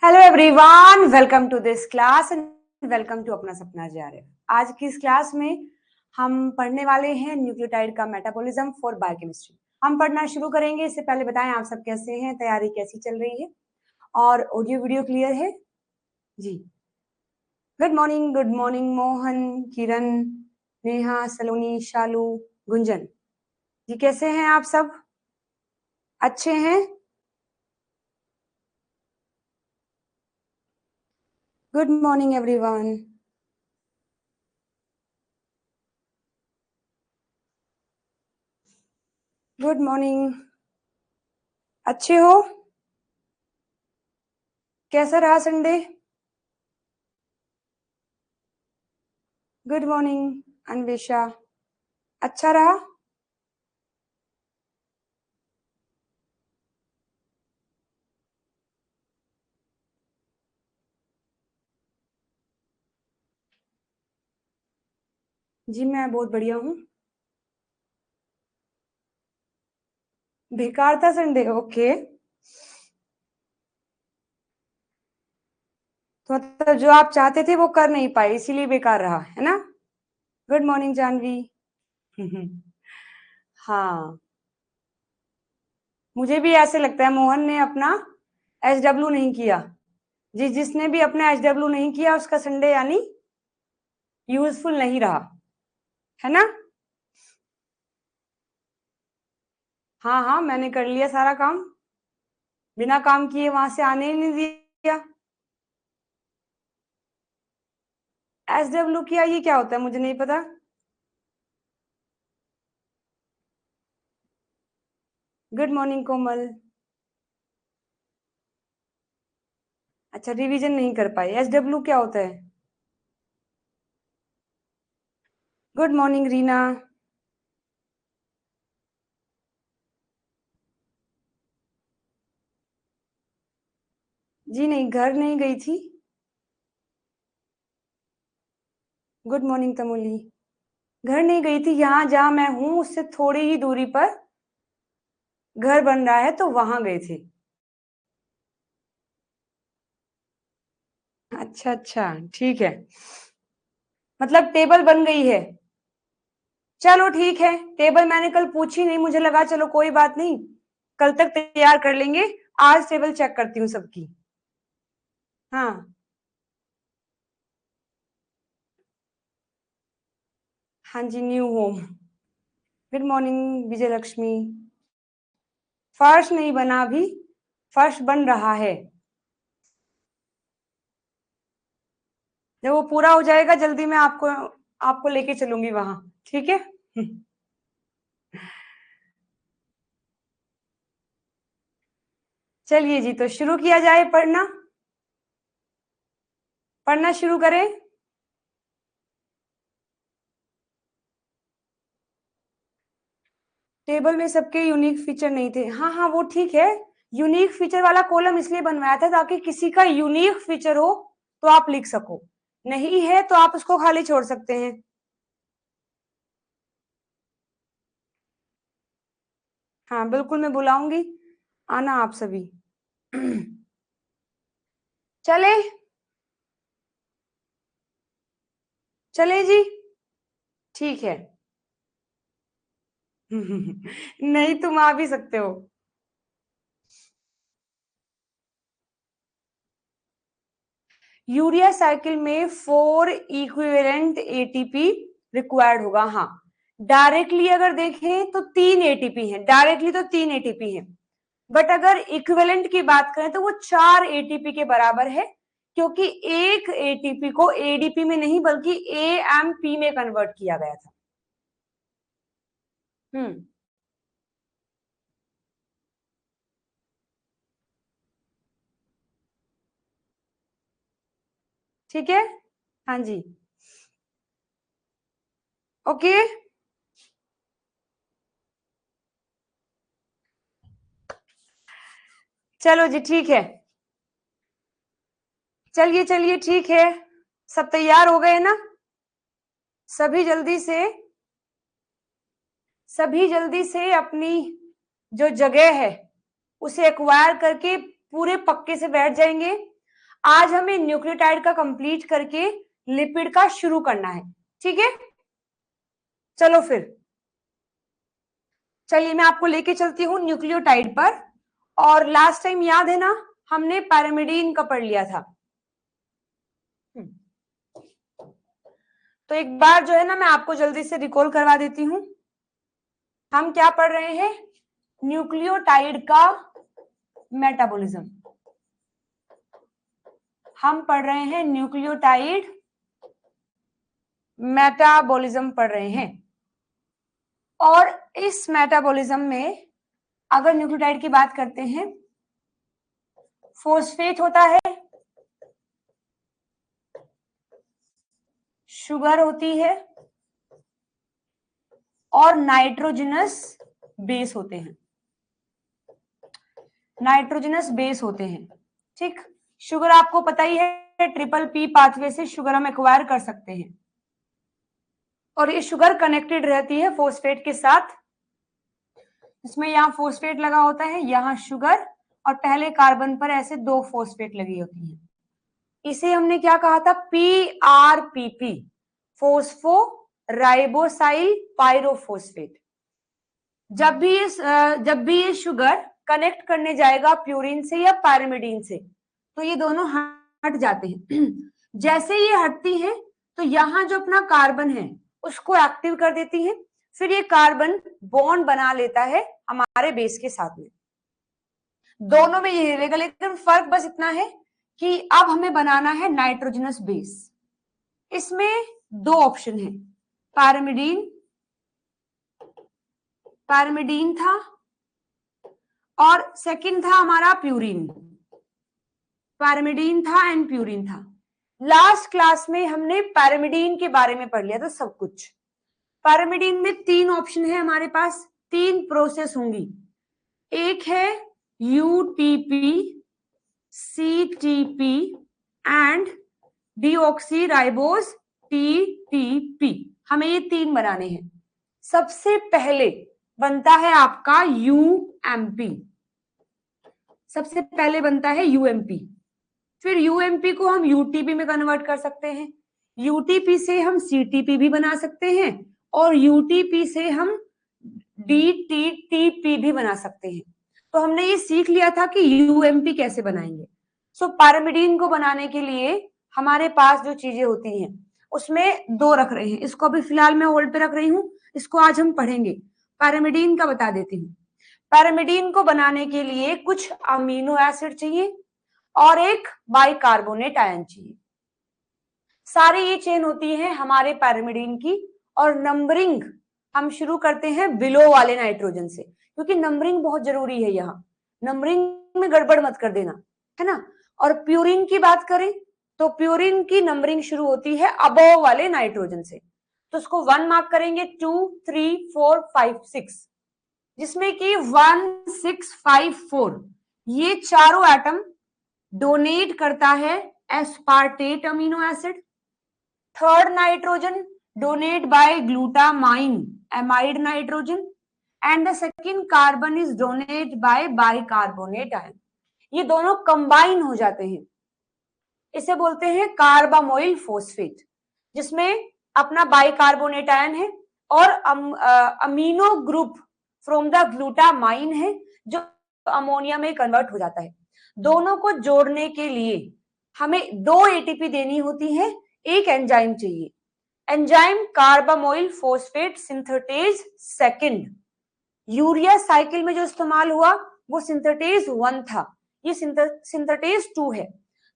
Hello everyone, welcome to this class and welcome to Apna Sapna JRF. आज की इस class में हम पढ़ने वाले हैं न्यूक्लियोटाइड का मेटाबॉलिज्म फॉर बायोकेमिस्ट्री। हम पढ़ना शुरू करेंगे। इससे पहले बताएं आप सब कैसे हैं, तैयारी कैसी चल रही है और ऑडियो वीडियो क्लियर है जी। गुड मॉर्निंग मोहन, किरण, नेहा, सलोनी, शालू, गुंजन जी, कैसे हैं आप सब? अच्छे हैं? Good morning everyone. Good morning. अच्छे हो? कैसा रहा संडे? Good morning Anvesha. अच्छा रहा? जी मैं बहुत बढ़िया हूँ। बेकार था संडे? ओके, तो मतलब जो आप चाहते थे वो कर नहीं पाए इसीलिए बेकार रहा है ना? Good morning Janvi. हाँ, मुझे भी ऐसे लगता है मोहन ने अपना एचडब्ल्यू नहीं किया। जिसने भी अपना एचडब्ल्यू नहीं किया उसका संडे यानी यूजफुल नहीं रहा, है ना? हाँ हाँ, मैंने कर लिया सारा काम, बिना काम किए वहां से आने ही नहीं दिया। एचडब्ल्यू किया ये क्या होता है मुझे नहीं पता। गुड मॉर्निंग कोमल। अच्छा, रिवीजन नहीं कर पाए। एसडब्ल्यू क्या होता है? Good morning Reena. जी नहीं, घर नहीं गई थी। Good morning Tamoli. घर नहीं गई थी, यहाँ जहाँ मैं हूँ उससे थोड़ी ही दूरी पर घर बन रहा है तो वहां गए थे। अच्छा अच्छा, ठीक है। मतलब टेबल बन गई है। चलो ठीक है, टेबल मैंने कल पूछी नहीं, मुझे लगा चलो कोई बात नहीं, कल तक तैयार कर लेंगे। आज टेबल चेक करती हूँ सबकी। हाँ हाँ जी, न्यू होम। गुड मॉर्निंग विजय लक्ष्मी। फर्श नहीं बना अभी, फर्श बन रहा है। जब वो पूरा हो जाएगा जल्दी मैं आपको आपको लेके चलूंगी वहां, ठीक है? चलिए जी, तो शुरू किया जाए पढ़ना। पढ़ना शुरू करें। टेबल में सबके यूनिक फीचर नहीं थे। हाँ हाँ, वो ठीक है। यूनिक फीचर वाला कॉलम इसलिए बनवाया था ताकि किसी का यूनिक फीचर हो तो आप लिख सको, नहीं है तो आप उसको खाली छोड़ सकते हैं। हाँ बिल्कुल, मैं बुलाऊंगी, आना आप सभी। चले? चले जी, ठीक है। नहीं, तुम आ भी सकते हो। यूरिया साइकिल में 4 इक्विवेलेंट एटीपी रिक्वायर्ड होगा। हाँ, डायरेक्टली अगर देखें तो 3 एटीपी हैं, डायरेक्टली तो 3 एटीपी हैं, बट अगर इक्विवेलेंट की बात करें तो वो 4 एटीपी के बराबर है, क्योंकि एक एटीपी को एडीपी में नहीं बल्कि एएमपी में कन्वर्ट किया गया था। हम्म, ठीक है। हाँ जी, ओके। चलो जी, ठीक है। चलिए चलिए, ठीक है। सब तैयार हो गए ना? सभी जल्दी से, सभी जल्दी से अपनी जो जगह है उसे एक्वायर करके पूरे पक्के से बैठ जाएंगे। आज हमें न्यूक्लियोटाइड का कंप्लीट करके लिपिड का शुरू करना है, ठीक है। चलो फिर चलिए मैं आपको लेके चलती हूँ न्यूक्लियोटाइड पर। और लास्ट टाइम याद है ना, हमने पैरामिडीन का पढ़ लिया था। तो एक बार जो है ना मैं आपको जल्दी से रिकॉल करवा देती हूँ। हम क्या पढ़ रहे हैं? न्यूक्लियोटाइड का मेटाबॉलिज्म। हम पढ़ रहे हैं न्यूक्लियोटाइड मेटाबॉलिज्म पढ़ रहे हैं। और इस मेटाबॉलिज्म में अगर न्यूक्लियोटाइड की बात करते हैं, फॉस्फेट होता है, शुगर होती है और नाइट्रोजनस बेस होते हैं। नाइट्रोजनस बेस होते हैं, ठीक। शुगर आपको पता ही है, ट्रिपल पी पाथवे से शुगर हम एक्वायर कर सकते हैं और ये शुगर कनेक्टेड रहती है फॉस्फेट के साथ। इसमें यहाँ फॉस्फेट लगा होता है, यहाँ शुगर, और पहले कार्बन पर ऐसे 2 फॉस्फेट लगी होती है। इसे हमने क्या कहा था? PRPP, phospho ribosyl pyrophosphate. जब भी ये शुगर कनेक्ट करने जाएगा प्यूरिन से या पैरामिडीन से, तो ये दोनों हट जाते हैं। जैसे ये हटती है तो यहाँ जो अपना कार्बन है उसको एक्टिव कर देती है, फिर ये कार्बन बॉन्ड बना लेता है हमारे बेस के साथ में। दोनों में ये रहेगा, लेकिन फर्क बस इतना है कि अब हमें बनाना है नाइट्रोजनस बेस। इसमें 2 ऑप्शन है, पैरामिडीन था और सेकंड था हमारा प्यूरिन। पैरामिडीन था एंड प्यूरिन था। लास्ट क्लास में हमने पैरामिडीन के बारे में पढ़ लिया था सब कुछ। पैरामिडीन में 3 ऑप्शन है हमारे पास, 3 प्रोसेस होंगी। एक है UTP, CTP and deoxyribose TTP. हमें ये 3 बनाने हैं। सबसे पहले बनता है आपका यूएमपी। सबसे पहले बनता है यूएमपी। फिर यूएमपी को हम यूटीपी में कन्वर्ट कर सकते हैं, यूटीपी से हम सीटीपी भी बना सकते हैं और यूटीपी से हम डीटीटीपी भी बना सकते हैं। तो हमने ये सीख लिया था कि यूएमपी कैसे बनाएंगे। सो पैरामिडीन को बनाने के लिए हमारे पास जो चीजें होती हैं उसमें 2 रख रहे हैं। इसको अभी फिलहाल मैं होल्ड पे रख रही हूँ, इसको आज हम पढ़ेंगे। पैरामिडीन का बता देती हूँ। पैरामिडीन को बनाने के लिए कुछ अमीनो एसिड चाहिए और एक बाइकार्बोनेट आयन चाहिए। सारी ये चेन होती है हमारे पैरामिडीन की। और नंबरिंग हम शुरू करते हैं बिलो वाले नाइट्रोजन से, क्योंकि नंबरिंग बहुत जरूरी है। यहाँ नंबरिंग में गड़बड़ मत कर देना, है ना। और प्यूरिन की बात करें तो प्यूरिन की नंबरिंग शुरू होती है अबोव वाले नाइट्रोजन से। तो उसको 1 मार्क करेंगे, 2, 3, 4, 5, 6, जिसमें कि 1, 6, 5, 4 ये चारों एटम डोनेट करता है aspartate amino acid. Third nitrogen donate by glutamine amide nitrogen and the second carbon is donate by bicarbonate ion. ये दोनों कंबाइन हो जाते हैं, इसे बोलते हैं कार्बामोइल फोस्फेट, जिसमें अपना बाइकार्बोनेट आयन है और amino group from the glutamine है जो अमोनिया में कन्वर्ट हो जाता है। दोनों को जोड़ने के लिए हमें 2 एटीपी देनी होती है, एक एंजाइम चाहिए। Enzyme carbamoyl phosphate synthetase second. Urea cycle में जो इस्तेमाल हुआ वो सिंथेटेज 1 था, ये सिंथेटेज 2 है।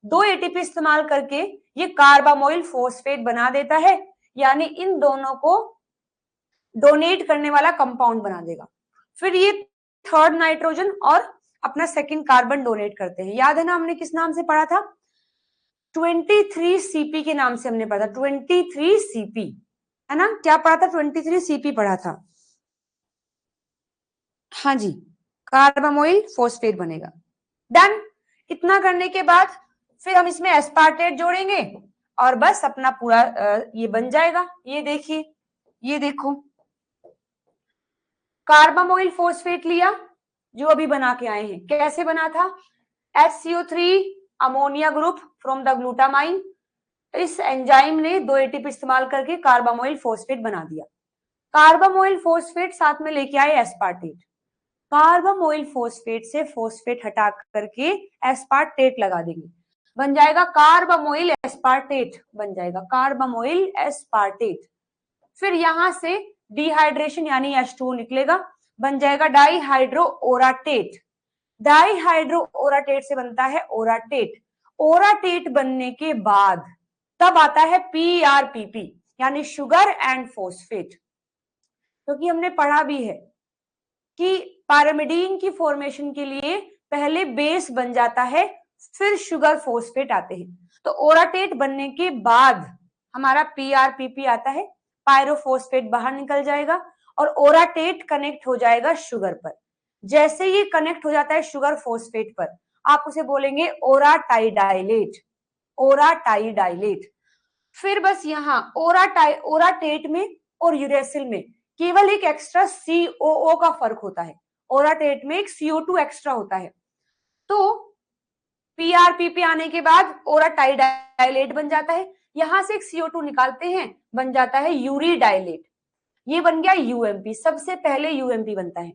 2 एटीपी इस्तेमाल करके ये कार्बामोइल फोस्फेट बना देता है, यानी इन दोनों को डोनेट करने वाला कंपाउंड बना देगा। फिर ये थर्ड नाइट्रोजन और अपना सेकंड कार्बन डोनेट करते हैं। याद है ना, हमने किस नाम से पढ़ा था? 23CP के नाम से हमने पढ़ा था। 23CP है ना, क्या पढ़ा था? 23CP पढ़ा था। हाँ जी, कार्बामोइल फोस्फेट बनेगा। डन। इतना करने के बाद फिर हम इसमें एस्पार्टेट जोड़ेंगे और बस अपना पूरा ये बन जाएगा। ये देखिए, ये देखो, कार्बामोइल फोस्फेट लिया जो अभी बना के आए हैं। कैसे बना था? HCO3 ammonia group from the glutamine. इस एंजाइम ने 2 एटीपी इस्तेमाल करके कार्बामोइल फोस्फेट बना दिया। कार्बामोइल फोस्फेट साथ में लेके आए एस्पार्टेट। कार्बामोइल फोस्फेट से फोस्फेट हटा करके एस्पार्टेट लगा देंगे, बन जाएगा कार्बामोइल एस्पार्टेट, बन जाएगा कार्बामोइल एस्पार्टेट। फिर यहां से डिहाइड्रेशन यानी H2O निकलेगा, बन जाएगा डाईहाइड्रो ओराटेट। डाईहाइड्रो ओराटेट से बनता है ओराटेट। ओराटेट बनने के बाद तब आता है PRPP यानी शुगर एंड फोस्फेट। क्योंकि हमने पढ़ा भी है कि पैरामिडीन की फॉर्मेशन के लिए पहले बेस बन जाता है, फिर शुगर फोस्फेट आते हैं। तो ओराटेट बनने के बाद हमारा PRPP आता है, पायरोफोस्फेट बाहर निकल जाएगा और ओराटेट कनेक्ट हो जाएगा शुगर पर। जैसे ये कनेक्ट हो जाता है शुगर फोस्फेट पर, आप उसे बोलेंगे ओराटाइडाइलेट, ओराटाइडाइलेट। फिर बस यहाँ ओराटेट में और यूरेसिल में केवल एक एक्स्ट्रा COO का फर्क होता है। ओराटेट में एक CO2 एक्स्ट्रा होता है। तो PRPP आने के बाद ओराटाइडाइलेट बन जाता है, यहां से एक CO2 निकालते हैं, बन जाता है यूरिडाइलेट। ये बन गया UMP, सबसे पहले UMP बनता है।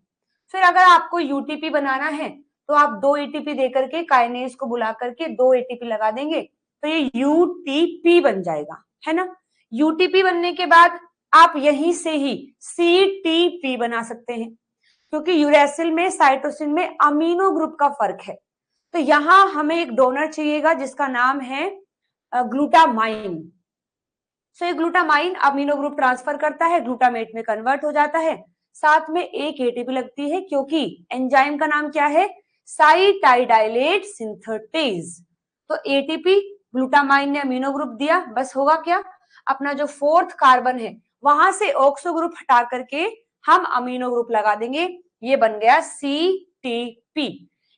फिर अगर आपको UTP बनाना है तो आप 2 ATP देकर के काइनेज को बुला करके 2 ATP लगा देंगे तो ये UTP बन जाएगा, है ना। UTP बनने के बाद आप यहीं से ही CTP बना सकते हैं, क्योंकि यूरेसिल में साइटोसिन में अमीनो ग्रुप का फर्क है। तो यहां हमें एक डोनर चाहिएगा जिसका नाम है ग्लूटामाइन। सो ये ग्लूटामाइन अमीनो ग्रुप ट्रांसफर करता है, ग्लूटामेट में कन्वर्ट हो जाता है, साथ में एक एटीपी लगती है क्योंकि एंजाइम का नाम क्या है, साइटाइडाइलेट सिंथेटेज। तो एटीपी ग्लूटामाइन ने अमीनो ग्रुप दिया, बस होगा क्या, अपना जो 4th कार्बन है वहां से ऑक्सो ग्रुप हटा करके हम अमीनो ग्रुप लगा देंगे, ये बन गया CTP।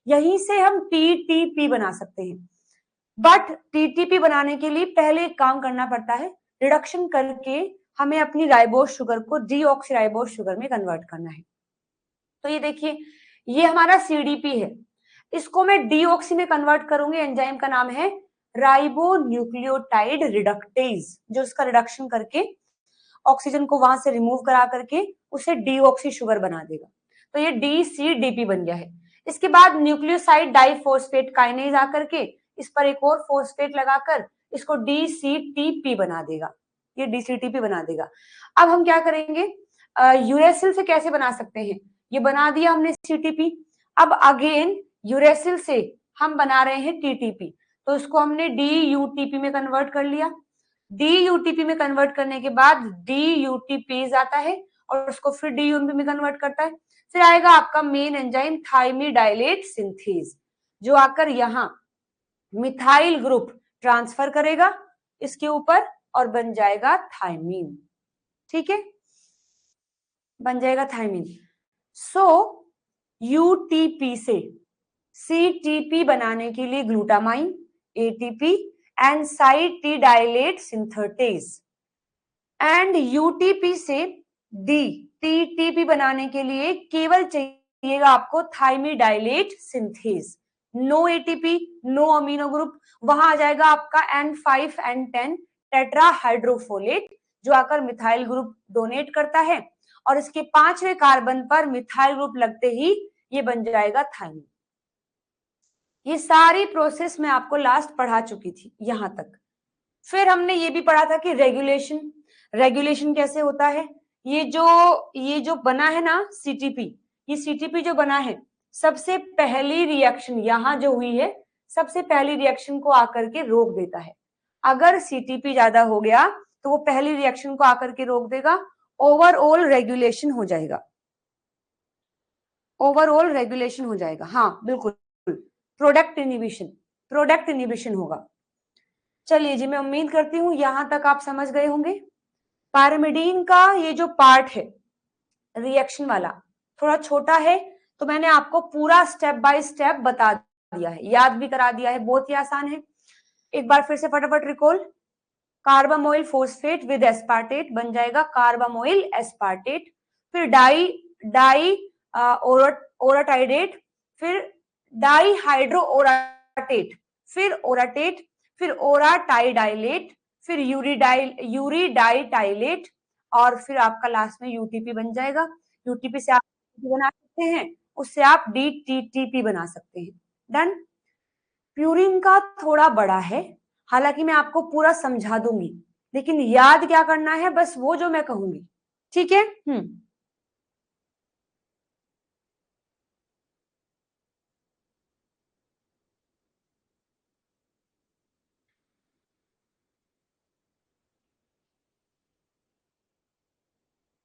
यहीं से हम TTP बना सकते हैं। बट TTP बनाने के लिए पहले एक काम करना पड़ता है, रिडक्शन करके हमें अपनी राइबोस शुगर को डीऑक्सीराइबोस शुगर में कन्वर्ट करना है। तो ये देखिए, ये हमारा CDP है, इसको मैं डीऑक्सी में कन्वर्ट करूंगी। एंजाइम का नाम है राइबोन्यूक्लियोटाइड रिडक्टेज, जो इसका रिडक्शन करके ऑक्सीजन को वहां से रिमूव करा करके उसे डीऑक्सी शुगर बना देगा। तो ये DCDP बन गया है। इसके बाद न्यूक्लियोसाइड डाइफॉस्फेट काइनेज आकर के इस पर एक और फोस्फेट लगाकर इसको DCTP बना देगा, ये DCTP बना देगा। अब हम क्या करेंगे, यूरेसिल से कैसे बना सकते हैं, ये बना दिया हमने CTP। अब अगेन यूरेसिल से हम बना रहे हैं TTP, तो इसको हमने DUTP में कन्वर्ट कर लिया। DUTP में कन्वर्ट करने के बाद DUTPase आता है और उसको फिर DUMP में कन्वर्ट करता है। फिर आएगा आपका मेन एंजाइम थाइमिडाइलेट सिंथेज, जो आकर यहाँ मिथाइल ग्रुप ट्रांसफर करेगा इसके ऊपर और बन जाएगा थाइमीन। ठीक है, बन जाएगा थाइमीन। सो UTP से CTP बनाने के लिए glutamine, ATP and cytidylate synthetase, and UTP से TTP बनाने के लिए केवल चाहिएगा आपको thymidylate synthase. No ATP, no amino group, वहां आ जाएगा आपका N5N10 टेट्राहाइड्रोफोलेट, जो आकर मिथाइल ग्रुप डोनेट करता है और इसके 5वें कार्बन पर मिथाइल ग्रुप लगते ही ये बन जाएगा थाइमिन। ये सारी प्रोसेस मैं आपको लास्ट पढ़ा चुकी थी यहां तक। फिर हमने ये भी पढ़ा था कि रेगुलेशन कैसे होता है। ये जो बना है ना CTP, ये CTP जो बना है, सबसे पहली रिएक्शन यहां जो हुई है, सबसे पहली रिएक्शन को आकर के रोक देता है। अगर CTP ज्यादा हो गया तो वो पहली रिएक्शन को आकर के रोक देगा, ओवरऑल रेगुलेशन हो जाएगा, ओवरऑल रेगुलेशन हो जाएगा। हाँ बिल्कुल, प्रोडक्ट इनिबिशन होगा। चलिए जी, मैं उम्मीद करती हूँ यहां तक आप समझ गए होंगे। पैरामिडीन का ये जो पार्ट है रिएक्शन वाला थोड़ा छोटा है, तो मैंने आपको पूरा स्टेप बाय स्टेप बता दिया है, याद भी करा दिया है, बहुत ही आसान है। एक बार फिर से फटाफट recall, carbamoyl phosphate with aspartate बन जाएगा कार्बामोइल एस्पार्टेट, फिर डाई ओराटाइडेट, फिर डाईहाइड्रो ओराटेट, फिर ओराटेट, फिर ओराटाइडाइलेट, फिर यूरिडाइटाइलेट, और फिर आपका लास्ट में यूटीपी बन जाएगा। यूटीपी से आप बना सकते हैं, उससे आप डीटीटीपी बना सकते हैं। डन। प्यूरिन का थोड़ा बड़ा है, हालांकि मैं आपको पूरा समझा दूंगी, लेकिन याद क्या करना है, बस वो जो मैं कहूंगी, ठीक है।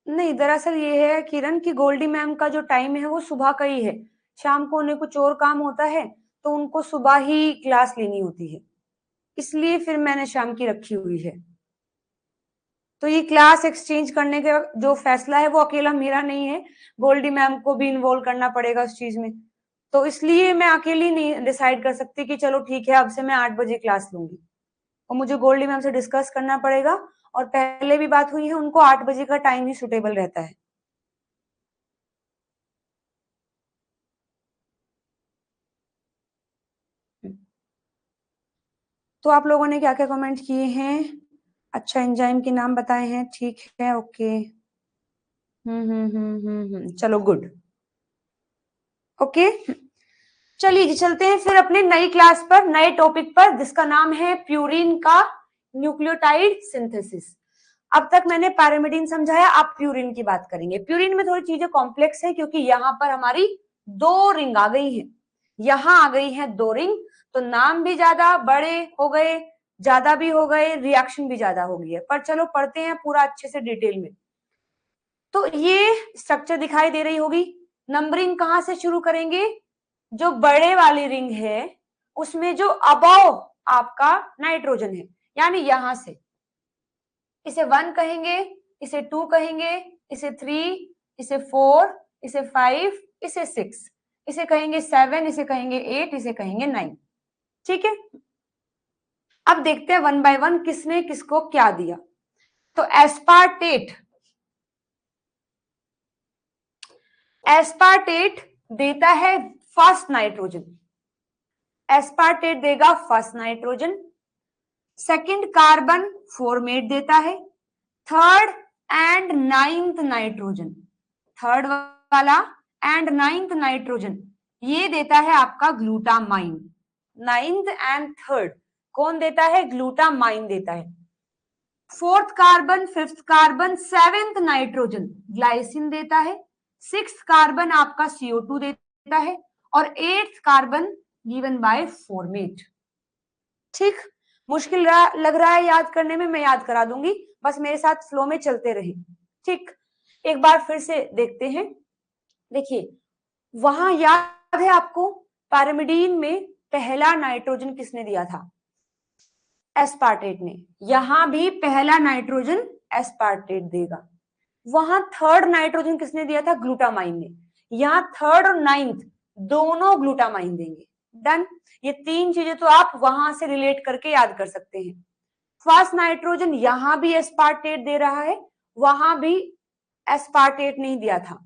नहीं, दरअसल ये है किरण की गोल्डी मैम का जो टाइम है वो सुबह का ही है, शाम को उन्हें कुछ और काम होता है, तो उनको सुबह ही क्लास लेनी होती है, इसलिए फिर मैंने शाम की रखी हुई है। तो ये क्लास एक्सचेंज करने का जो फैसला है वो अकेला मेरा नहीं है, गोल्डी मैम को भी इन्वॉल्व करना पड़ेगा उस चीज में, तो इसलिए मैं अकेली नहीं डिसाइड कर सकती कि चलो ठीक है अब से मैं 8 बजे क्लास लूंगी, और मुझे गोल्डी मैम से डिस्कस करना पड़ेगा, और पहले भी बात हुई है, उनको 8 बजे का टाइम ही सुटेबल रहता है। तो आप लोगों ने क्या क्या कमेंट किए हैं? अच्छा, एंजाइम के नाम बताए हैं, ठीक है, ओके। चलो गुड। ओके, चलिए जी चलते हैं फिर अपने नई क्लास पर, नए टॉपिक पर, जिसका नाम है प्यूरिन का न्यूक्लियोटाइड सिंथेसिस। अब तक मैंने पैरामिडीन समझाया, अब प्यूरिन की बात करेंगे। प्यूरिन में थोड़ी चीजें कॉम्प्लेक्स है, क्योंकि यहाँ पर हमारी 2 रिंग आ गई है, यहाँ आ गई है 2 रिंग, तो नाम भी ज्यादा बड़े हो गए, ज्यादा भी हो गए, रिएक्शन भी ज्यादा हो गई है, पर चलो पढ़ते हैं पूरा अच्छे से डिटेल में। तो ये स्ट्रक्चर दिखाई दे रही होगी। नंबरिंग कहां से शुरू करेंगे? जो बड़े वाली रिंग है उसमें जो अबव आपका नाइट्रोजन है, यानी यहां से, इसे 1 कहेंगे, इसे 2 कहेंगे, इसे 3, इसे 4, इसे 5, इसे 6, इसे कहेंगे 7, इसे कहेंगे 8, इसे कहेंगे 9। ठीक है, अब देखते हैं 1 बाय 1 किसने किसको क्या दिया। तो एस्पार्टेट देता है फर्स्ट नाइट्रोजन, एस्पार्टेट देगा first nitrogen. Second carbon format देता है, third and ninth nitrogen, third वाला एंड नाइन्थ नाइट्रोजन ये देता है आपका ग्लूटामाइन। नाइन्थ एंड थर्ड कौन देता है? ग्लूटामाइन देता है। Fourth carbon, fifth carbon, seventh nitrogen glycine देता है। सिक्स्थ कार्बन आपका CO2 देता है, और eighth carbon given by format. ठीक, मुश्किल लग रहा है याद करने में, मैं याद करा दूंगी, बस मेरे साथ फ्लो में चलते रहे। ठीक, एक बार फिर से देखते हैं। देखिए, वहां याद है आपको पैरामिडीन में पहला नाइट्रोजन किसने दिया था? एस्पार्टेट ने। यहां भी पहला नाइट्रोजन एस्पार्टेट देगा। वहां थर्ड नाइट्रोजन किसने दिया था? ग्लूटामाइन ने। यहाँ थर्ड और नाइन्थ दोनों ग्लूटामाइन देंगे। डन। ये 3 चीजें तो आप वहां से रिलेट करके याद कर सकते हैं। फर्स्ट नाइट्रोजन यहां भी एस्पार्टेट दे रहा है, वहां भी एस्पार्टेट नहीं दिया था।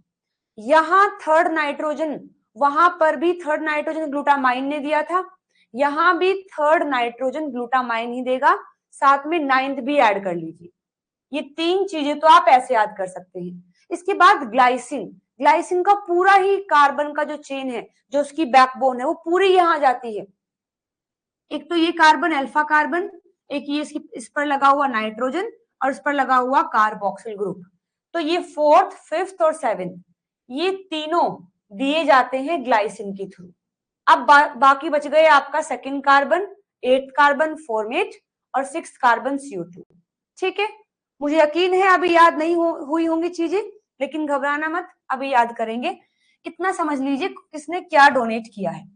यहां थर्ड नाइट्रोजन, वहां पर भी थर्ड नाइट्रोजन ग्लूटामाइन ने दिया था, यहां भी थर्ड नाइट्रोजन ग्लूटामाइन ही देगा, साथ में नाइन्थ भी ऐड कर लीजिए। ये 3 चीजें तो आप ऐसे याद कर सकते हैं। इसके बाद ग्लाइसिन, ग्लाइसिन का पूरा ही कार्बन का जो चेन है, जो उसकी बैकबोन है, वो पूरी यहां जाती है। एक तो ये कार्बन अल्फा कार्बन, एक ये इस पर लगा हुआ नाइट्रोजन, और इस पर लगा हुआ कार्बोक्सिल ग्रुप। तो ये फोर्थ, फिफ्थ और सेवेंथ ये तीनों दिए जाते हैं ग्लाइसिन के थ्रू। अब बाकी बच गए आपका second carbon, eighth carbon format, और सिक्स्थ कार्बन CO2। ठीक है, मुझे यकीन है अभी याद नहीं हुई होंगी चीजें, लेकिन घबराना मत, अभी याद करेंगे। इतना समझ लीजिए किसने क्या डोनेट किया है।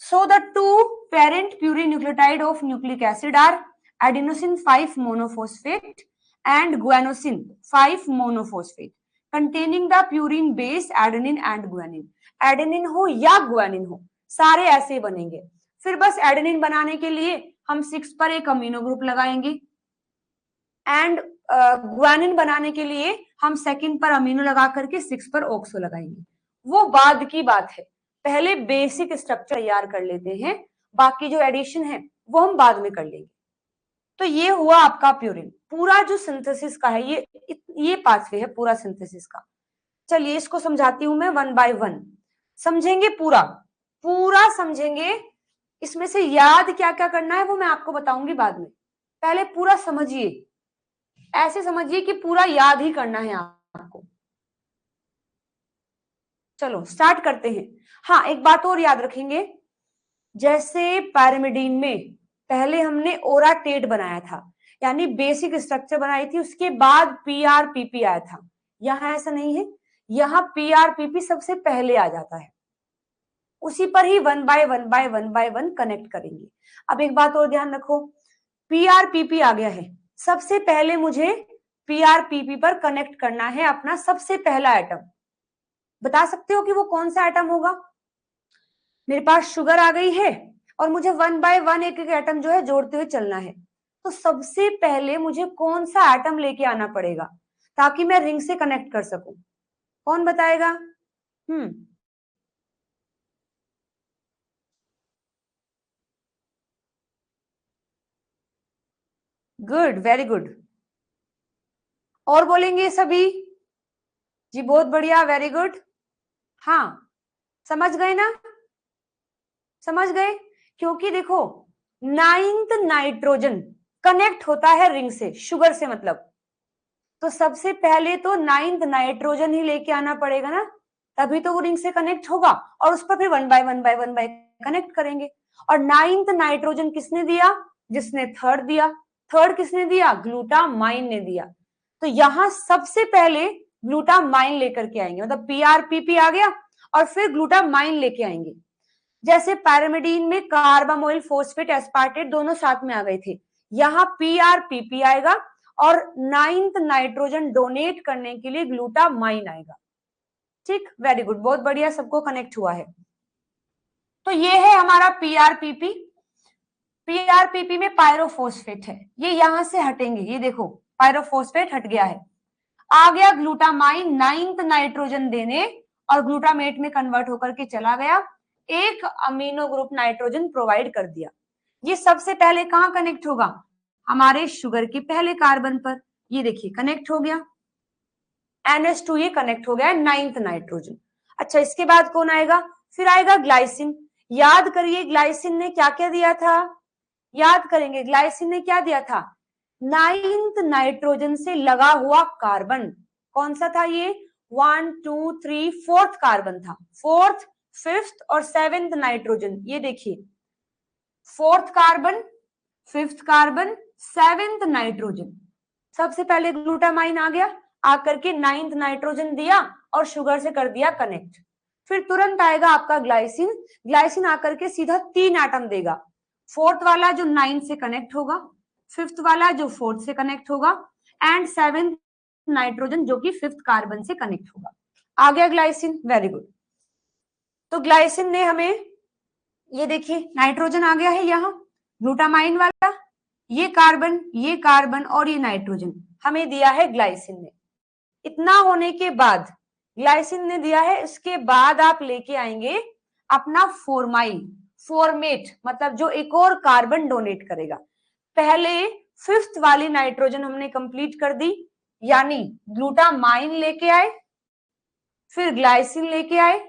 So the two parent purinucleotide of nucleic acid are adenosine 5 monophosphate and guanosine 5 monophosphate containing the purine base adenine and guanine। Adenine हो या गुआनिन हो, सारे ऐसे बनेंगे। फिर बस एडेनिन बनाने के लिए हम 6 पर एक अमीनो ग्रुप लगाएंगे, एंड गुआनिन बनाने के लिए हम सेकंड पर अमीनो लगा करके 6 पर ऑक्सो लगाएंगे। वो बाद की बात है, पहले बेसिक स्ट्रक्चर तैयार कर लेते हैं, बाकी जो एडिशन है वो हम बाद में कर लेंगे। तो ये हुआ आपका प्यूरिन। पूरा जो सिंथेसिस का है ये पाथवे है पूरा सिंथेसिस का। चलिए इसको समझाती हूं मैं वन बाय वन, समझेंगे पूरा पूरा समझेंगे। इसमें से याद क्या क्या करना है वो मैं आपको बताऊंगी बाद में, पहले पूरा समझिए, ऐसे समझिए कि पूरा याद ही करना है आपको। चलो स्टार्ट करते हैं। हाँ एक बात और याद रखेंगे, जैसे पैरामिडीन में पहले हमने ओराटेट बनाया था, यानी बेसिक स्ट्रक्चर बनाई थी, उसके बाद पीआरपीपी आया था। यहाँ ऐसा नहीं है, यहाँ पीआरपीपी सबसे पहले आ जाता है, उसी पर ही one by one by one by one connect करेंगे। अब एक बात और ध्यान रखो, पीआरपीपी आ गया है, सबसे पहले मुझे पीआरपीपी पर कनेक्ट करना है अपना सबसे पहला एटम। बता सकते हो कि वो कौन सा एटम होगा? मेरे पास शुगर आ गई है और मुझे वन बाय वन एक एक एटम जो है जोड़ते हुए चलना है, तो सबसे पहले मुझे कौन सा एटम लेके आना पड़ेगा ताकि मैं रिंग से कनेक्ट कर सकूं? कौन बताएगा? Good, very good. और बोलेंगे सभी? जी बहुत बढ़िया, वेरी गुड। हाँ समझ गए ना? समझ गए? क्योंकि देखो नाइन्थ नाइट्रोजन कनेक्ट होता है रिंग से, शुगर से मतलब, तो सबसे पहले तो नाइन्थ नाइट्रोजन ही लेके आना पड़ेगा ना, तभी तो वो रिंग से कनेक्ट होगा, और उस पर फिर one by one by one bye connect करेंगे। और नाइन्थ नाइट्रोजन किसने दिया? जिसने थर्ड दिया। थर्ड किसने दिया? ग्लूटामाइन ने दिया। तो यहां सबसे पहले ग्लूटामाइन लेकर के आएंगे, मतलब पीआरपीपी आ गया और फिर ग्लूटामाइन लेके आएंगे। जैसे पैरामिडीन में कार्बामोइल फॉस्फेट एस्पार्टेट दोनों साथ में आ गए थे, यहाँ पीआरपीपी आएगा और नाइन्थ नाइट्रोजन डोनेट करने के लिए ग्लूटामाइन आएगा। ठीक, वेरी गुड, बहुत बढ़िया, सबको कनेक्ट हुआ है। तो ये है हमारा पीआरपीपी। पीआरपीपी में पायरोफॉस्फेट है, ये यहां से हटेंगे, ये देखो पायरोफॉस्फेट हट गया है, आ गया ग्लूटामाइन नाइन्थ नाइट्रोजन देने, और ग्लूटामेट में कन्वर्ट होकर के चला गया, एक अमीनो ग्रुप नाइट्रोजन प्रोवाइड कर दिया। ये सबसे पहले कहां कनेक्ट होगा? हमारे शुगर के पहले कार्बन पर, ये देखिए कनेक्ट हो गया, NH2 ये कनेक्ट हो गया है नाइन्थ नाइट्रोजन। अच्छा इसके बाद कौन आएगा? फिर आएगा ग्लाइसिन। याद करिए ग्लाइसिन ने क्या क्या दिया था, याद करेंगे ग्लाइसिन ने क्या दिया था? नाइन्थ नाइट्रोजन से लगा हुआ कार्बन, कौन सा था ये? 1 2 3 फोर्थ कार्बन था, फोर्थ फिफ्थ और सेवेंथ नाइट्रोजन, ये देखिए fourth carbon, fifth carbon, seventh nitrogen. सबसे पहले ग्लूटामाइन आ गया, आकर के नाइन्थ नाइट्रोजन दिया और शुगर से कर दिया कनेक्ट। फिर तुरंत आएगा आपका ग्लाइसिन, ग्लाइसिन आकर के सीधा 3 एटम देगा, फोर्थ वाला जो नाइन्थ से कनेक्ट होगा, फिफ्थ वाला जो फोर्थ से कनेक्ट होगा, एंड सेवेंथ नाइट्रोजन जो कि फिफ्थ कार्बन से कनेक्ट होगा। आ गया ग्लाइसिन, वेरी गुड। तो ग्लाइसिन ने हमें, ये देखिए नाइट्रोजन आ गया है यहाँ, ग्लूटामाइन वाला, ये कार्बन और ये नाइट्रोजन हमें दिया है ग्लाइसिन ने। इतना होने के बाद, ग्लाइसिन ने दिया है, इसके बाद आप लेके आएंगे अपना फॉर्माइल, फॉर्मेट मतलब जो एक और कार्बन डोनेट करेगा। पहले फिफ्थ वाली नाइट्रोजन हमने कंप्लीट कर दी, यानी ग्लूटामाइन लेके आए, फिर ग्लाइसिन लेके आए,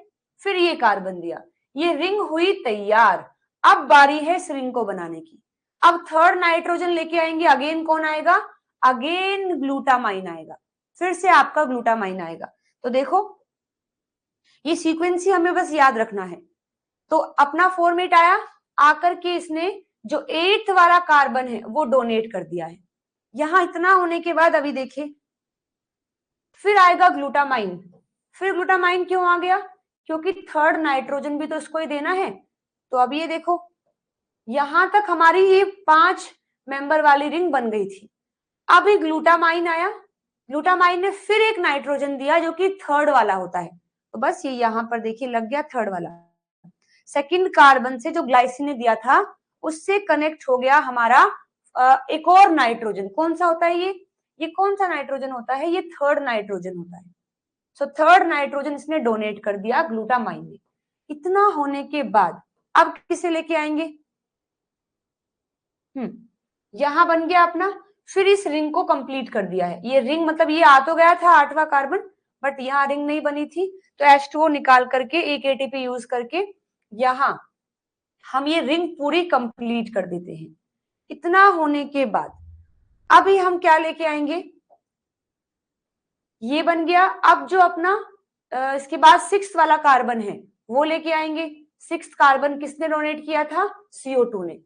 फिर ये कार्बन दिया, ये रिंग हुई तैयार। अब बारी है इस रिंग को बनाने की। अब थर्ड नाइट्रोजन लेके आएंगे, अगेन कौन आएगा? अगेन ग्लूटामाइन आएगा, फिर से आपका ग्लूटामाइन आएगा। तो देखो ये सीक्वेंस ही हमें बस याद रखना है। तो अपना फॉर्मेट आया, आकर के इसने जो 8th वाला कार्बन है वो डोनेट कर दिया है। यहां इतना होने के बाद अभी देखिए फिर आएगा ग्लूटामाइन। फिर ग्लूटामाइन क्यों आ गया? क्योंकि थर्ड नाइट्रोजन भी तो इसको ही देना है। तो अब ये देखो यहां तक हमारी ये 5 मेंबर वाली रिंग बन गई थी। अभी ग्लूटामाइन आया, ग्लूटामाइन ने फिर एक नाइट्रोजन दिया जो कि थर्ड वाला होता है, तो बस ये यहाँ पर देखिए लग गया थर्ड वाला। सेकंड कार्बन से जो ग्लाइसिन ने दिया था उससे कनेक्ट हो गया हमारा एक और नाइट्रोजन। कौन सा होता है ये कौन सा नाइट्रोजन होता है? ये थर्ड नाइट्रोजन होता है। सो थर्ड नाइट्रोजन इसने डोनेट कर दिया ग्लूटामाइन ने। इतना होने के बाद अब किसे लेके आएंगे? यहां बन गया अपना। फिर इस रिंग को कंप्लीट कर दिया है। ये रिंग मतलब ये आ तो गया था 8वां कार्बन, बट यहाँ रिंग नहीं बनी थी, तो H2O निकाल करके एक ATP यूज करके यहाँ हम ये रिंग पूरी कंप्लीट कर देते हैं। इतना होने के बाद अभी हम क्या लेके आएंगे, ये बन गया। अब जो अपना इसके बाद 6th वाला कार्बन है वो लेके आएंगे। 6th कार्बन किसने डोनेट किया था, CO2 ने।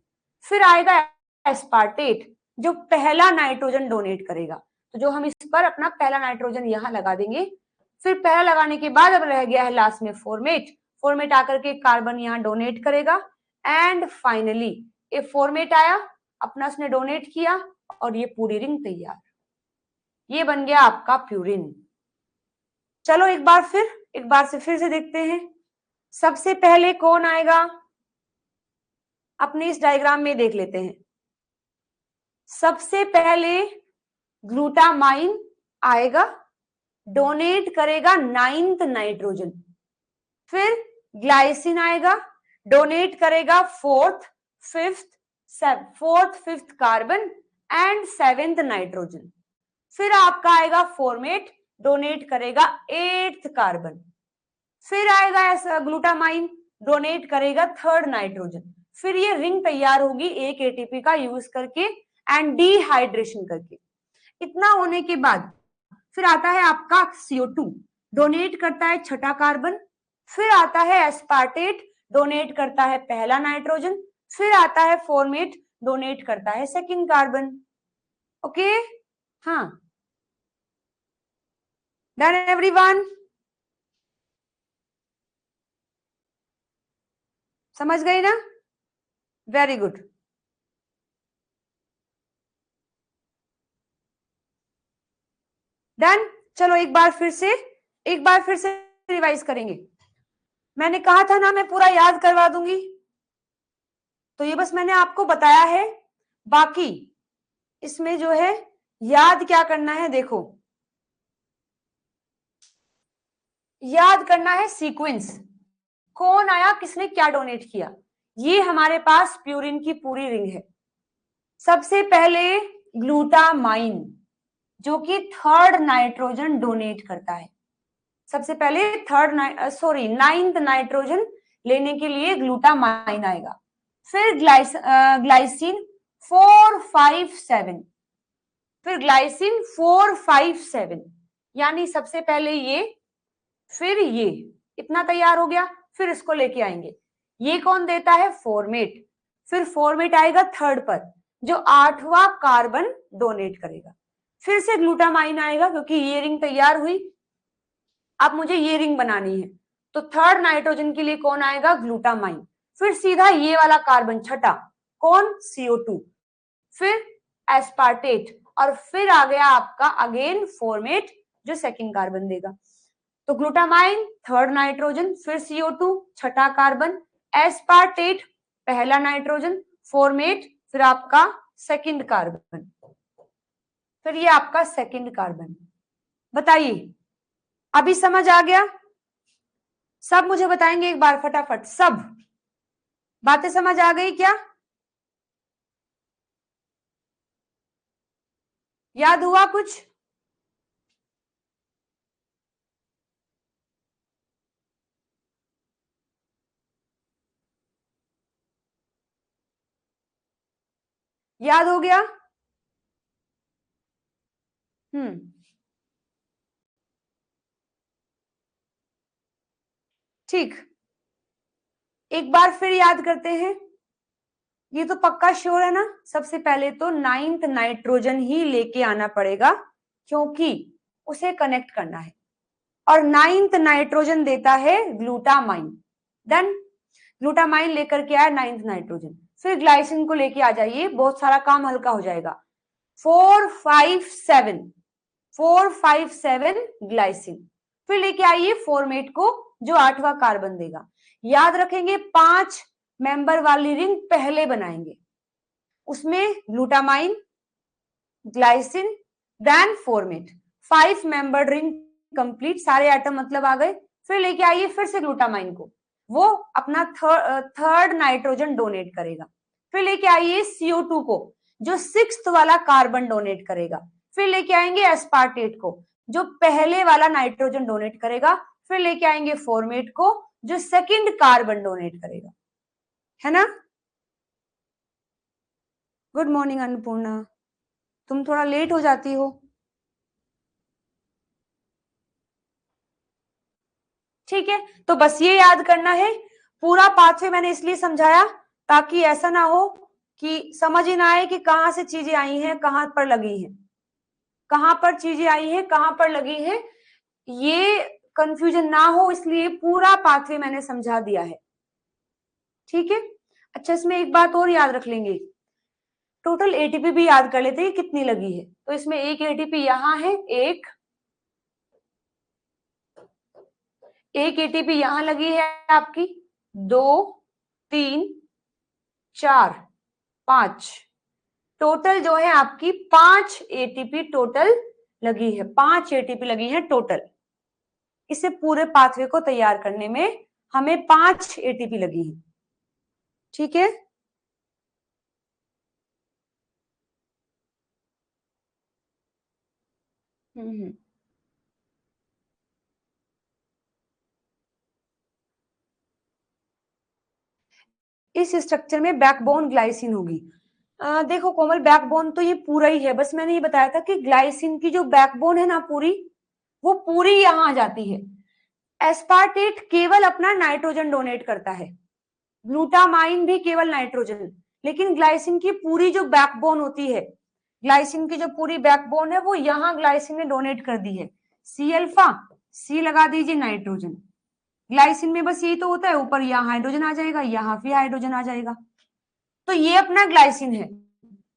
फिर आएगा एस्पार्टेट जो पहला नाइट्रोजन डोनेट करेगा, तो जो हम इस पर अपना पहला नाइट्रोजन यहां लगा देंगे। फिर पहला लगाने के बाद अब रह गया है लास्ट में फॉर्मेट। फॉर्मेट आकर के कार्बन यहाँ डोनेट करेगा एंड फाइनली ये फॉर्मेट आया, अपना उसने डोनेट किया और ये पूरी रिंग तैयार। ये बन गया आपका प्यूरिन। चलो एक बार से देखते हैं। सबसे पहले कौन आएगा, अपने इस डायग्राम में देख लेते हैं। सबसे पहले ग्लूटामाइन आएगा, डोनेट करेगा 9th नाइट्रोजन। फिर ग्लाइसिन आएगा, डोनेट करेगा 4th, 5th carbon and 7th nitrogen. फिर आपका आएगा फॉर्मेट, डोनेट करेगा 8th कार्बन। फिर आएगा ऐसा ग्लूटामाइन, डोनेट करेगा 3rd नाइट्रोजन। फिर ये रिंग तैयार होगी एक ATP का यूज करके एंड डिहाइड्रेशन करके। इतना होने के बाद फिर आता है आपका CO2, डोनेट करता है 6ठा कार्बन। फिर आता है एस्पार्टेट, डोनेट करता है पहला नाइट्रोजन। फिर आता है फॉर्मेट, डोनेट करता है 2nd कार्बन। ओके, हाँ, डन एवरीवन, समझ गई ना, वेरी गुड। डन। चलो एक बार फिर से रिवाइज करेंगे। मैंने कहा था ना मैं पूरा याद करवा दूंगी, तो ये बस मैंने आपको बताया है। बाकी इसमें जो है याद क्या करना है, देखो याद करना है सीक्वेंस, कौन आया किसने क्या डोनेट किया। ये हमारे पास प्यूरिन की पूरी रिंग है। सबसे पहले ग्लूटामाइन जो कि 3rd नाइट्रोजन डोनेट करता है। सबसे पहले 9th नाइट्रोजन लेने के लिए ग्लूटामाइन आएगा। फिर ग्लाइसिन 4, 5, 7, फिर ग्लाइसिन 4, 5, 7, यानी सबसे पहले ये फिर ये, इतना तैयार हो गया। फिर इसको लेके आएंगे, ये कौन देता है, फॉर्मेट। फिर फॉर्मेट आएगा 3rd पर जो 8वां कार्बन डोनेट करेगा। फिर से ग्लूटामाइन आएगा क्योंकि ये रिंग तैयार हुई, अब मुझे ये रिंग बनानी है, तो 3rd नाइट्रोजन के लिए कौन आएगा, ग्लूटामाइन। फिर सीधा ये वाला कार्बन 6ठा कौन, CO2। फिर एस्पार्टेट और फिर आ गया आपका अगेन फॉर्मेट जो 2nd कार्बन देगा। तो ग्लूटामाइन 3rd नाइट्रोजन, फिर CO2 6ठा कार्बन, एस्पार्टेट पहला नाइट्रोजन, फॉर्मेट फिर आपका 2nd कार्बन, फिर ये आपका 2nd कार्बन। बताइए अभी समझ आ गया? सब मुझे बताएंगे एक बार फटाफट, सब बातें समझ आ गई क्या, याद हुआ कुछ? याद हो गया? ठीक, एक बार फिर याद करते हैं। ये तो पक्का श्योर है ना, सबसे पहले तो 9th नाइट्रोजन ही लेके आना पड़ेगा क्योंकि उसे कनेक्ट करना है, और 9th नाइट्रोजन देता है ग्लूटामाइन। देन ग्लूटामाइन लेकर के आया 9th नाइट्रोजन। फिर ग्लाइसिन को लेके आ जाइए, बहुत सारा काम हल्का हो जाएगा। 4, 5, 7, 4, 5, 7 ग्लाइसिन। फिर लेके आइए फॉर्मेट को जो 8वां कार्बन देगा। याद रखेंगे 5 मेंबर वाली रिंग पहले बनाएंगे, उसमें glutamine, glycine, then formate, 5 member ring complete, सारे एटम मतलब आ गए। फिर लेके आइए फिर से ग्लूटामाइन को, वो अपना 3rd नाइट्रोजन डोनेट करेगा। फिर लेके आइए CO2 को जो 6th वाला कार्बन डोनेट करेगा, फिर लेके आएंगे एस्पार्टेट को जो पहले वाला नाइट्रोजन डोनेट करेगा, फिर लेके आएंगे फॉर्मेट को जो सेकंड कार्बन डोनेट करेगा, है ना। गुड मॉर्निंग अन्नपूर्णा, तुम थोड़ा लेट हो जाती हो। ठीक है, तो बस ये याद करना है। पूरा पाथवे मैंने इसलिए समझाया ताकि ऐसा ना हो कि समझ ही ना आए कि कहां से चीजें आई हैं, कहां पर लगी हैं, कहां पर चीजें आई हैं, कहां पर लगी हैं, ये कंफ्यूजन ना हो, इसलिए पूरा पाथवे मैंने समझा दिया है। ठीक है, अच्छा इसमें एक बात और याद रख लेंगे, टोटल एटीपी भी याद कर लेते हैं कितनी लगी है। तो इसमें एक एटीपी यहां है, एक एटीपी यहां लगी है आपकी, 2 3 4 5, टोटल जो है आपकी 5 एटीपी टोटल लगी है, 5 एटीपी लगी है टोटल। इसे पूरे पाथवे को तैयार करने में हमें 5 एटीपी लगी है। ठीक है, इस स्ट्रक्चर में बैकबोन ग्लाइसिन होगी। देखो कोमल, बैकबोन तो ये पूरा ही है, बस मैंने ये बताया था कि ग्लाइसिन की जो बैकबोन है ना पूरी, वो पूरी यहां आ जाती है। एस्पार्टेट केवल अपना नाइट्रोजन डोनेट करता है, ग्लूटामाइन भी केवल नाइट्रोजन, लेकिन ग्लाइसिन की पूरी जो बैकबोन होती है, ग्लाइसिन की जो पूरी बैकबोन है वो यहां ग्लाइसिन ने डोनेट कर दी है। सी अल्फा, सी लगा दीजिए नाइट्रोजन, ग्लाइसिन में बस यही तो होता है, ऊपर यहाँ हाइड्रोजन आ जाएगा, यहाँ भी हाइड्रोजन आ जाएगा, तो ये अपना ग्लाइसिन है।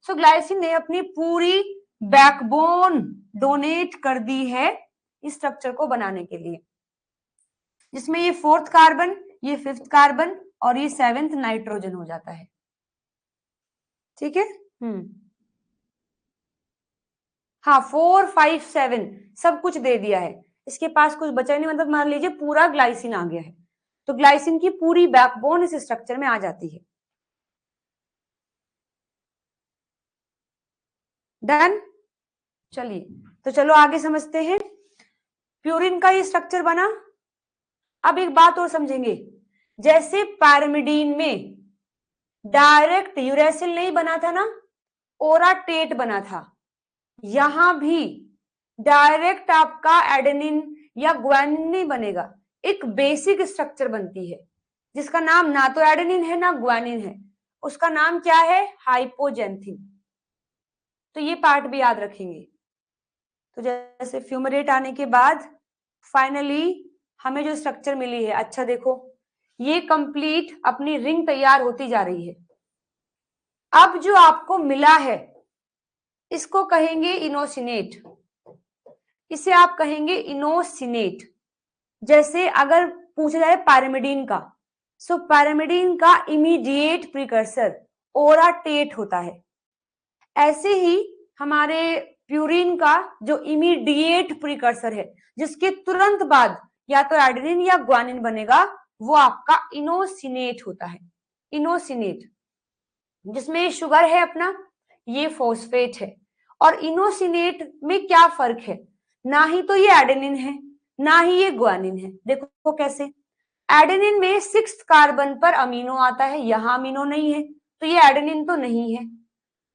सो ग्लाइसिन ने अपनी पूरी बैकबोन डोनेट कर दी है इस स्ट्रक्चर को बनाने के लिए, जिसमें ये 4th कार्बन, ये 5th कार्बन और ये 7th नाइट्रोजन हो जाता है। ठीक है, हाँ 4 5 7 सब कुछ दे दिया है, इसके पास कुछ बचा नहीं, मतलब मान लीजिए पूरा ग्लाइसिन आ गया है, तो ग्लाइसिन की पूरी बैकबोन इस स्ट्रक्चर में आ जाती है। डन, चलिए तो चलो आगे समझते हैं। प्यूरिन का ये स्ट्रक्चर बना। अब एक बात और समझेंगे, जैसे पैरामिडीन में डायरेक्ट यूरेसिल नहीं बना था ना, ओराटेट बना था, यहां भी डायरेक्ट आपका एडेनिन या ग्वानिन नहीं बनेगा, एक बेसिक स्ट्रक्चर बनती है जिसका नाम ना तो एडेनिन है ना ग्वानिन है, उसका नाम क्या है, हाइपोजेंथिन। तो ये पार्ट भी याद रखेंगे। तो जैसे फ्यूमरेट आने के बाद फाइनली हमें जो स्ट्रक्चर मिली है, अच्छा देखो ये कंप्लीट अपनी रिंग तैयार होती जा रही है। अब जो आपको मिला है इसको कहेंगे इनोसिनेट, इसे आप कहेंगे इनोसिनेट। जैसे अगर पूछा जाए पैरामिडीन का, सो पैरामिडीन का इमीडिएट प्रिकर्सर ओराटेट होता है, ऐसे ही हमारे प्यूरिन का जो इमीडिएट प्रिकर्सर है, जिसके तुरंत बाद या तो एडेनिन या ग्वानिन बनेगा, वो आपका इनोसिनेट होता है। इनोसिनेट, जिसमें शुगर है अपना, ये फॉस्फेट है। और इनोसिनेट में क्या फर्क है, ना ही तो ये एडेनिन है ना ही ये ग्वानिन है। देखो कैसे, एडेनिन में 6th कार्बन पर अमीनो आता है, यहां अमीनो नहीं है, तो ये एडेनिन तो नहीं है।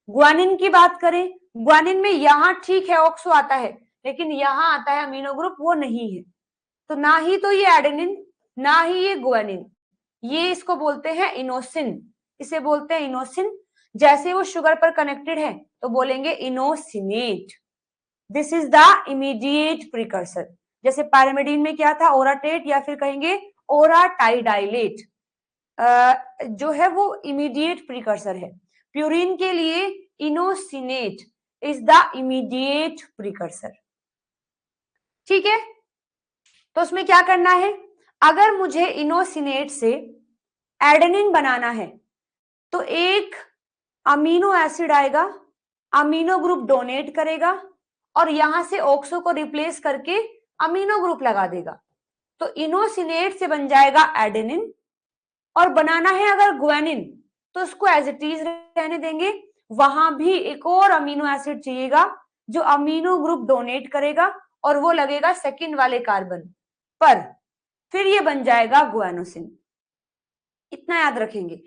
ग्वानिन की बात करें, ग्वानिन में यहां ठीक है ऑक्सो आता है, लेकिन यहां आता है अमीनो ग्रुप, वो नहीं है, तो ना ही तो ये एडेनिन ना ही ये ग्वानिन, ये इसको बोलते हैं इनोसिन, इसे बोलते हैं इनोसिन। जैसे वो शुगर पर कनेक्टेड है तो बोलेंगे inosinate, this is the immediate precursor. जैसे पैरामिडीन में क्या था, ओराटेट, या फिर कहेंगे ओराटाइडाइलेट, जो है वो इमीडिएट प्रिकर्सर है। प्यूरिन के लिए इनोसिनेट इज द इमीडिएट प्रिकर्सर। ठीक है, तो उसमें क्या करना है, अगर मुझे इनोसिनेट से एडेनिन बनाना है तो एक अमीनो एसिड आएगा, अमीनो ग्रुप डोनेट करेगा और यहां से ऑक्सो को रिप्लेस करके अमीनो ग्रुप लगा देगा, तो इनोसिनेट से बन जाएगा एडेनिन। और बनाना है अगर ग्वानिन, तो उसको एज इट इज रहने देंगे। वहां भी एक और अमीनो एसिड चाहिएगा जो अमीनो ग्रुप डोनेट करेगा और वो लगेगा सेकंड वाले कार्बन पर, फिर ये बन जाएगा गुआनोसिन। इतना याद रखेंगे।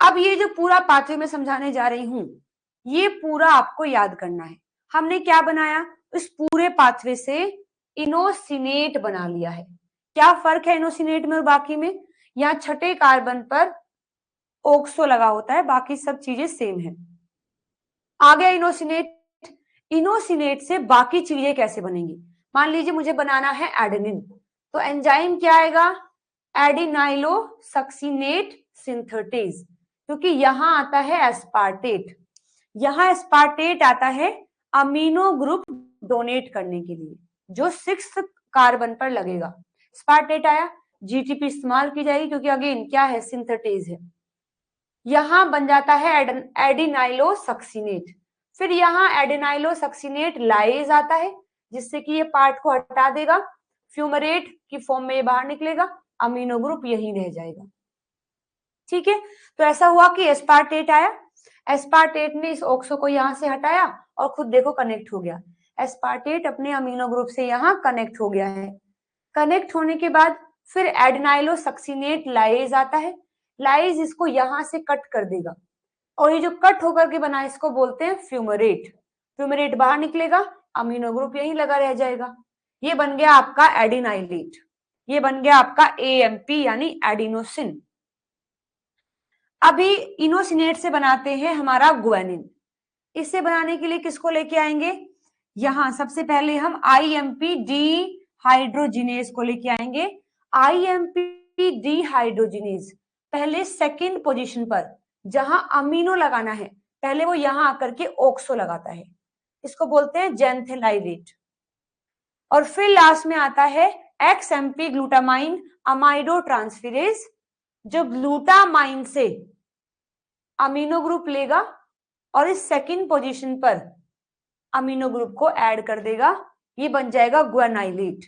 अब ये जो पूरा पाथवे में समझाने जा रही हूं, ये पूरा आपको याद करना है। हमने क्या बनाया, इस पूरे पाथवे से इनोसिनेट बना लिया है। क्या फर्क है इनोसिनेट में और बाकी में? यहाँ छठे कार्बन पर ऑक्सो लगा होता है, बाकी सब चीजें सेम है। आ गया इनोसिनेट। इनोसिनेट से बाकी चीजें कैसे बनेंगी? मान लीजिए मुझे बनाना है एडेनिन, तो एंजाइम क्या आएगा? एडिनाइलो सक्सिनेट सिंथेटेज, क्योंकि यहां आता है एस्पार्टेट। यहां एस्पार्टेट आता है अमीनो ग्रुप डोनेट करने के लिए, जो 6th कार्बन पर लगेगा। एस्पार्टेट आया, जीटीपी इस्तेमाल की जाएगी, क्योंकि अगेन क्या है, सिंथेटेज है। यहां बन जाता है एडिनाइलो सक्सिनेट। फिर यहाँ एडिनाइलो सक्सिनेट लाइज आता है, जिससे कि ये पार्ट को हटा देगा, फ्यूमरेट की फॉर्म में ये बाहर निकलेगा, अमीनो ग्रुप यही रह जाएगा। ठीक है, तो ऐसा हुआ कि एस्पार्टेट आया, एस्पार्टेट ने इस ऑक्सो को यहां से हटाया और खुद देखो कनेक्ट हो गया। एस्पार्टेट अपने अमीनो ग्रुप से यहां कनेक्ट हो गया है। कनेक्ट होने के बाद फिर एडिनाइलो सक्सिनेट लाइज आता है, लाइज इसको यहां से कट कर देगा, और ये जो कट होकर के बना इसको बोलते हैं फ्यूमरेट। फ्यूमरेट बाहर निकलेगा, अमीनो ग्रुप यहीं लगा रह जाएगा। ये बन गया आपका एडिनाइलेट, ये बन गया आपका एएमपी यानी एडिनोसिन। अभी इनोसिनेट से बनाते हैं हमारा गुआनिन। इससे बनाने के लिए किसको लेके आएंगे? यहां सबसे पहले हम आईएमपी डी हाइड्रोजिनेज को लेके आएंगे। आईएमपी डी हाइड्रोजिनेज पहले सेकंड पोजीशन पर जहां अमीनो लगाना है, पहले वो यहां आकर के ऑक्सो लगाता है, इसको बोलते हैं जेंथेलाइलेट। और फिर लास्ट में आता है एक्सएमपी ग्लूटामाइन अमाइडो ट्रांसफेरेज, जो ग्लूटामाइन से अमीनो ग्रुप लेगा और इस सेकंड पोजीशन पर अमीनो ग्रुप को ऐड कर देगा, ये बन जाएगा गुआनाइलेट।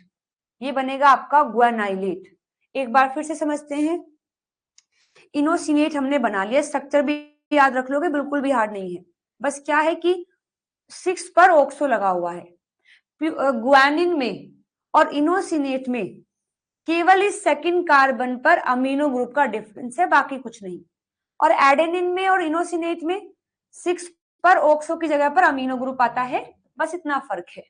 ये बनेगा आपका गुआनाइलेट। एक बार फिर से समझते हैं। इनोसिनेट हमने बना लिया, स्ट्रक्चर भी याद रख लोगे, बिल्कुल भी हार्ड नहीं है। बस क्या है कि 6 पर ऑक्सो लगा हुआ है। गुआनिन में और इनोसिनेट में केवल इस सेकंड कार्बन पर अमीनो ग्रुप का डिफरेंस है, बाकी कुछ नहीं। और एडेनिन में और इनोसिनेट में 6 पर ऑक्सो की जगह पर अमीनो ग्रुप आता है, बस इतना फर्क है।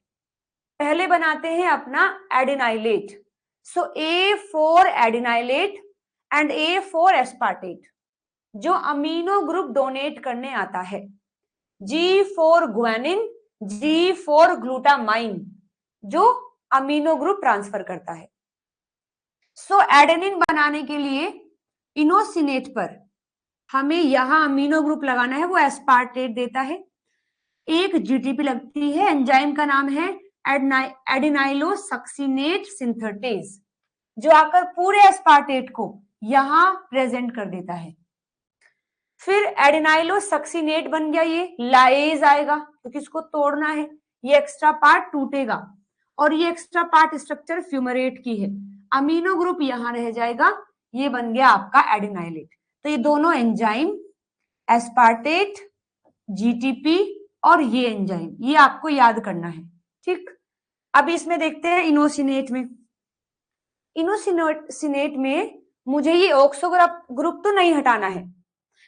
पहले बनाते हैं अपना adenylate. So A for adenylate and A for aspartate, जो अमीनो ग्रुप डोनेट करने आता है। G for guanine, G for glutamine, जो अमीनो ग्रुप ट्रांसफर करता है। सो एडेनिन बनाने के लिए इनोसिनेट पर हमें यहां अमीनो ग्रुप लगाना है, वो एस्पार्टेट देता है। एक जीटीपी लगती है, एंजाइम का नाम है एडिनाइलो सक्सिनेट सिंथेटेज, जो आकर पूरे एस्पार्टेट को यहां प्रेजेंट कर देता है। फिर एडिनाइलो सक्सिनेट बन गया, ये लाइज आएगा क्योंकि इसको तोड़ना है, ये एक्स्ट्रा पार्ट टूटेगा और ये एक्स्ट्रा पार्ट स्ट्रक्चर फ्यूमरेट की है, अमीनो ग्रुप यहां रह जाएगा, ये बन गया आपका एडिनाइलेट। तो ये दोनों एंजाइम एस्पार्टेट, जीटीपी और ये एंजाइम, ये आपको याद करना है। ठीक, अब इसमें देखते हैं इनोसिनेट में। इनोसिनेट में मुझे ये ऑक्सो ग्रुप तो नहीं हटाना है,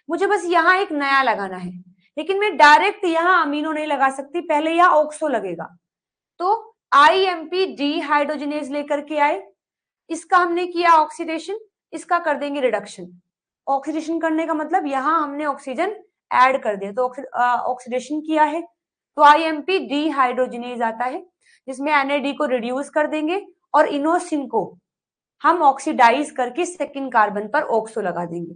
मुझे बस यहाँ एक नया लगाना है, लेकिन मैं डायरेक्ट यहाँ अमीनो नहीं लगा सकती, पहले यहाँ ऑक्सो लगेगा। तो आईएमपी डी हाइड्रोजिनेज लेकर के आए, इसका हमने किया ऑक्सीडेशन, इसका कर देंगे रिडक्शन। ऑक्सीडेशन करने का मतलब यहाँ हमने ऑक्सीजन ऐड कर दिया, तो ऑक्सीडेशन किया है, तो आईएमपी डी हाइड्रोजिनेज आता है, जिसमें एनएडी को रिड्यूस कर देंगे और इनोसिन को हम ऑक्सीडाइज करके सेकंड कार्बन पर ऑक्सो लगा देंगे।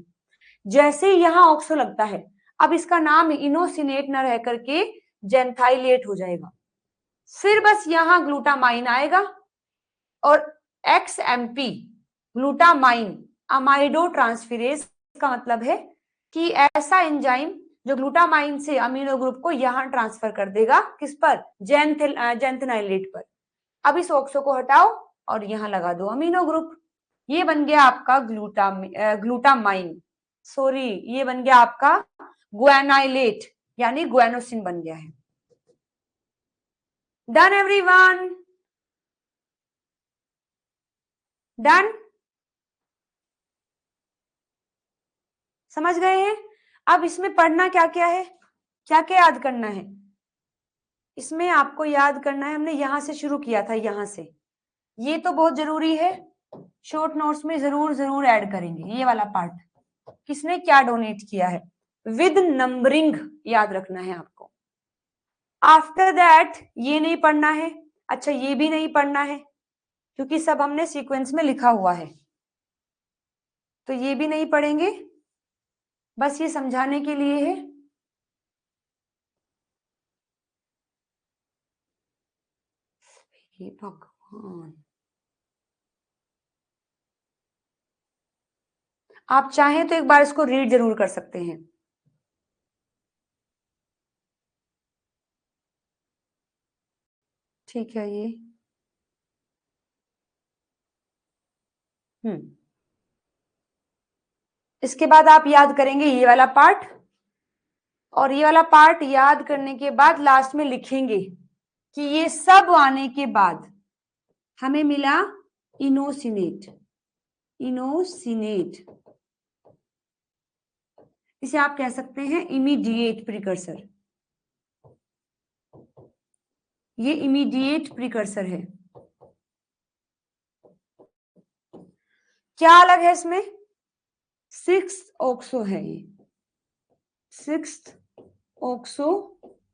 जैसे ही यहाँ ऑक्सो लगता है, अब इसका नाम इनोसिनेट न रह करके जेंथाइलेट हो जाएगा। फिर बस यहाँ ग्लूटामाइन आएगा और एक्सएमपी ग्लूटामाइन अमाइडो ट्रांसफेरेज का मतलब है कि ऐसा एंजाइम जो ग्लूटामाइन से अमीनो ग्रुप को यहां ट्रांसफर कर देगा, किस पर? जेंथेनाइलेट पर। अब इस ऑक्सो को हटाओ और यहां लगा दो अमीनो ग्रुप, ये बन गया आपका ग्लूटामाइन। सॉरी, ये बन गया आपका ग्वेनाइलेट, यानी ग्वेनोसिन बन गया है। डन एवरीवन, डन, समझ गए हैं? अब इसमें पढ़ना क्या क्या है, क्या क्या याद करना है? इसमें आपको याद करना है, हमने यहां से शुरू किया था, यहां से, ये तो बहुत जरूरी है, शॉर्ट नोट्स में जरूर जरूर ऐड करेंगे ये वाला पार्ट, किसने क्या डोनेट किया है, विद नंबरिंग याद रखना है आपको। आफ्टर दैट ये नहीं पढ़ना है, अच्छा ये भी नहीं पढ़ना है क्योंकि सब हमने सीक्वेंस में लिखा हुआ है, तो ये भी नहीं पढ़ेंगे, बस ये समझाने के लिए है। हे भगवान, आप चाहें तो एक बार इसको रीड जरूर कर सकते हैं। ठीक है, ये इसके बाद आप याद करेंगे ये वाला पार्ट, और ये वाला पार्ट याद करने के बाद लास्ट में लिखेंगे कि ये सब आने के बाद हमें मिला इनोसिनेट, इनोसिनेट, इसे आप कह सकते हैं इमीडिएट प्रिकर्सर, ये इमीडिएट प्रिकर्सर है। क्या अलग है इसमें, 6th ऑक्सो है, ये 6th ऑक्सो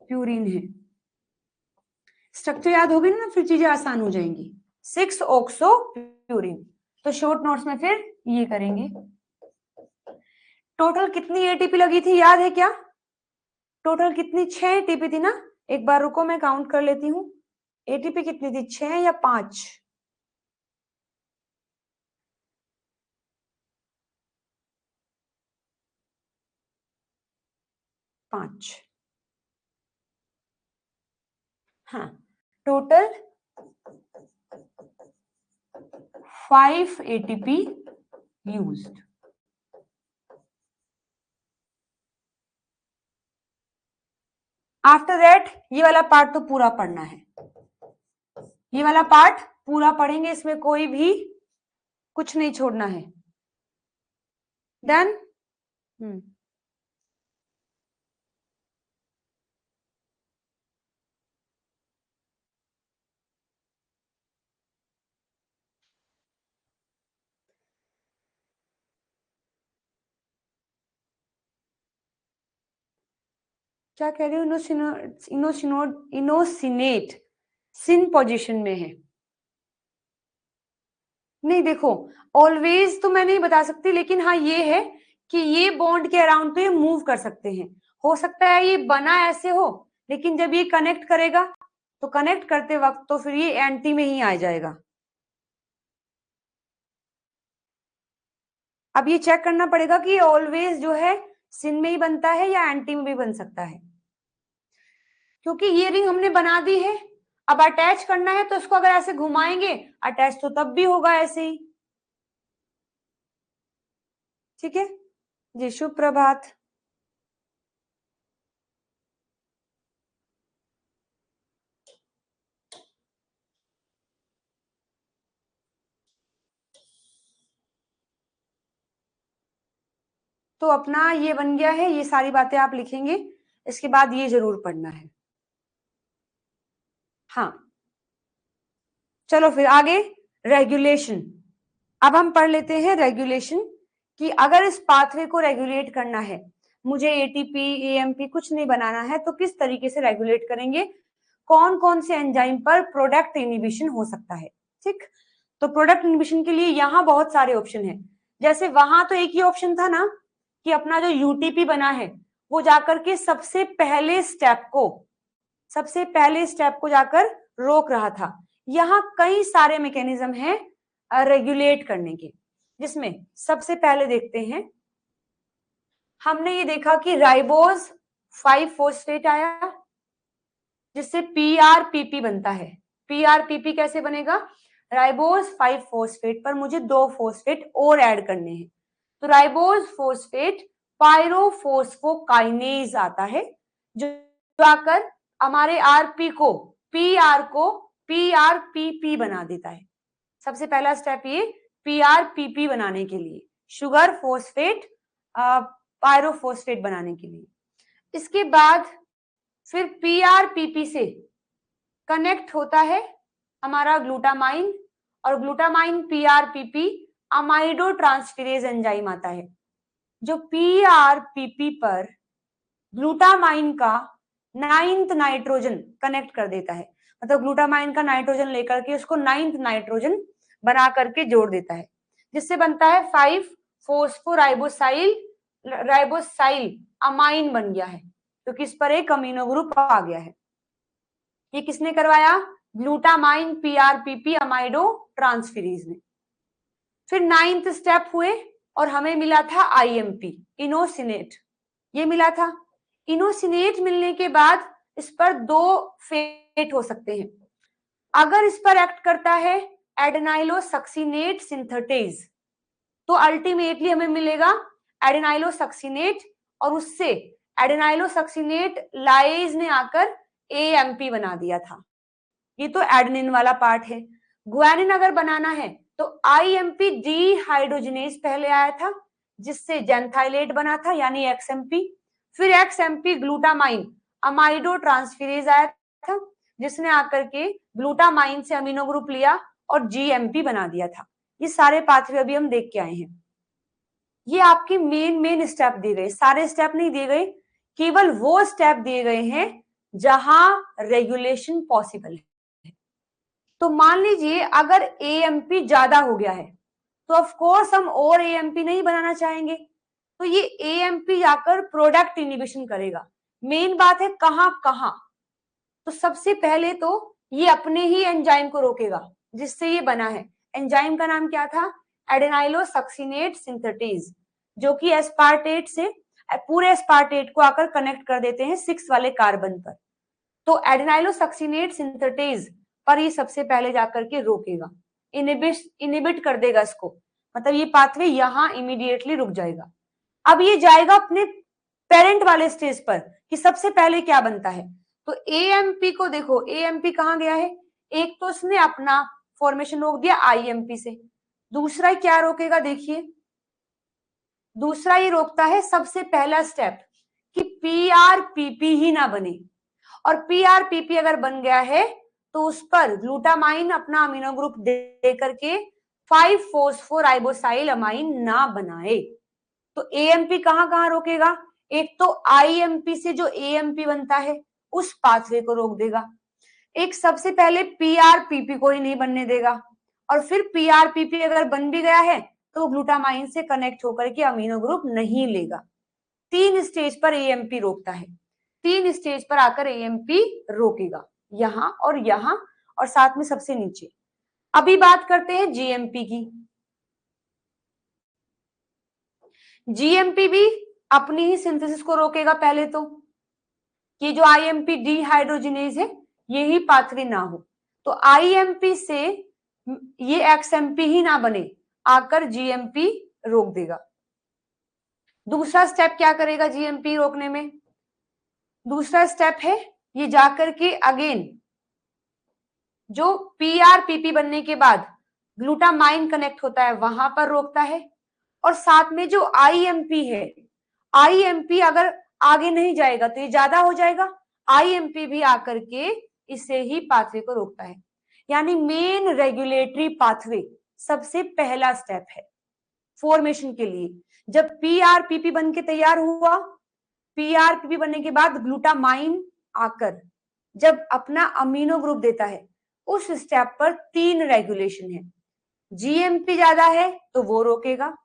प्यूरिन है। स्ट्रक्चर याद होगी ना, फिर चीजें आसान हो जाएंगी। 6 ऑक्सो प्यूरिन, तो शॉर्ट नोट्स में फिर ये करेंगे। टोटल कितनी एटीपी लगी थी याद है क्या, टोटल कितनी, 6 एटीपी थी ना, एक बार रुको मैं काउंट कर लेती हूँ, एटीपी कितनी थी, 6 या 5, 5, हाँ, total 5 ATP used. After that ये वाला पार्ट तो पूरा पढ़ना है, ये वाला पार्ट पूरा पढ़ेंगे, इसमें कोई भी कुछ नहीं छोड़ना है। डन? क्या कह रही हूँ, इनोसिनेट सिन पोजीशन में है। नहीं देखो, ऑलवेज तो मैं नहीं बता सकती, लेकिन हाँ ये है कि ये बॉन्ड के अराउंड तो ये मूव कर सकते हैं, हो सकता है ये बना ऐसे हो, लेकिन जब ये कनेक्ट करेगा तो कनेक्ट करते वक्त तो फिर ये एंटी में ही आ जाएगा। अब ये चेक करना पड़ेगा कि ऑलवेज जो है सिन में ही बनता है या एंटी में भी बन सकता है, क्योंकि ये रिंग हमने बना दी है, अब अटैच करना है तो इसको अगर ऐसे घुमाएंगे अटैच तो तब भी होगा ऐसे ही। ठीक है जी, शुभ प्रभात। तो अपना ये बन गया है, ये सारी बातें आप लिखेंगे, इसके बाद ये जरूर पढ़ना है। हाँ चलो फिर आगे, रेगुलेशन। अब हम पढ़ लेते हैं रेगुलेशन, कि अगर इस पाथवे को रेगुलेट करना है, मुझे एटीपी एएमपी कुछ नहीं बनाना है, तो किस तरीके से रेगुलेट करेंगे, कौन कौन से एंजाइम पर प्रोडक्ट इनिबिशन हो सकता है। ठीक, तो प्रोडक्ट इनिबिशन के लिए यहाँ बहुत सारे ऑप्शन है, जैसे वहां तो एक ही ऑप्शन था ना कि अपना जो यूटीपी बना है वो जाकर के सबसे पहले स्टेप को जाकर रोक रहा था। यहाँ कई सारे मैकेनिज्म हैं रेगुलेट करने के, जिसमें सबसे पहले देखते हैं, हमने ये देखा कि राइबोज 5 फोस्फेट आया जिससे पीआरपीपी बनता है। पीआरपीपी कैसे बनेगा, राइबोज 5 फोस्फेट पर मुझे 2 फोस्फेट और ऐड करने हैं, तो राइबोज फॉस्फेट पायरोफोस्फोकाइनेज आता है, जो आकर हमारे आरपी को पीआरपीपी बना देता है। सबसे पहला स्टेप ये पीआरपीपी बनाने के लिए, शुगर फॉस्फेट पायरोफोस्फेट बनाने के लिए। इसके बाद फिर पीआरपीपी से कनेक्ट होता है हमारा ग्लूटामाइन, और glutamine PRPP amido transferase enzyme आता है, जो पीआरपीपी पर ग्लूटामाइन का 9th नाइट्रोजन कनेक्ट कर देता है। मतलब ग्लूटामाइन का नाइट्रोजन लेकर के उसको 9th नाइट्रोजन बना करके जोड़ देता है, जिससे बनता है 5-फॉस्फोराइबोसाइल अमाइन बन गया है, क्योंकि इस पर एक अमीनो ग्रुप आ गया है। ये किसने करवाया? ग्लूटामाइन पीआरपीपी अमाइडो ट्रांसफेरेज ने। फिर 9th स्टेप हुए और हमें मिला था आईएमपी, इनोसिनेट, ये मिला था। इनोसिनेट मिलने के बाद इस पर 2 फेट हो सकते हैं। अगर इस पर एक्ट करता है एडेनाइलोसक्सिनेट सिंथेटेज, तो अल्टीमेटली हमें मिलेगा एडेनाइलोसक्सिनेट, और उससे एडेनाइलोसक्सिनेट लाइज ने आकर एएमपी बना दिया था। ये तो एडेनिन वाला पार्ट है। ग्वानिन अगर बनाना है तो आईएमपी डीहाइड्रोजिनेज पहले आया था, जिससे जेंथाइलेट बना था, यानी एक्सएमपी। फिर एक्सएमपी ग्लूटामाइन अमाइडो ट्रांसफेरेज आया था, जिसने आकर के ग्लूटामाइन से अमीनो ग्रुप लिया और जीएमपी बना दिया था। ये सारे पाथवे अभी हम देख के आए हैं। ये आपके मेन स्टेप दिए गए, सारे स्टेप नहीं दिए गए, केवल वो स्टेप दिए गए हैं जहां रेगुलेशन पॉसिबल है। तो मान लीजिए अगर एएमपी ज्यादा हो गया है, तो ऑफ कोर्स हम और एएमपी नहीं बनाना चाहेंगे, तो ये एएमपी जाकर प्रोडक्ट इनिबिशन करेगा। मेन बात है कहां कहां, तो सबसे पहले तो ये अपने ही एंजाइम को रोकेगा जिससे ये बना है। एंजाइम का नाम क्या था? एडेनाइलोसक्सिनेट सिंथेटेज, जो कि एस्पार्टेट से पूरे एस्पार्टेट को आकर कनेक्ट कर देते हैं 6 वाले कार्बन पर। तो एडेनाइलोसक्सिनेट सिंथेटेज पर ये सबसे पहले जाकर के रोकेगा, इनिबिट कर देगा इसको, मतलब ये पाथवे यहां इमीडिएटली रुक जाएगा। अब ये जाएगा अपने पेरेंट वाले स्टेज पर कि सबसे पहले क्या बनता है। तो एएमपी को देखो, एएमपी कहां गया है? एक तो उसने अपना फॉर्मेशन रोक दिया आईएमपी से, दूसरा क्या रोकेगा? देखिए, दूसरा ये रोकता है सबसे पहला स्टेप कि पीआरपीपी ही ना बने, और पीआरपीपी अगर बन गया है तो उस पर ग्लूटामाइन अपना अमीनो ग्रुप दे करके 5-फॉस्फोराइबोसाइल अमाइन ना बनाए। तो एएमपी कहां कहां रोकेगा? एक तो आईएमपी से जो एएमपी बनता है उस पाथवे को रोक देगा, एक सबसे पहले पीआरपीपी को ही नहीं बनने देगा, और फिर पीआरपीपी अगर बन भी गया है तो ग्लूटामाइन से कनेक्ट होकर के अमीनो ग्रुप नहीं लेगा। 3 स्टेज पर एएमपी रोकता है, 3 स्टेज पर आकर एएमपी रोकेगा, यहां और साथ में सबसे नीचे। अभी बात करते हैं जीएमपी की। जीएमपी भी अपनी ही सिंथेसिस को रोकेगा पहले तो, कि जो आईएमपी डीहाइड्रोजिनेज है यही पाथवे ना हो, तो आईएमपी से ये एक्सएमपी ही ना बने, आकर जीएमपी रोक देगा। दूसरा स्टेप क्या करेगा जीएमपी रोकने में? दूसरा स्टेप है ये जाकर के अगेन जो पीआरपीपी बनने के बाद ग्लूटामाइन कनेक्ट होता है वहां पर रोकता है, और साथ में जो आईएमपी है, आईएमपी अगर आगे नहीं जाएगा तो ये ज्यादा हो जाएगा, आईएमपी भी आकर के इसे ही पाथवे को रोकता है। यानी मेन रेगुलेटरी पाथवे सबसे पहला स्टेप है फॉर्मेशन के लिए। जब पीआरपीपी बन के तैयार हुआ, पीआरपीपी बनने के बाद ग्लूटामाइन आकर जब अपना अमीनो ग्रुप देता है, उस स्टेप पर 3 रेगुलेशन है। जीएमपी ज्यादा है तो वो रोकेगा,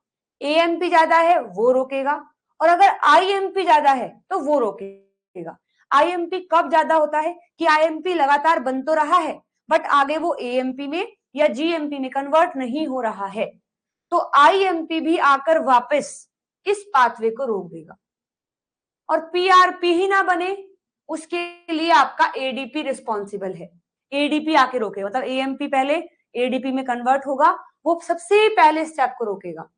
एएमपी ज्यादा है वो रोकेगा, और अगर आईएमपी ज्यादा है तो वो रोकेगा। आईएमपी कब ज्यादा होता है? कि आईएमपी लगातार बन तो रहा है बट आगे वो एएमपी में या जीएमपी में कन्वर्ट नहीं हो रहा है, तो आईएमपी भी आकर वापस इस पाथवे को रोक देगा। और पीआरपी ही ना बने उसके लिए आपका एडीपी रिस्पॉन्सिबल है, एडीपी आके रोके, मतलब एएमपी पहले एडीपी में कन्वर्ट होगा, वो सबसे पहले स्टेप को रोकेगा।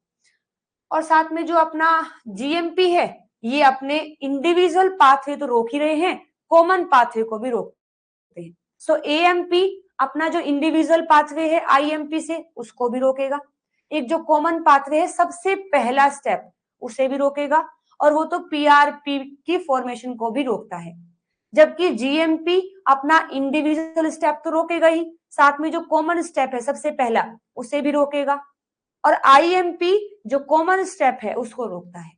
और साथ में जो अपना जीएमपी है, ये अपने इंडिविजुअल पाथवे तो रोक ही रहे हैं, कॉमन पाथवे को भी रोकते हैं। सो एएमपी अपना जो इंडिविजुअल पाथवे है आईएमपी से, उसको भी रोकेगा। एक जो कॉमन पाथवे है, सबसे पहला स्टेप, उसे भी रोकेगा, और वो तो पीआरपी की फॉर्मेशन को भी रोकता है। जबकि जीएमपी अपना इंडिविजुअल स्टेप तो रोकेगा ही, साथ में जो कॉमन स्टेप है सबसे पहला, उसे भी रोकेगा, और आईएमपी जो कॉमन स्टेप है उसको रोकता है।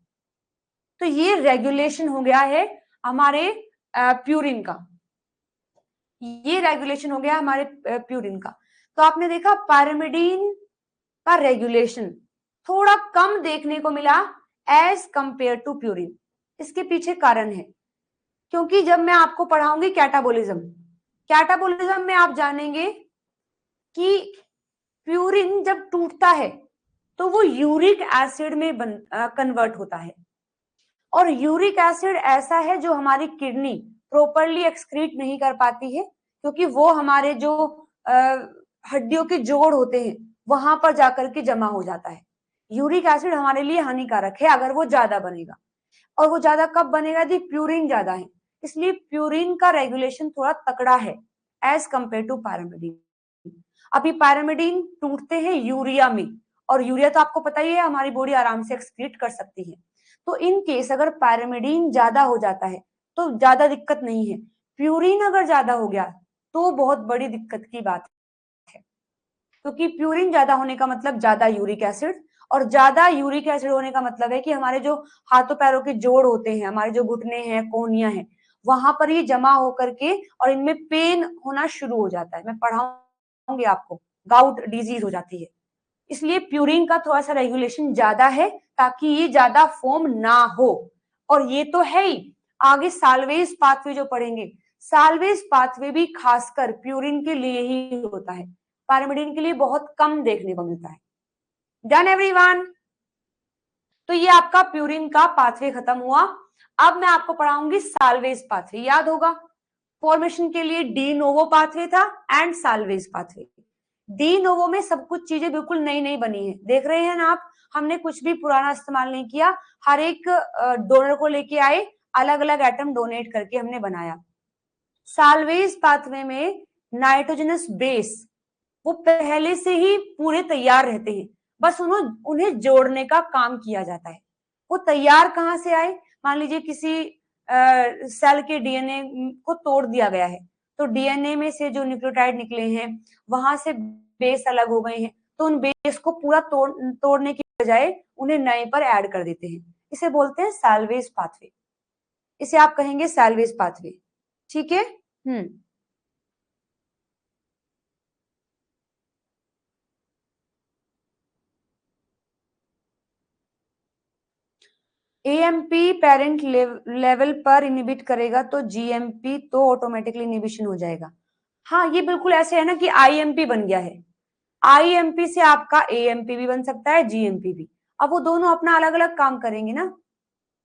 तो ये रेगुलेशन हो गया है हमारे प्यूरिन का, ये रेगुलेशन हो गया हमारे प्यूरिन का। तो आपने देखा पायरिमिडीन का रेगुलेशन थोड़ा कम देखने को मिला एज कंपेयर टू प्यूरिन। इसके पीछे कारण है, क्योंकि जब मैं आपको पढ़ाऊंगी कैटाबोलिज्म, कैटाबोलिज्म में आप जानेंगे कि प्यूरिन जब टूटता है तो वो यूरिक एसिड में कन्वर्ट होता है, और यूरिक एसिड ऐसा है जो हमारी किडनी प्रॉपरली एक्सक्रीट नहीं कर पाती है, क्योंकि वो हमारे जो हड्डियों के जोड़ होते हैं वहां पर जाकर के जमा हो जाता है। यूरिक एसिड हमारे लिए हानिकारक है अगर वो ज्यादा बनेगा, और वो ज्यादा कब बनेगा? यदि प्यूरिन ज्यादा है। इसलिए प्यूरिन का रेगुलेशन थोड़ा तकड़ा है एज कंपेयर टू पायरिमिडीन। अभी पायरिमिडीन टूटते हैं यूरिया में, और यूरिया तो आपको पता ही है हमारी बॉडी आराम से एक्सक्रीट कर सकती है। तो इन केस अगर पायरिमिडीन ज्यादा हो जाता है तो ज्यादा दिक्कत नहीं है, प्यूरिन अगर ज्यादा हो गया तो बहुत बड़ी दिक्कत की बात है, क्योंकि प्यूरिन ज्यादा होने का मतलब ज्यादा यूरिक एसिड, और ज्यादा यूरिक एसिड होने का मतलब है कि हमारे जो हाथों पैरों के जोड़ होते हैं, हमारे जो घुटने हैं, कोहनियां हैं, वहां पर ये जमा होकर के और इनमें पेन होना शुरू हो जाता है। मैं पढ़ाऊंगी आपको, गाउट डिजीज हो जाती है। इसलिए प्यूरिन का थोड़ा सा रेगुलेशन ज्यादा है ताकि ये ज्यादा फॉर्म ना हो। और ये तो है ही, आगे साल्वेज पाथवे जो पढ़ेंगे, साल्वेज पाथवे भी खासकर प्यूरिन के लिए ही होता है, पायरिमिडीन के लिए बहुत कम देखने को मिलता है। Done everyone? तो ये आपका प्यूरिन का पाथवे खत्म हुआ। अब मैं आपको पढ़ाऊंगी साल्वेज पाथवे। याद होगा फॉर्मेशन के लिए डी नोवो पाथवे था and salvage pathway. De novo में सब कुछ चीजें बिल्कुल नई नई बनी है, देख रहे हैं ना आप, हमने कुछ भी पुराना इस्तेमाल नहीं किया, हर एक डोनर को लेके आए, अलग अलग एटम डोनेट करके हमने बनाया। साल्वेज पाथवे में नाइट्रोजनस बेस वो पहले से ही पूरे तैयार रहते हैं, बस उन्हें जोड़ने का काम किया जाता है। वो तैयार कहाँ से आए? मान लीजिए किसी सेल के डीएनए को तोड़ दिया गया है, तो डीएनए में से जो न्यूक्लियोटाइड निकले हैं वहां से बेस अलग हो गए हैं, तो उन बेस को पूरा तोड़ने की बजाय उन्हें नए पर ऐड कर देते हैं। इसे बोलते हैं साल्वेज पाथवे, इसे आप कहेंगे साल्वेज पाथवे। ठीक है। एएमपी पेरेंट लेवल पर इनिबिट करेगा तो जीएमपी तो ऑटोमेटिकली इनिबिशन हो जाएगा। हाँ, ये बिल्कुल ऐसे है ना कि आईएमपी बन गया है, आईएमपी से आपका एएमपी भी बन सकता है, जीएमपी भी। अब वो दोनों अपना अलग अलग काम करेंगे ना।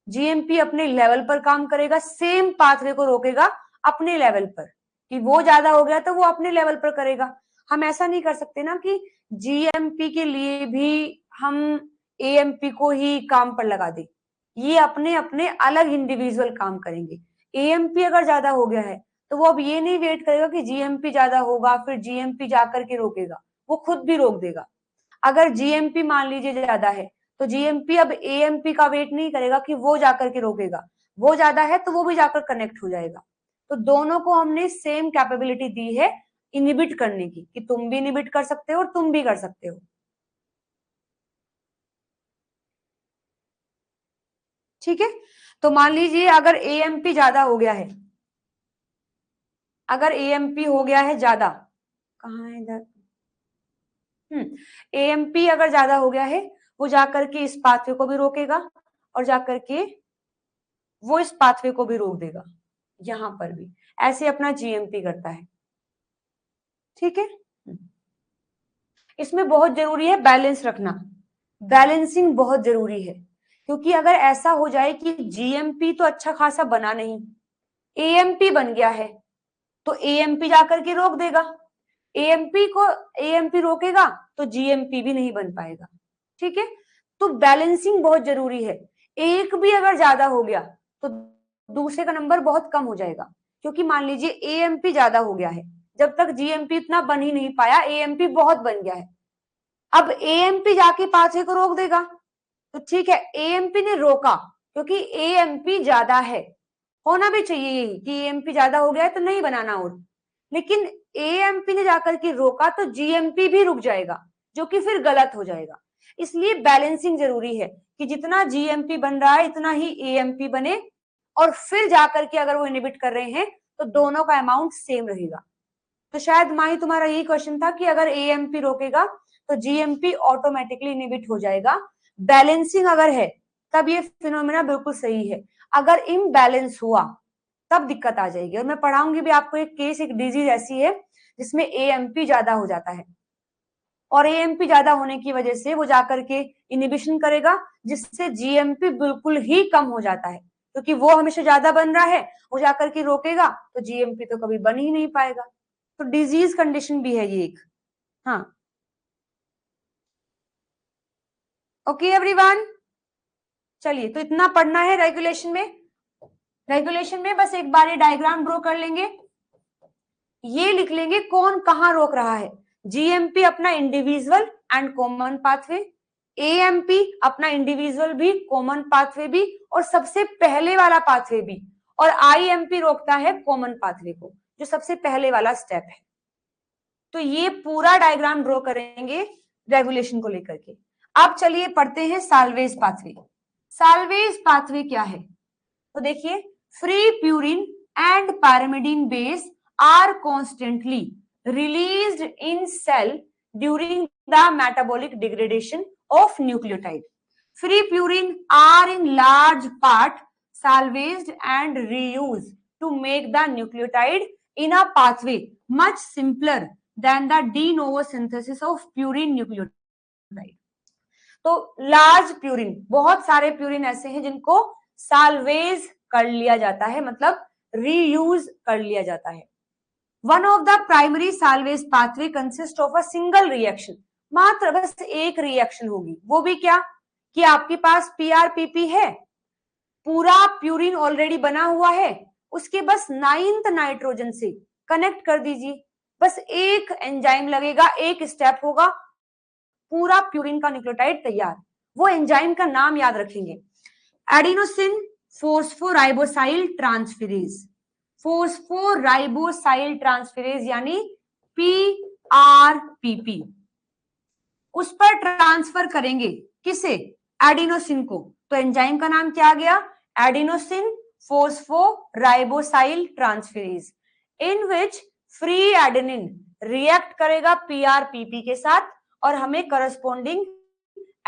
जीएमपी अपने लेवल पर काम करेगा, सेम पाथवे को रोकेगा अपने लेवल पर, कि वो ज्यादा हो गया तो वो अपने लेवल पर करेगा। हम ऐसा नहीं कर सकते ना कि जीएमपी के लिए भी हम एएमपी को ही काम पर लगा दे, ये अपने अपने अलग इंडिविजुअल काम करेंगे। एएमपी अगर ज्यादा हो गया है तो वो अब ये नहीं वेट करेगा कि जीएमपी ज्यादा होगा फिर जीएमपी जाकर के रोकेगा, वो खुद भी रोक देगा। अगर जीएमपी मान लीजिए ज्यादा है तो जीएमपी अब एएमपी का वेट नहीं करेगा कि वो जाकर के रोकेगा, वो ज्यादा है तो वो भी जाकर कनेक्ट हो जाएगा। तो दोनों को हमने सेम कैपेबिलिटी दी है इनिबिट करने की, कि तुम भी इनिबिट कर सकते हो और तुम भी कर सकते हो। ठीक है। तो मान लीजिए अगर एएमपी ज्यादा हो गया है, अगर एएमपी हो गया है ज्यादा, कहाँ है इधर, एएमपी अगर ज्यादा हो गया है, वो जाकर के इस पाथवे को भी रोकेगा और जाकर के वो इस पाथवे को भी रोक देगा, यहां पर भी ऐसे अपना जीएमपी करता है। ठीक है। इसमें बहुत जरूरी है बैलेंस रखना, बैलेंसिंग बहुत जरूरी है, क्योंकि अगर ऐसा हो जाए कि जीएमपी तो अच्छा खासा बना नहीं, एएमपी बन गया है, तो एएमपी जाकर के रोक देगा, एएमपी को एएमपी रोकेगा तो जीएमपी भी नहीं बन पाएगा। ठीक है। तो बैलेंसिंग बहुत जरूरी है। एक भी अगर ज्यादा हो गया तो दूसरे का नंबर बहुत कम हो जाएगा, क्योंकि मान लीजिए एएमपी ज्यादा हो गया है, जब तक जीएमपी इतना बन ही नहीं पाया, एएमपी बहुत बन गया है। अब एएमपी जाके पाथवे को रोक देगा, तो ठीक है, एएमपी ने रोका क्योंकि एएमपी ज्यादा है, होना भी चाहिए यही कि एएमपी ज्यादा हो गया है तो नहीं बनाना और, लेकिन एएमपी ने जाकर के रोका तो जीएमपी भी रुक जाएगा, जो कि फिर गलत हो जाएगा। इसलिए बैलेंसिंग जरूरी है कि जितना जीएमपी बन रहा है इतना ही एएमपी बने, और फिर जाकर के अगर वो इनिबिट कर रहे हैं तो दोनों का अमाउंट सेम रहेगा। तो शायद माही तुम्हारा यही क्वेश्चन था कि अगर एएमपी रोकेगा तो जीएमपी ऑटोमेटिकली इनिबिट हो जाएगा। बैलेंसिंग अगर है तब ये फिनोमेना बिल्कुल सही है, अगर इम्बैलेंस हुआ तब दिक्कत आ जाएगी। और मैं पढ़ाऊंगी भी आपको एक केस, एक डिजीज ऐसी है जिसमें एएमपी ज्यादा हो जाता है, और एएमपी ज्यादा होने की वजह से वो जाकर के इनिबिशन करेगा, जिससे जीएमपी बिल्कुल ही कम हो जाता है, क्योंकि वो हमेशा ज्यादा बन रहा है, वो जाकर के रोकेगा तो जीएमपी तो कभी बन ही नहीं पाएगा। तो डिजीज कंडीशन भी है ये एक। हाँ, ओके एवरीवन, चलिए तो इतना पढ़ना है रेगुलेशन में। रेगुलेशन में बस एक बार ये डायग्राम ड्रॉ कर लेंगे, ये लिख लेंगे कौन कहां रोक रहा है। जीएमपी अपना individual and common pathway, AMP अपना इंडिविजुअल भी, कॉमन पाथवे भी, और सबसे पहले वाला पाथवे भी, और आईएमपी रोकता है कॉमन पाथवे को, जो सबसे पहले वाला स्टेप है। तो ये पूरा डायग्राम ड्रॉ करेंगे रेगुलेशन को लेकर के। अब चलिए पढ़ते हैं साल्वेज पाथवे। साल्वेज पाथवे क्या है? तो देखिए, free purine and pyrimidine base are constantly released in cell during the metabolic degradation of nucleotide. Free purine are in large part salvaged and reused to make the nucleotide in a pathway much simpler than the de novo synthesis of purine nucleotide. तो large purine, बहुत सारे purine ऐसे हैं जिनको salvage कर लिया जाता है, मतलब रीयूज कर लिया जाता है। One of the primary salvage pathway consist of a single reaction, मात्र बस एक रिएक्शन होगी, वो भी क्या कि आपके पास पीआरपीपी है, पूरा प्यूरिन ऑलरेडी बना हुआ है, उसके बस 9th नाइट्रोजन से कनेक्ट कर दीजिए, बस एक एंजाइम लगेगा, एक स्टेप होगा, पूरा प्यूरिन का न्यूक्लियोटाइड तैयार। वो एंजाइम का नाम याद रखेंगे, एडिनोसिन फोस्फोराइबोसाइल ट्रांसफेरेज, फोस्फोराइबोसाइल ट्रांसफेरेज यानी पीआरपीपी। उस पर ट्रांसफर करेंगे किसे? एडिनोसिन को। तो एंजाइम का नाम क्या आ गया? एडिनोसिन फोस्फोराइबोसाइल ट्रांसफेरेज, इन विच फ्री एडेनिन रिएक्ट करेगा पीआरपीपी के साथ और हमें करस्पॉन्डिंग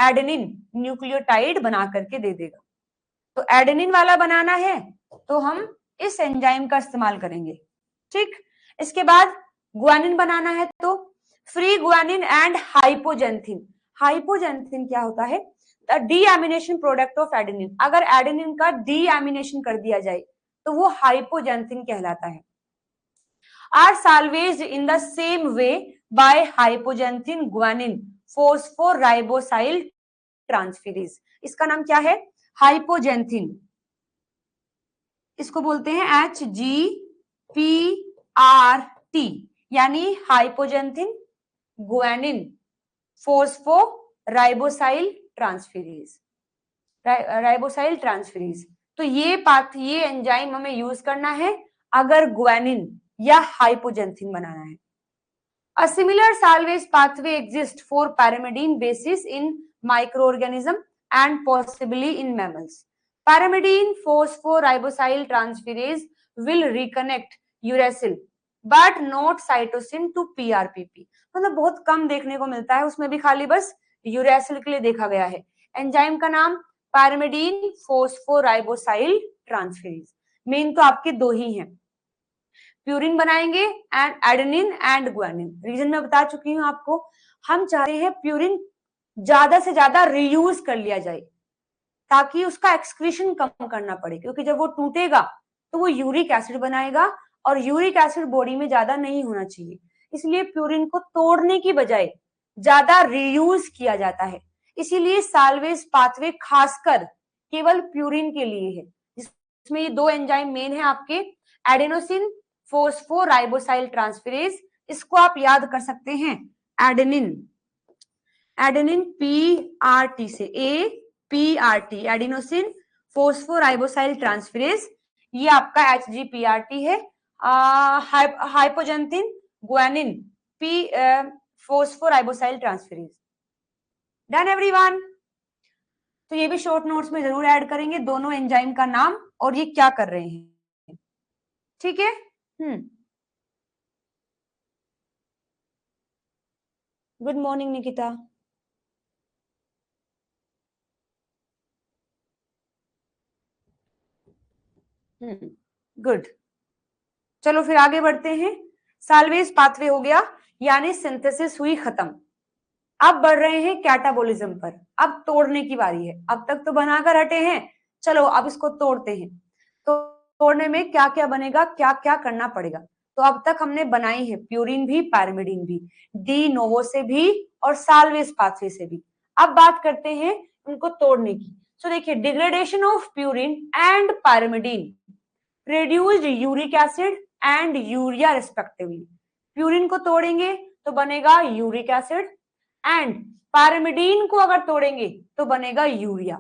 एडेनिन न्यूक्लियोटाइड बना करके दे देगा। तो एडेनिन वाला बनाना है तो हम इस एंजाइम का इस्तेमाल करेंगे, ठीक। इसके बाद ग्वानिन बनाना है तो free guanine and hypoxanthine. Hypoxanthine क्या होता है? Deamination product of adenine. अगर एडेनिन का डीएमिनेशन कर दिया जाए तो वो हाइपोजेंथिन कहलाता है। Are salvaged in the same way by hypoxanthine guanine phosphoribosyl transferase. इसका नाम क्या है? हाइपोजेंथिन, इसको बोलते हैं HGPRT, यानी hypoxanthine guanine phosphoribosyl transferase, राइबोसाइल transferase. तो ये एंजाइम हमें यूज करना है अगर ग्वानिन या हाइपोजेंथिन बनाना है। A similar salvage pathway exists for pyrimidine bases in microorganism and possibly in mammals. Pyrimidine phosphoribosyl transferase will reconnect uracil but not cytosine to PRPP. मतलब बहुत कम देखने को मिलता है, उसमें भी खाली बस यूरेसिल के लिए देखा गया है। एंजाइम का नाम pyrimidine phosphoribosyl transferase। मेन तो आपके दो ही हैं, प्यूरिन बनाएंगे and adenine and guanine. Reason मैं बता चुकी हूं आपको, हम चाहते हैं प्यूरिन ज्यादा से ज्यादा रीयूज कर लिया जाए ताकि उसका एक्सक्रीशन कम करना पड़े, क्योंकि जब वो टूटेगा तो वो यूरिक एसिड बनाएगा और यूरिक एसिड बॉडी में ज्यादा नहीं होना चाहिए, इसलिए प्यूरिन को तोड़ने की बजाय ज्यादा रीयूज किया जाता है। इसीलिए साल्वेज पाथवे खासकर केवल प्यूरिन के लिए है, जिसमें ये दो एंजाइम मेन है आपके, एडेनोसिन फोस्फोराइबोसाइल ट्रांसफेरेज, इसको आप याद कर सकते हैं एडेनिन, एडेनिन पीआरटी से, A PRT adenosine phosphoribosyl transferase, ये आपका एचजीपीआरटी है। Hypoxanthine guanine P phosphoribosyl transferase. Done everyone? तो ये भी शॉर्ट नोट्स में जरूर ऐड करेंगे दोनों एंजाइम का नाम और ये क्या कर रहे हैं, ठीक है। Good morning Nikita. गुड, चलो फिर आगे बढ़ते हैं। साल्वेज पाथवे हो गया, यानी सिंथेसिस हुई खत्म। अब बढ़ रहे हैं कैटाबोलिज्म पर, अब तोड़ने की बारी है। अब तक तो बनाकर हटे हैं, चलो अब इसको तोड़ते हैं। तो तोड़ने में क्या क्या बनेगा, क्या क्या करना पड़ेगा। तो अब तक हमने बनाई है प्यूरिन भी, पैरामिडिन भी, डी नोवो से भी और साल्वेज पाथवे से भी। अब बात करते हैं उनको तोड़ने की। तो देखिए, degradation of purine and pyrimidine produced uric acid and urea respectively. Purine को तोड़ेंगे तो बनेगा यूरिक एसिड, एंड पैरामिडीन को अगर तोड़ेंगे तो बनेगा urea.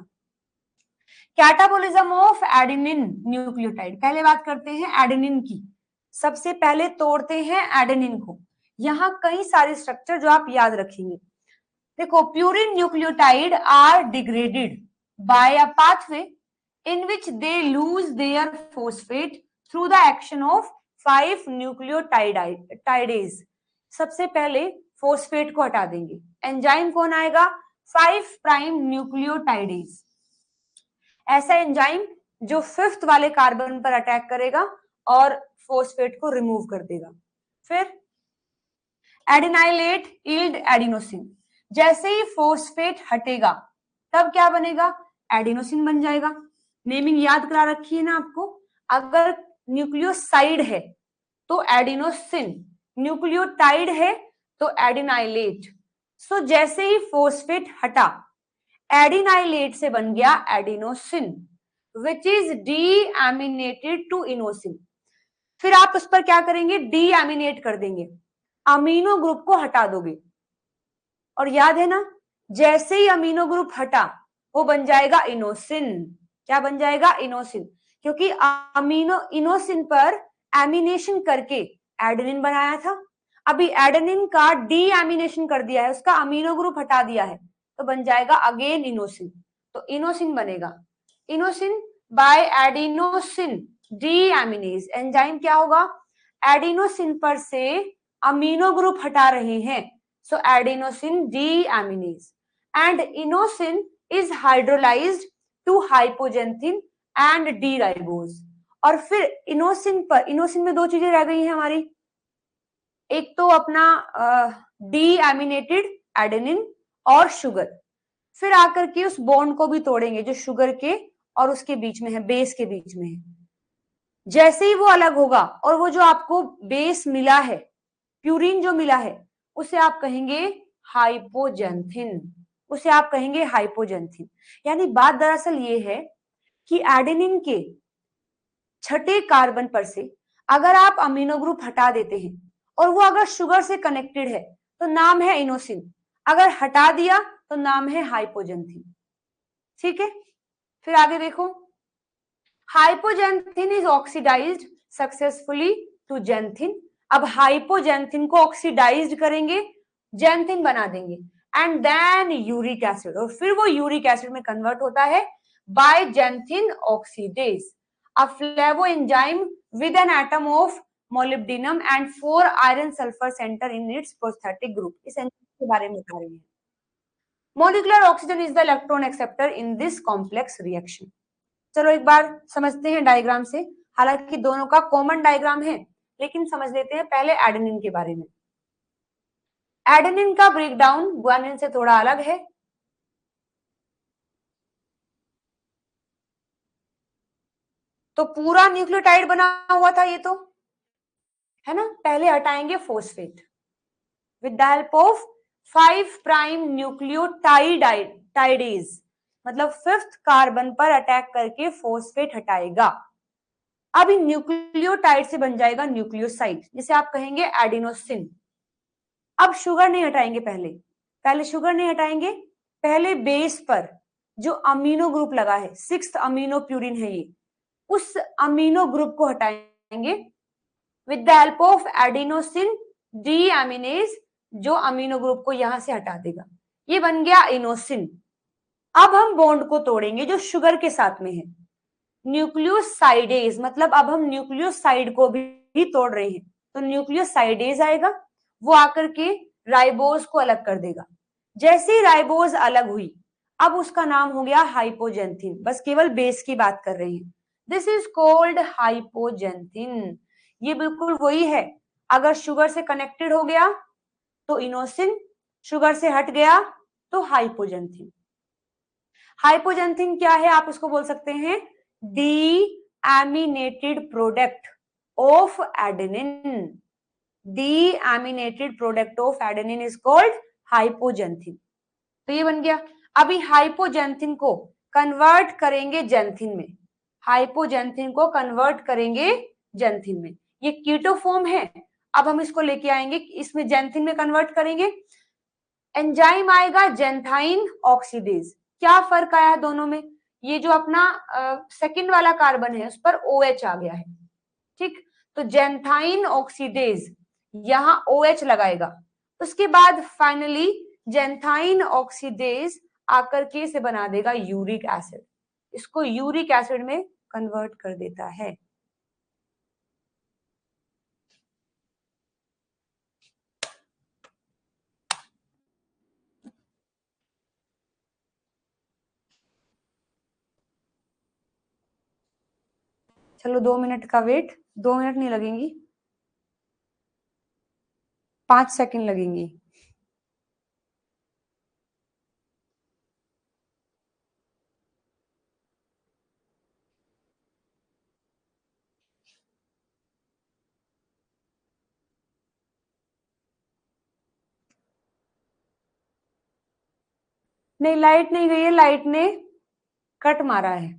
Catabolism of adenine nucleotide, पहले बात करते हैं एडेनिन की। सबसे पहले तोड़ते हैं एडेनिन को। यहाँ कई सारे स्ट्रक्चर जो आप याद रखेंगे। देखो, purine nucleotide are degraded by a pathway in which they lose their phosphate through the action of 5 nucleotidase। सबसे पहले फोस्फेट को हटा देंगे, एंजाइम कौन आएगा, 5 प्राइम न्यूक्लियोटाइडेज। ऐसा एंजाइम जो 5th वाले कार्बन पर अटैक करेगा और फोस्फेट को रिमूव कर देगा। फिर एडिनाइलेट यील्ड एडिनोसिन, जैसे ही फोस्फेट हटेगा तब क्या बनेगा, एडिनोसिन बन जाएगा। नेमिंग याद करा रखी है ना आपको। अगर न्यूक्लियोसाइड है तो एडिनोसिन, न्यूक्लियोटाइड है तो एडिनाइलेट। सो जैसे ही फोस्फेट हटा, एडिनाइलेट से बन गया adenosine which is deaminated to inosine. फिर आप उस पर क्या करेंगे, डीएमिनेट कर देंगे, अमीनो ग्रुप को हटा दोगे। और याद है ना, जैसे ही अमीनो ग्रुप हटा वो बन जाएगा इनोसिन। क्या बन जाएगा, इनोसिन, क्योंकि अमीनो इनोसिन पर एमिनेशन करके एडेनिन बनाया था। अभी एडेनिन का डीएमिनेशन कर दिया है, उसका अमीनो ग्रुप हटा दिया है, तो बन जाएगा अगेन इनोसिन। तो इनोसिन बनेगा, inosine by adenosine deaminase. Enzyme क्या होगा, एडिनोसिन पर से अमीनो ग्रुप हटा रहे हैं, so adenosine deaminase, and inosine is hydrolysed to hypoxanthine and D ribose. और फिर इनोसिन पर, इनोसिन में दो चीजें रह गई हैं हमारी, एक तो अपना डीएमिनेटेड एडेनिन और शुगर। फिर आकर के उस बॉन्ड को भी तोड़ेंगे जो शुगर के और उसके बीच में है, बेस के बीच में है। जैसे ही वो अलग होगा और वो जो आपको बेस मिला है, प्यूरिन जो मिला है, उसे आप कहेंगे हाइपोजेंथिन, उसे आप कहेंगे हाइपोजेंथिन। यानी बात दरअसल ये है कि एडेनिन के छठे कार्बन पर से अगर आप अमीनो ग्रुप हटा देते हैं और वो अगर शुगर से कनेक्टेड है तो नाम है इनोसिन, अगर हटा दिया तो नाम है हाइपोजेंथिन। ठीक है, फिर आगे देखो, hypoxanthine is oxidised successfully to xanthine. अब हाइपोजेंथिन को ऑक्सीडाइज्ड करेंगे, जेंथिन बना देंगे, एंड देन यूरिक एसिड, और फिर वो यूरिक एसिड में कन्वर्ट होता है by xanthine oxidase, a flavo enzyme with an atom of molybdenum and 4 iron sulphur centre in its prosthetic group. इस एंजाइम के बारे में बता रही है। Molecular oxygen is the electron acceptor in this complex reaction. चलो एक बार समझते हैं डायग्राम से, हालांकि दोनों का कॉमन डायग्राम है, लेकिन समझ लेते हैं पहले एडेनिन के बारे में। एडेनिन का ब्रेकडाउन ग्वानिन से थोड़ा अलग है। तो पूरा न्यूक्लियोटाइड बना हुआ था ये तो, है ना। पहले हटाएंगे phosphate with the help of 5 prime nucleotidase, मतलब 5th कार्बन पर अटैक करके फॉस्फेट हटाएगा। अब इन न्यूक्लियोटाइड से बन जाएगा न्यूक्लियोसाइड, जिसे आप कहेंगे एडिनोसिन। अब शुगर नहीं हटाएंगे, पहले शुगर नहीं हटाएंगे, पहले बेस पर जो अमीनो ग्रुप लगा है, 6th अमीनो प्यूरिन है ये, उस अमीनो ग्रुप को हटाएंगे with the help of adenosine deaminase, जो अमीनो ग्रुप को यहां से हटा देगा। ये बन गया इनोसिन। अब हम बॉन्ड को तोड़ेंगे जो शुगर के साथ में है, न्यूक्लियोसाइडेज, मतलब अब हम न्यूक्लियोसाइड को भी तोड़ रहे हैं, तो न्यूक्लियोसाइडेज आएगा, वो आकर के राइबोज को अलग कर देगा। जैसे ही राइबोज अलग हुई, अब उसका नाम हो गया हाइपोजेंथिन। बस केवल बेस की बात कर रहे हैं। This is called hypoxanthine. ये बिल्कुल वही है, अगर शुगर से कनेक्टेड हो गया तो इनोसिन, शुगर से हट गया तो हाइपोजेंथिन। हाइपोजेंथिन क्या है, आप उसको बोल सकते हैं deaminated product of adenine. Deaminated product of adenine is called hypoxanthine. तो ये बन गया। अभी हाइपोजेंथिन को कन्वर्ट करेंगे जेंथिन में, हाइपोजेंथिन को कन्वर्ट करेंगे जेंथिन में। ये कीटो फॉर्म है, अब हम इसको लेके आएंगे, इसमें जेंथिन में कन्वर्ट करेंगे। एंजाइम आएगा जेंथाइन ऑक्सीडेज। क्या फर्क आया है दोनों में, ये जो अपना सेकंड वाला कार्बन है उस पर OH आ गया है, ठीक, तो जेंथाइन ऑक्सीडेज यहां OH लगाएगा। उसके बाद फाइनली जेंथाइन ऑक्सीडेज आकर के इसे बना देगा यूरिक एसिड, इसको यूरिक एसिड में कन्वर्ट कर देता है। चलो 2 मिनट का वेट, 2 मिनट नहीं लगेंगी, 5 सेकंड लगेंगी। नहीं, लाइट नहीं गई है, लाइट ने कट मारा है।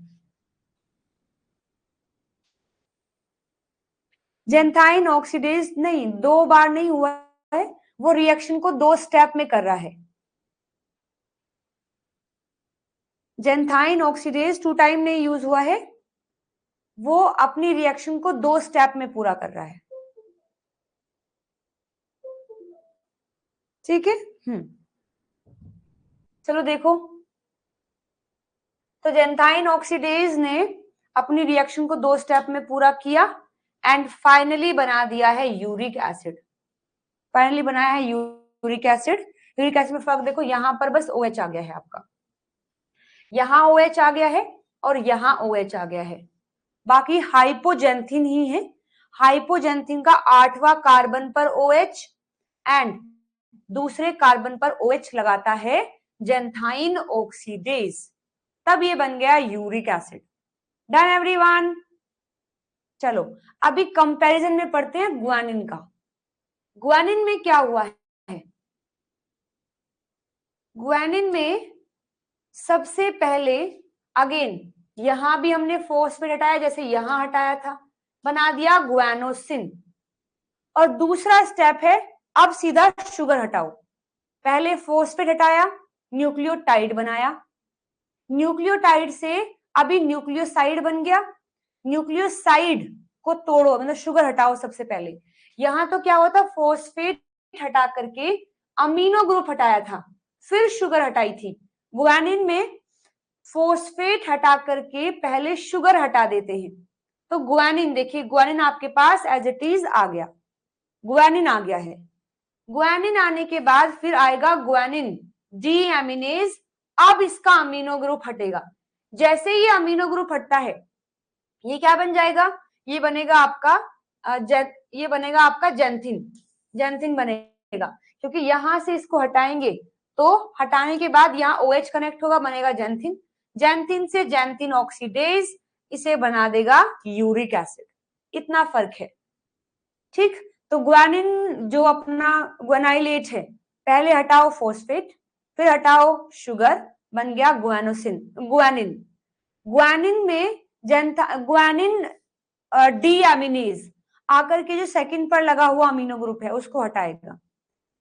जेंथाइन ऑक्सीडेज नहीं, 2 बार नहीं हुआ है, वो रिएक्शन को 2 स्टेप में कर रहा है। जेंथाइन ऑक्सीडेज 2 टाइम नहीं यूज हुआ है, वो अपनी रिएक्शन को 2 स्टेप में पूरा कर रहा है, ठीक है। चलो देखो, तो जेंथाइन ऑक्सीडेज ने अपनी रिएक्शन को 2 स्टेप में पूरा किया एंड फाइनली बना दिया है यूरिक एसिड। फाइनली बनाया है यूरिक एसिड। यूरिक एसिड में फर्क देखो, यहां पर बस OH आ गया है आपका, यहां OH आ गया है और यहां OH आ गया है, बाकी हाइपोजेंथिन ही है। हाइपोजेंथिन का 8वां कार्बन पर OH एंड दूसरे कार्बन पर OH लगाता है जेंथाइन ऑक्सीडेज, तब ये बन गया यूरिक एसिड। Done everyone. चलो अभी कंपैरिजन में पढ़ते हैं गुआनिन का। गुआनिन में क्या हुआ है, गुआनिन में सबसे पहले अगेन यहां भी हमने फॉस्फेट हटाया, जैसे यहां हटाया था, बना दिया गुआनोसिन। और दूसरा स्टेप है, अब सीधा शुगर हटाओ। पहले फॉस्फेट हटाया, न्यूक्लियोटाइड बनाया, न्यूक्लियोटाइड से अभी न्यूक्लियोसाइड बन गया। न्यूक्लियोसाइड को तोड़ो, मतलब शुगर हटाओ सबसे पहले। यहां तो क्या हुआ था, फॉस्फेट हटा करके अमीनो ग्रुप हटाया था, फिर शुगर हटाई थी। गुआनिन में फॉस्फेट हटा करके पहले शुगर हटा देते हैं। तो गुआनिन देखिए, गुआनिन आपके पास एज इट इज आ गया, गुआनिन आ गया है। गुआनिन आने के बाद फिर आएगा गुआनिन डीएमिनेज। अब इसका अमीनो ग्रुप हटेगा। जैसे ही अमीनो ग्रुप हटता है, ये क्या बन जाएगा, ये बनेगा आपका ये बनेगा आपका जेंथिन। जेंथिन बनेगा, क्योंकि यहां से इसको हटाएंगे तो हटाने के बाद यहाँ OH कनेक्ट होगा, बनेगा जेंथिन। जेंथिन से जेंथिन ऑक्सीडेज, इसे बना देगा यूरिक एसिड। इतना फर्क है, ठीक। तो गुआनिन जो अपना गुआनाइलेट है, पहले हटाओ फॉस्फेट, फिर हटाओ शुगर, बन गया गुआनोसिन, गुआनिन। गुआनिन में गुआनिन डी अमीनेज आकर के जो सेकंड पर लगा हुआ अमीनो ग्रुप है उसको हटाएगा,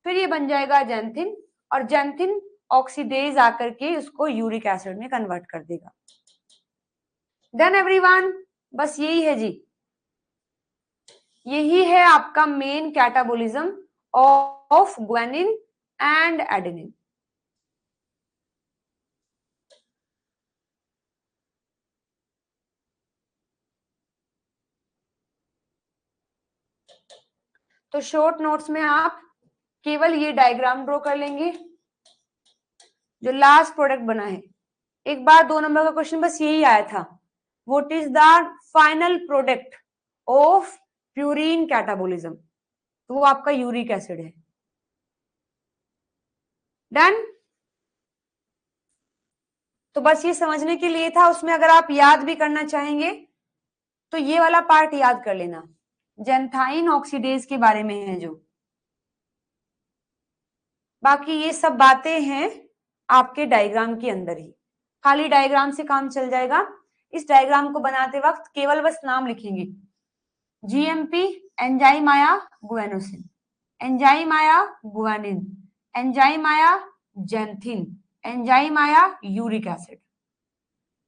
फिर ये बन जाएगा जैंथिन, और जैंथिन ऑक्सीडेज आकर के उसको यूरिक एसिड में कन्वर्ट कर देगा। डन एवरीवन, बस यही है जी, यही है आपका main catabolism of guanine and adenine. तो शॉर्ट नोट्स में आप केवल ये डायग्राम ड्रॉ कर लेंगे जो लास्ट प्रोडक्ट बना है। एक बार 2 नंबर का क्वेश्चन बस यही आया था, what is the final product of purine catabolism, तो वो आपका यूरिक एसिड है। डन। तो बस ये समझने के लिए था, उसमें अगर आप याद भी करना चाहेंगे तो ये वाला पार्ट याद कर लेना, जैंथाइन ऑक्सीडेज के बारे में है जो, बाकी ये सब बातें हैं आपके डायग्राम के अंदर ही, खाली डायग्राम से काम चल जाएगा। इस डायग्राम को बनाते वक्त केवल बस नाम लिखेंगे, जीएमपी एंजाइम आया गुआनोसिन, एंजाइम आया गुआनिन, एंजाइम आया जैंथिन, एंजाइम आया यूरिक एसिड।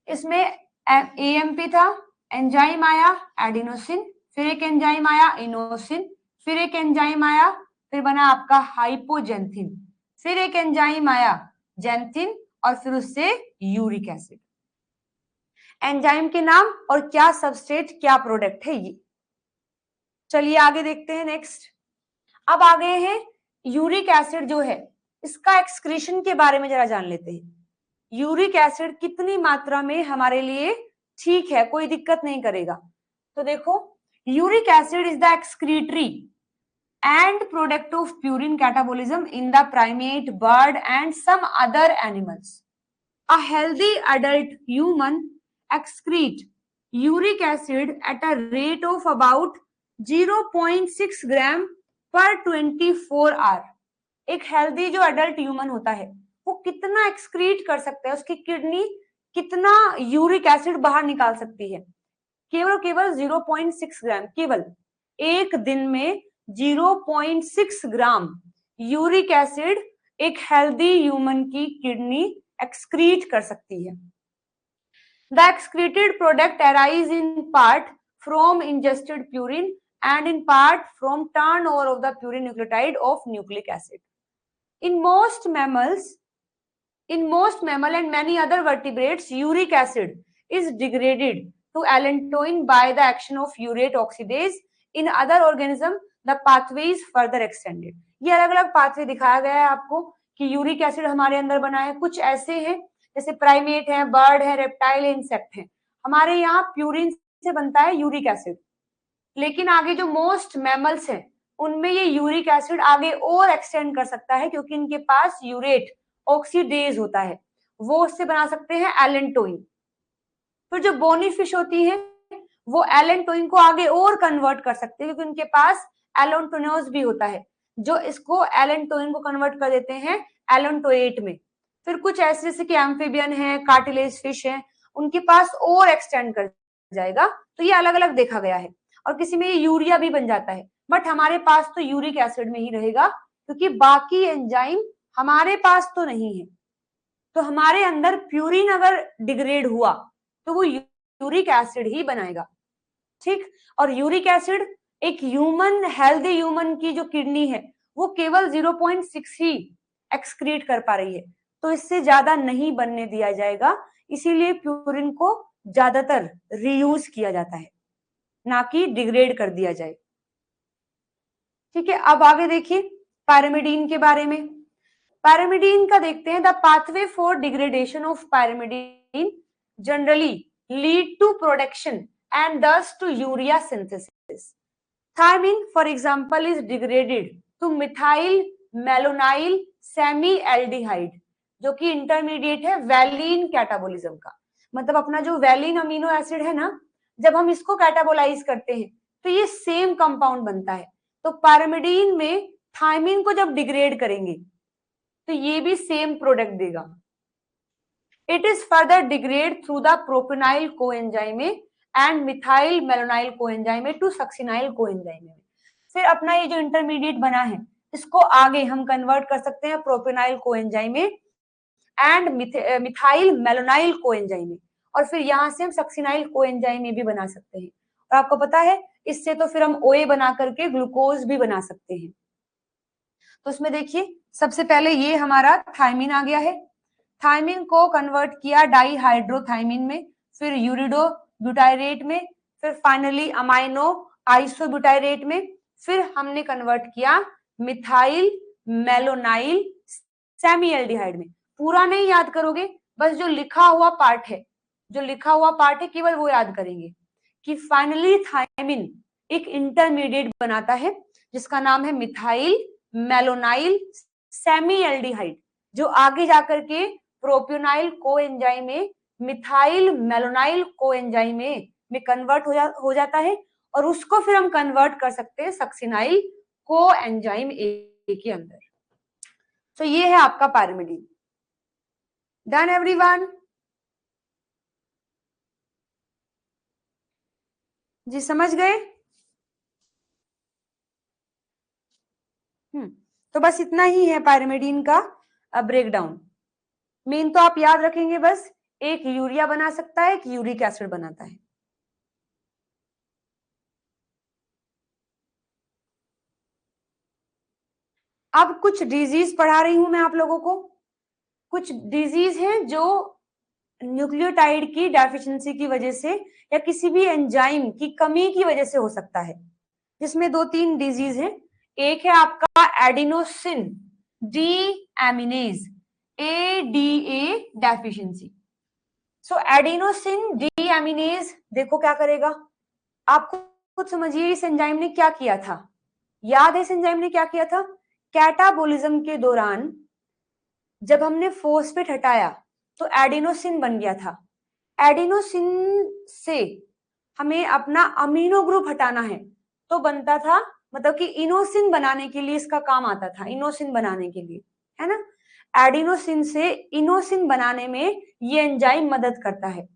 इसमें एएमपी था, एंजाइम आया एडिनोसिन, फिर एक एंजाइम आया इनोसिन, फिर एक एंजाइम आया, फिर बना आपका हाइपोजेंथिन, फिर एक एंजाइम आया जैंथिन, और फिर उससे यूरिक एसिड। एंजाइम के नाम और क्या सबस्ट्रेट क्या प्रोडक्ट है ये। चलिए आगे देखते हैं नेक्स्ट। अब आ गए हैं यूरिक एसिड जो है इसका एक्सक्रीशन के बारे में जरा जान लेते हैं। यूरिक एसिड कितनी मात्रा में हमारे लिए ठीक है, कोई दिक्कत नहीं करेगा। तो देखो, uric acid is the excretory and product of purine catabolism in the primate, bird and some other animals. A healthy adult human excrete uric acid at a rate of about 0.6 gram per 24 hour. एक healthy जो adult human होता है वो कितना excrete कर सकता है, उसकी किडनी कितना यूरिक एसिड बाहर निकाल सकती है, केवल 0.6 ग्राम, केवल एक दिन में 0.6 ग्राम यूरिक एसिड एक हेल्दी ह्यूमन की किडनी एक्सक्रीट कर सकती है। The excreted product arise in part from ingested purine and in part from turnover of the purine nucleotide of nucleic acid. In most mammal and many other vertebrates, uric acid is degraded to allantoin by the action of urate oxidase. In other organism, the pathway is further extended. ये अलग अलग pathway दिखाया गया है आपको कि uric acid हमारे अंदर बना है। कुछ ऐसे हैं जैसे प्राइमेट है, बर्ड है, रेप्टाइल है, इंसेक्ट है, हमारे यहाँ प्यूरिन से बनता है यूरिक एसिड। लेकिन आगे जो मोस्ट मैमल्स हैं उनमें ये यूरिक एसिड आगे और एक्सटेंड कर सकता है क्योंकि इनके पास यूरेट ऑक्सीडेज होता है, वो उससे बना सकते हैं एलेंटोइन। फिर जो बोनी फिश होती है वो एलेंटोइन को आगे और कन्वर्ट कर सकते हैं क्योंकि उनके पास एलोन्टोनोज भी होता है जो इसको एलेंटोइन को कन्वर्ट कर देते हैं एलोन्टोएट में। फिर कुछ ऐसे जैसे कि एम्फीबियन है, कार्टिलेज फिश है, उनके पास और एक्सटेंड कर जाएगा। तो ये अलग अलग देखा गया है और किसी में ये यूरिया भी बन जाता है, बट हमारे पास तो यूरिक एसिड में ही रहेगा क्योंकि बाकी एंजाइम हमारे पास तो नहीं है। तो हमारे अंदर प्यूरिन अगर डिग्रेड हुआ तो वो यूरिक एसिड ही बनाएगा, ठीक। और यूरिक एसिड एक ह्यूमन, हेल्दी ह्यूमन की जो किडनी है वो केवल 0.6 ही एक्सक्रीट कर पा रही है, तो इससे ज्यादा नहीं बनने दिया जाएगा। इसीलिए प्यूरिन को ज्यादातर रीयूज किया जाता है, ना कि डिग्रेड कर दिया जाए, ठीक है। अब आगे देखिए पायरिमिडीन के बारे में। पायरिमिडीन का देखते हैं। The pathway for degradation of pyrimidine generally lead to production and thus to urea synthesis. Thymine for example is degraded to methyl malonyl semi aldehyde जो कि इंटरमीडिएट है वैलीन कैटाबोलिज्म का। मतलब अपना जो वैलीन अमीनो एसिड है ना, जब हम इसको कैटाबोलाइज करते हैं तो ये सेम कंपाउंड बनता है। तो पायरिमिडीन में थायमिन को जब डिग्रेड करेंगे तो ये भी सेम प्रोडक्ट देगा। It is further degrade through the propionyl coenzyme and methyl malonyl coenzyme to succinyl coenzyme. फिर अपना ये जो इंटरमीडिएट बना है इसको आगे हम कन्वर्ट कर सकते हैं प्रोपेनाइल coenzyme and methyl malonyl coenzyme में, और फिर यहाँ से हम सक्सिनाइल कोएंजाइम में भी बना सकते हैं। और आपको पता है इससे तो फिर हम ओए बना करके ग्लूकोज भी बना सकते हैं। तो उसमें देखिए सबसे पहले ये हमारा थायमिन आ गया है, थायमिन को कन्वर्ट किया डाईहाइड्रोथायमिन में, फिर यूरिडो ब्यूटायरेट में, फिर फाइनली अमाइनो आइसोब्यूटायरेट में, फिर हमने कन्वर्ट किया मिथाइल मेलोनाइल सेमीएल्डिहाइड में। पूरा नहीं याद करोगे, बस जो लिखा हुआ पार्ट है, जो लिखा हुआ पार्ट है केवल वो याद करेंगे कि फाइनली थायमिन एक इंटरमीडिएट बनाता है जिसका नाम है मिथाइल मेलोनाइल सेमीएल्डिहाइड, जो आगे जाकर के प्रोप्योनाइल कोएंजाइम में मिथाइल मेलोनाइल कोएंजाइम में कन्वर्ट हो जाता है, और उसको फिर हम कन्वर्ट कर सकते हैं सक्सिनाइल कोएंजाइम ए के अंदर। तो ये है आपका पैरामिडीन। Done everyone? जी समझ गए? तो बस इतना ही है पैरामिडीन का ब्रेकडाउन। मेन तो आप याद रखेंगे बस, एक यूरिया बना सकता है, एक यूरिक एसिड बनाता है। अब कुछ डिजीज पढ़ा रही हूं मैं आप लोगों को। कुछ डिजीज हैं जो न्यूक्लियोटाइड की डेफिशिएंसी की वजह से या किसी भी एंजाइम की कमी की वजह से हो सकता है, जिसमें 2-3 डिजीज हैं। एक है आपका एडिनोसिन डी एमिनेज ADA डेफिशिएंसी। सो एडिनोसिन डी एमिनेज देखो क्या करेगा, आपको खुद समझिए इस एंजाइम ने क्या किया था। याद है इस एंजाइम ने क्या किया था? कैटाबोलिज्म के दौरान जब हमने फोस्फेट हटाया तो एडिनोसिन बन गया था। एडिनोसिन से हमें अपना अमीनो ग्रुप हटाना है तो बनता था, मतलब कि इनोसिन बनाने के लिए इसका काम आता था, इनोसिन बनाने के लिए, है ना। एडिनोसिन से इनोसिन बनाने में ये एंजाइम मदद करता है।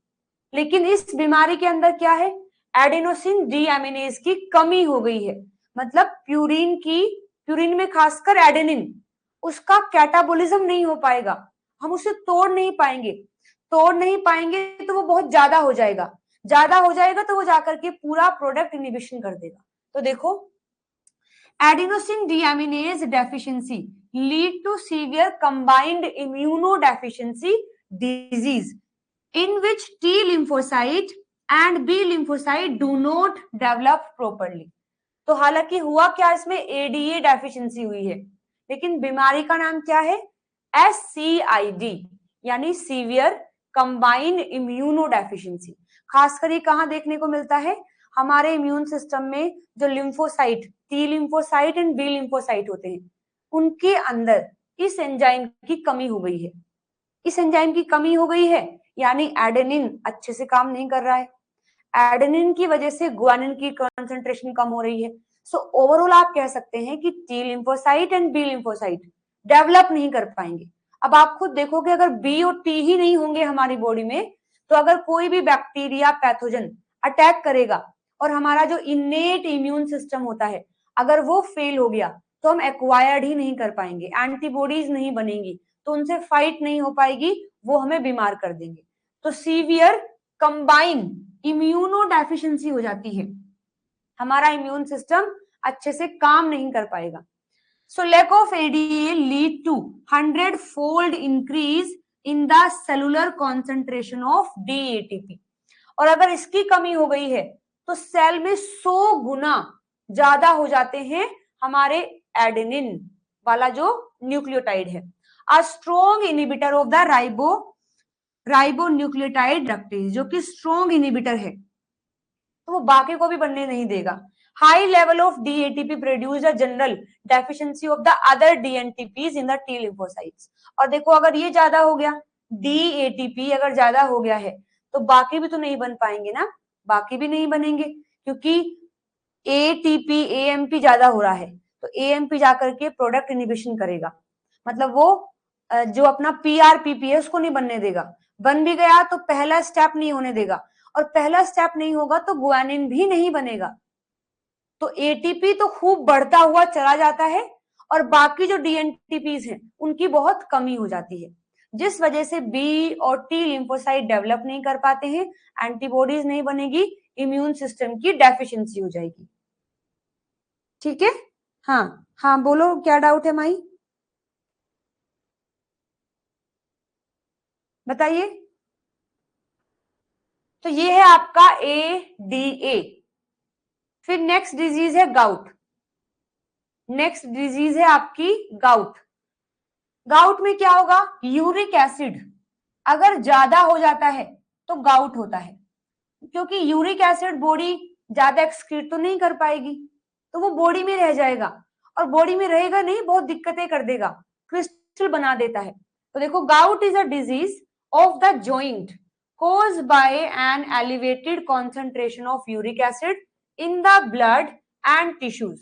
लेकिन इस बीमारी के अंदर क्या है, एडिनोसिन डीएमिनेज की कमी हो गई है। मतलब प्यूरिन में खासकर एडेनिन, उसका कैटाबोलिज्म नहीं हो पाएगा, हम उसे तोड़ नहीं पाएंगे। तोड़ नहीं पाएंगे तो वो बहुत ज्यादा हो जाएगा, ज्यादा हो जाएगा तो वो जाकर के पूरा प्रोडक्ट इनिबिशन कर देगा। तो देखो adenosine deaminase deficiency lead to severe combined immunodeficiency disease in which T lymphocyte and B lymphocyte do not develop properly। तो हालांकि हुआ क्या, इसमें ADA डेफिशिएंसी हुई है, लेकिन बीमारी का नाम क्या है? SCID यानी सीवियर कंबाइंड इम्यूनो डेफिशिएंसी। खासकर ये कहाँ देखने को मिलता है? हमारे इम्यून सिस्टम में जो lymphocyte, T lymphocyte and B lymphocyte होते हैं, उनके अंदर इस एंजाइम की कमी हो गई है। इस एंजाइम की कमी हो गई है यानी एडेनिन अच्छे से काम नहीं कर रहा है। एडेनिन की वजह से ग्वानिन की कंसंट्रेशन कम हो रही है। सो ओवरऑल आप कह सकते हैं कि T lymphocyte and B lymphocyte develop नहीं कर पाएंगे। अब आप खुद देखोगे अगर बी और टी ही नहीं होंगे हमारी बॉडी में, तो अगर कोई भी बैक्टीरिया पैथोजन अटैक करेगा और हमारा जो इनेट इम्यून सिस्टम होता है अगर वो फेल हो गया तो हम एक्वायर्ड ही नहीं कर पाएंगे, एंटीबॉडीज नहीं बनेंगी, तो उनसे फाइट नहीं हो पाएगी, वो हमें बीमार कर देंगे। तो सीवियर कंबाइन इम्यूनो डेफिशिएंसी हो जाती है, हमारा इम्यून सिस्टम अच्छे से काम नहीं कर पाएगा। So lack of ADA lead to 100-fold increase in the cellular concentration of dATP. और अगर इसकी कमी हो गई है तो सेल में 100 गुना ज्यादा हो जाते हैं हमारे एडेनिन वाला जो न्यूक्लियोटाइड है। A strong inhibitor of the ribonucleotide reductase, जो कि स्ट्रॉन्ग इनिबिटर है, तो वो बाकी को भी बनने नहीं देगा। High level of dATP produce a general deficiency of the other dNTPs in the T lymphocytes. और देखो अगर ये ज्यादा हो गया, डीएटीपी अगर ज्यादा हो गया है तो बाकी भी तो नहीं बन पाएंगे ना, बाकी भी नहीं बनेंगे, क्योंकि एटीपी एएमपी ज्यादा हो रहा है तो एएमपी जाकर के प्रोडक्ट इनिबिशन करेगा, मतलब वो जो अपना पीआरपीपी है उसको नहीं बनने देगा, बन भी गया तो पहला स्टेप नहीं होने देगा, और पहला स्टेप नहीं होगा तो गुआनिन भी नहीं बनेगा। तो एटीपी तो खूब बढ़ता हुआ चला जाता है और बाकी जो डीएनटीपीज हैं उनकी बहुत कमी हो जाती है, जिस वजह से बी और टी लिम्फोसाइट डेवलप नहीं कर पाते हैं, एंटीबॉडीज नहीं बनेगी, इम्यून सिस्टम की डेफिशिएंसी हो जाएगी। ठीक है, हाँ हाँ बोलो क्या डाउट है माई, बताइए। तो ये है आपका ADA। फिर नेक्स्ट डिजीज है गाउट। नेक्स्ट डिजीज है आपकी गाउट। गाउट में क्या होगा, यूरिक एसिड अगर ज्यादा हो जाता है तो गाउट होता है, क्योंकि यूरिक एसिड बॉडी ज्यादा एक्सक्रीट तो नहीं कर पाएगी, तो वो बॉडी में रह जाएगा, और बॉडी में रहेगा नहीं, बहुत दिक्कतें कर देगा, क्रिस्टल बना देता है। तो देखो, gout is a disease of the joint caused by an elevated concentration of uric acid in the blood and tissues.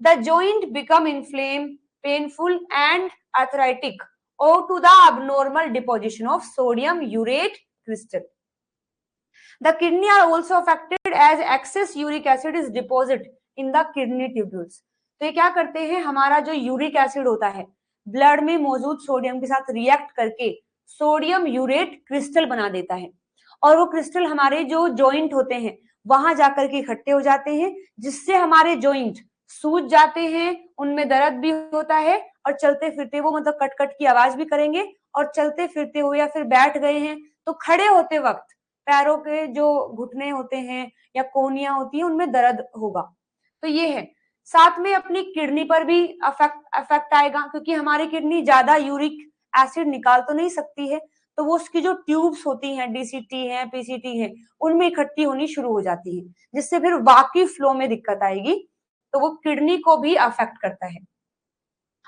The joint become inflamed, painful and arthritic owed to the abnormal deposition of sodium urate crystal. The kidney are also affected as excess uric acid is deposited in the kidney tubules. तो ये क्या करते हैं, हमारा जो uric acid होता है blood में मौजूद सोडियम के साथ रिएक्ट करके सोडियम यूरेट क्रिस्टल बना देता है, और वो क्रिस्टल हमारे जो जॉइंट होते हैं वहां जाकर के इकट्ठे हो जाते हैं, जिससे हमारे जॉइंट सूज जाते हैं, उनमें दर्द भी होता है, और चलते फिरते वो मतलब कट कट की आवाज भी करेंगे, और चलते फिरते हो या फिर बैठ गए हैं तो खड़े होते वक्त पैरों के जो घुटने होते हैं या कोहनियां होती हैं उनमें दर्द होगा। तो ये है, साथ में अपनी किडनी पर भी अफेक्ट आएगा, क्योंकि हमारी किडनी ज्यादा यूरिक एसिड निकाल तो नहीं सकती है, तो वो उसकी जो ट्यूब्स होती हैं, डीसीटी है, पीसीटी है, उनमें इकट्ठी होनी शुरू हो जाती है, जिससे फिर बाकी फ्लो में दिक्कत आएगी, तो वो किडनी को भी अफेक्ट करता है।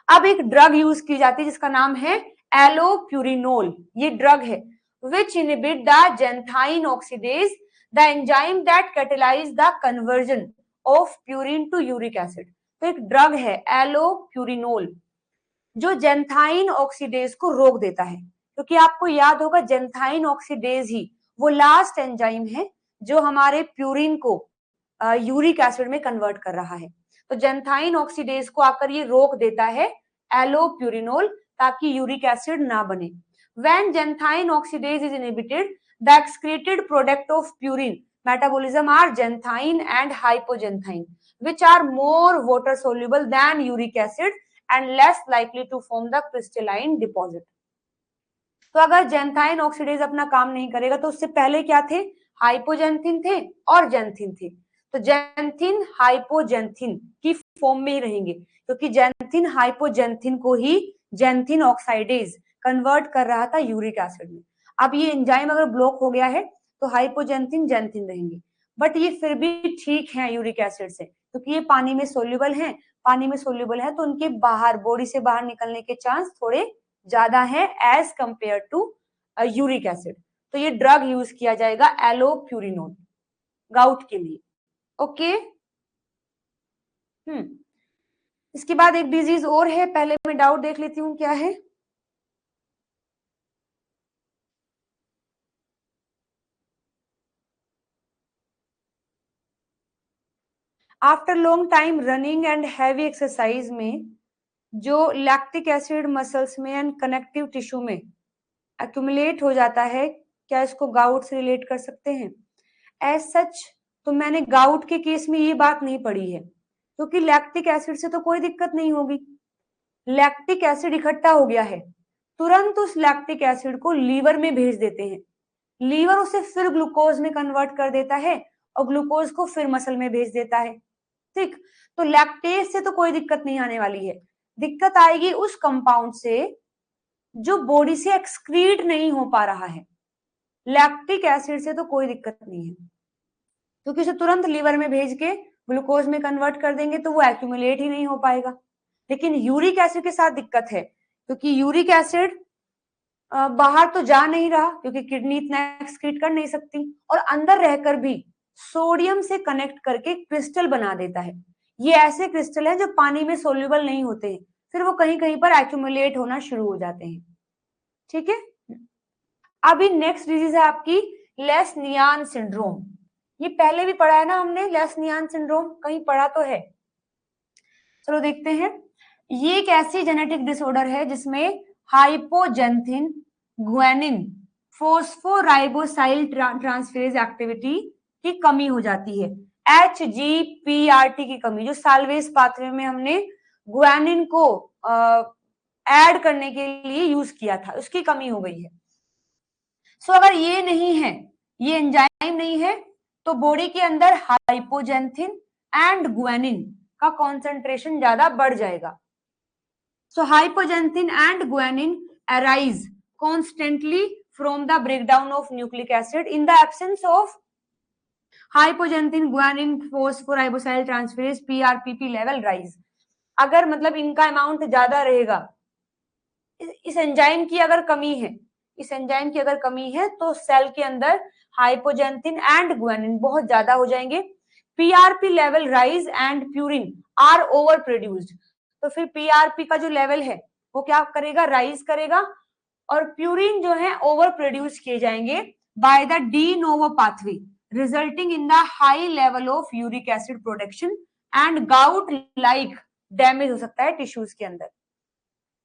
अब एक ड्रग यूज की जाती है जिसका नाम है एलोप्यूरिनोल। ये ड्रग है which inhibit the xanthine oxidase, the enzyme that catalyze the conversion of purine to uric acid. तो एक ड्रग है एलोप्यूरिनोल जो जेंथाइन ऑक्सीडेज को रोक देता है, क्योंकि आपको याद होगा जेंथाइन ऑक्सीडेज ही वो लास्ट एंजाइम है जो हमारे प्यूरिन को यूरिक एसिड में कन्वर्ट कर रहा है। तो जेंथाइन ऑक्सीडेज को आकर ये रोक देता है एलोप्यूरिनोल, ताकि यूरिक एसिड ना बने। When xanthine oxidase is inhibited, the excreted product of purine metabolism are xanthine and hypoxanthine, which are more water soluble than uric acid and less likely to form the crystalline deposit. तो अगर जेंथाइन oxidase अपना काम नहीं करेगा तो उससे पहले क्या थे, हाइपोजेंथिन थे और जेंथिन थे, तो जेंथिन हाइपोजेंथिन की फॉर्म में ही रहेंगे, क्योंकि जेंथिन हाइपोजेंथिन को ही जेंथिन ऑक्साइडेज कन्वर्ट कर रहा था यूरिक एसिड में। अब ये एंजाइम अगर ब्लॉक हो गया है तो हाइपोजेंथिन जेंथिन रहेंगे, बट ये फिर भी ठीक है यूरिक एसिड से, क्योंकि ये पानी में सोल्यूबल है, पानी में सोल्यूबल है तो उनके बाहर बॉडी से बाहर निकलने के चांस थोड़े ज्यादा है as compare to uric acid. तो ये ड्रग यूज किया जाएगा एलोप्यूरिनोल गाउट के लिए। ओके, इसके बाद एक डिजीज और है, पहले मैं डाउट देख लेती हूँ क्या है। After long time running and heavy exercise में जो लैक्टिक एसिड मसल्स में एंड कनेक्टिव टिश्यू में एक्यूमुलेट हो जाता है, क्या इसको गाउट से रिलेट कर सकते हैं? एज सच तो मैंने गाउट के केस में ये बात नहीं पढ़ी है, क्योंकि लैक्टिक एसिड से तो कोई दिक्कत नहीं होगी। लैक्टिक एसिड इकट्ठा हो गया है, तुरंत उस लैक्टिक एसिड को लीवर में भेज देते हैं, लीवर उसे फिर ग्लूकोज में कन्वर्ट कर देता है और ग्लूकोज को फिर मसल में भेज देता है। ठीक, तो लैक्टेज से तो कोई दिक्कत नहीं आने वाली है, दिक्कत आएगी उस कंपाउंड से जो बॉडी से एक्सक्रीट नहीं हो पा रहा है। लैक्टिक एसिड से तो कोई दिक्कत नहीं है, क्योंकि उसे तुरंत लीवर में भेज के ग्लूकोज में कन्वर्ट कर देंगे तो वो एक्यूमुलेट ही नहीं हो पाएगा। लेकिन यूरिक एसिड के साथ दिक्कत है, क्योंकि यूरिक एसिड बाहर तो जा नहीं रहा, क्योंकि किडनी इतना एक्सक्रीट कर नहीं सकती, और अंदर रहकर भी सोडियम से कनेक्ट करके क्रिस्टल बना देता है। ये ऐसे क्रिस्टल हैं जो पानी में सोल्यूबल नहीं होते हैं, फिर वो कहीं कहीं पर एक्यूमुलेट होना शुरू हो जाते हैं। ठीक है, अभी नेक्स्ट डिजीज है आपकी लेस्नियान सिंड्रोम। ये पहले भी पढ़ा है ना हमने, लेस्नियान सिंड्रोम कहीं पढ़ा तो है। चलो देखते हैं। ये एक ऐसी जेनेटिक डिसऑर्डर है जिसमें hypoxanthine guanine phosphoribosyl transferase activity की कमी हो जाती है। HGPRT की कमी, जो साल्वेज पाथवे में हमने ग्वेनिन को ऐड करने के लिए यूज किया था, उसकी कमी हो गई है। सो अगर ये नहीं है, ये एंजाइम नहीं है, तो बॉडी के अंदर हाइपोजेंथिन एंड ग्वेनिन का कॉन्सेंट्रेशन ज्यादा बढ़ जाएगा। So hypoxanthine and guanine arise constantly from the breakdown of nucleic acid in the absence of hypoxanthine guanine phosphoribosyl transferase PRPP level rise. अगर मतलब इनका अमाउंट ज्यादा रहेगा, इस एंजाइम की अगर कमी है, इस एंजाइम की अगर कमी है तो सेल के अंदर हाइपोजेंथिन एंड ग्वेनिन बहुत ज्यादा हो जाएंगे। PRP level rise and purine are over produced. तो फिर PRP का जो लेवल है वो क्या करेगा, राइज करेगा, और प्यूरिन जो है ओवर प्रोड्यूस किए जाएंगे by the D novo pathway, resulting in the high level of uric acid production and gout like damage हो सकता है टिश्यूज के अंदर।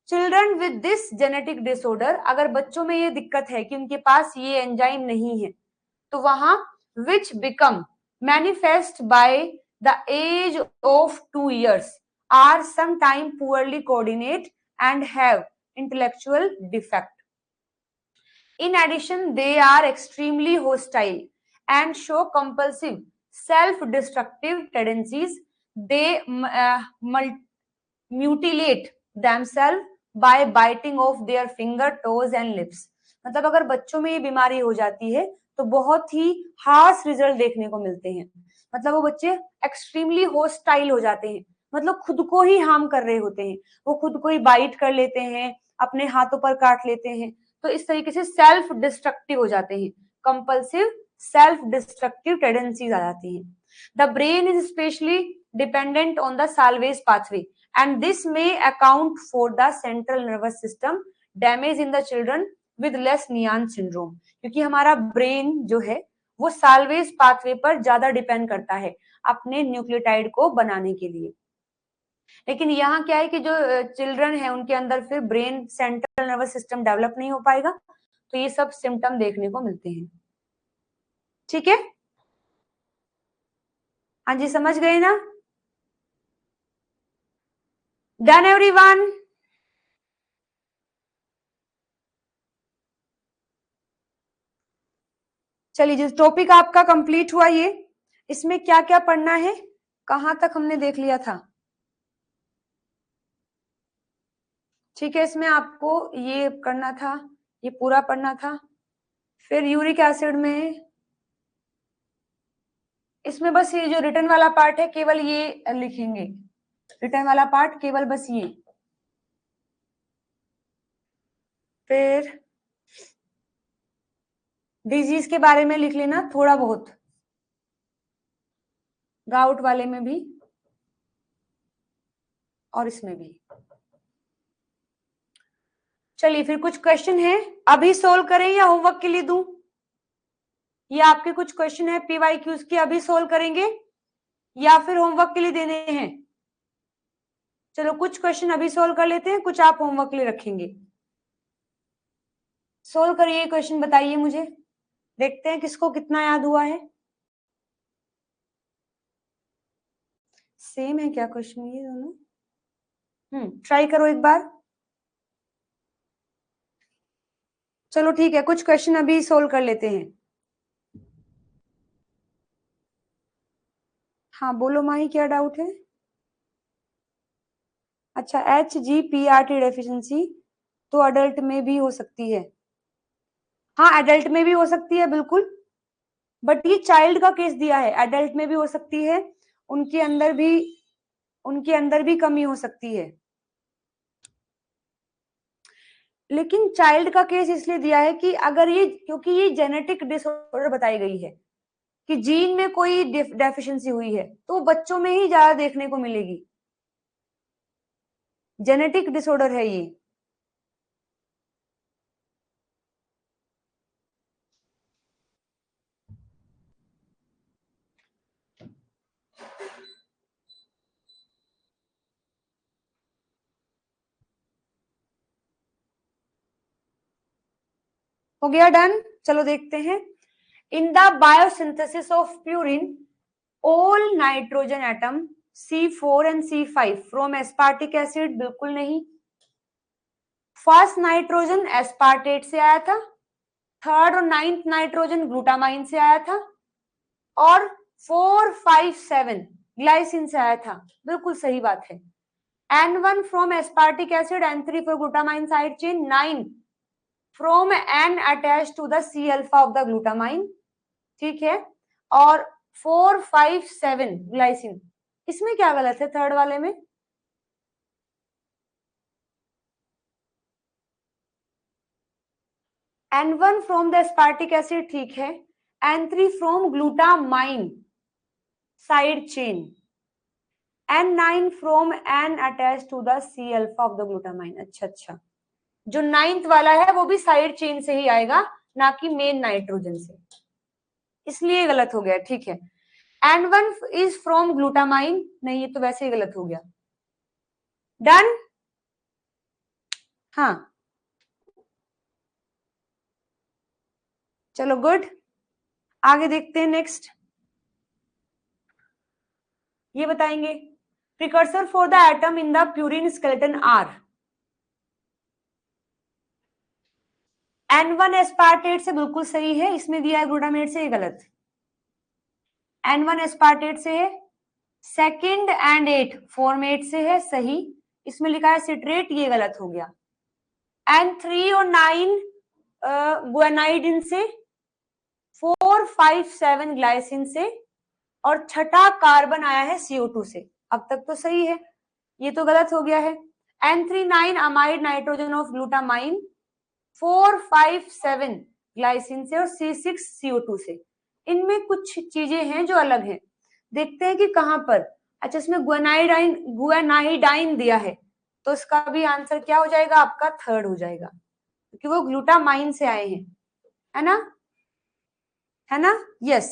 Children with this genetic disorder, अगर बच्चों में ये दिक्कत है कि उनके पास ये एंजाइम नहीं है, तो वहां which become manifest by the age of 2 years or sometime poorly coordinate and have intellectual defect. In addition, they are extremely hostile and show compulsive self-destructive tendencies. They mutilate themselves by biting off their finger, toes and lips. मतलब अगर बच्चों में ये बीमारी हो जाती है तो बहुत ही हार्श रिजल्ट देखने को मिलते हैं। मतलब वो बच्चे एक्सट्रीमली होस्टाइल हो जाते हैं, मतलब खुद को ही हार्म कर रहे होते हैं, वो खुद को ही बाइट कर लेते हैं, अपने हाथों पर काट लेते हैं। तो इस तरीके से सेल्फ डिस्ट्रक्टिव हो जाते हैं, कंपल्सिव सेल्फ डिस्ट्रक्टिव टेंडेंसीज आ जाती हैं। The brain is specially dependent on the salvage pathway and this may account for the central nervous system damage in the children with Lesch-Nyhan syndrome। क्योंकि हमारा brain जो है वो साल्वेज पाथवे पर ज्यादा depend करता है अपने न्यूक्लियोटाइड को बनाने के लिए। लेकिन यहाँ क्या है कि जो चिल्ड्रन है उनके अंदर फिर brain central nervous system develop नहीं हो पाएगा, तो ये सब सिम्टम देखने को मिलते हैं। ठीक है, हाँ जी, समझ गए ना? Done everyone? चलिए, जो टॉपिक आपका कंप्लीट हुआ ये, इसमें क्या क्या पढ़ना है, कहां तक हमने देख लिया था? ठीक है, इसमें आपको ये करना था, ये पूरा पढ़ना था। फिर यूरिक एसिड में, इसमें बस ये जो रिटर्न वाला पार्ट है केवल ये लिखेंगे, रिटर्न वाला पार्ट केवल बस ये। फिर डिजीज के बारे में लिख लेना थोड़ा बहुत, गाउट वाले में भी और इसमें भी। चलिए, फिर कुछ क्वेश्चन है, अभी सोल्व करें या होमवर्क के लिए दूं? ये आपके कुछ क्वेश्चन है PYQs के, अभी सोल्व करेंगे या फिर होमवर्क के लिए देने हैं? चलो, कुछ क्वेश्चन अभी सोल्व कर लेते हैं, कुछ आप होमवर्क के लिए रखेंगे। सोल्व करिए क्वेश्चन, बताइए मुझे, देखते हैं किसको कितना याद हुआ है। सेम है क्या क्वेश्चन ये दोनों? ट्राई करो एक बार। चलो ठीक है, कुछ क्वेश्चन अभी सोल्व कर लेते हैं। हाँ बोलो माही, क्या डाउट है? अच्छा, HGPRT डेफिशिएंसी तो अडल्ट में भी हो सकती है। हाँ, एडल्ट में भी हो सकती है बिल्कुल, बट ये चाइल्ड का केस दिया है, एडल्ट में भी हो सकती है, उनके अंदर भी, उनके अंदर भी कमी हो सकती है। लेकिन चाइल्ड का केस इसलिए दिया है कि अगर ये, क्योंकि ये जेनेटिक डिसऑर्डर बताई गई है कि जीन में कोई डेफिशिएंसी हुई है, तो बच्चों में ही ज्यादा देखने को मिलेगी, जेनेटिक डिसऑर्डर है ये। हो गया डन। चलो देखते हैं। In the biosynthesis of purine all nitrogen atom C4 and C5 from aspartic acid, बिल्कुल नहीं। फर्स्ट नाइट्रोजन एस्पार्टेट से आया था, थर्ड और नाइन्थ नाइट्रोजन ग्लूटामाइन से आया था, और 4, 5, 7 ग्लाइसिन से आया था, बिल्कुल सही बात है। N1 from aspartic acid, N3 for glutamine side chain, 9 from N attached to the C alpha of the glutamine, ठीक है, और 4, 5, 7 ग्लाइसिन। इसमें क्या गलत है थर्ड वाले में? N1 from the aspartic acid, ठीक है। N3 from glutamine side chain, N9 from N attach to the C alpha of the glutamine. अच्छा अच्छा, जो नाइन्थ वाला है वो भी साइड चेन से ही आएगा, ना कि मेन नाइट्रोजन से, इसलिए गलत हो गया, ठीक है। N1 इज फ्रॉम ग्लूटामाइन, नहीं ये तो वैसे ही गलत हो गया। डन, हाँ चलो गुड, आगे देखते हैं। नेक्स्ट ये बताएंगे, precursor for the atom in the purine skeleton are. N1 aspartate से बिल्कुल सही है, इसमें दिया है ग्लूटामेट से, ये गलत। N1 एस्पार्टेट से है। सेकंड एंड 8 फॉर्मेट से है, सही। इसमें लिखा है सिट्रेट, ये गलत हो गया। N3 और 9 गुआनाइडिन से, 4, 5, 7 ग्लाइसिन से, और छठा कार्बन आया है CO2 से। अब तक तो सही है, ये तो गलत हो गया है। N3 9 amide nitrogen of glutamine, 4, 5, 7 glycine से, और C6 CO2 से। इनमें कुछ चीजें हैं जो अलग हैं, देखते हैं कि कहां पर। अच्छा, इसमें गुआनाइडाइन दिया है, तो इसका भी आंसर क्या हो जाएगा आपका? थर्ड हो जाएगा, क्योंकि वो ग्लूटामाइन से आए हैं, है ना, है ना। Yes,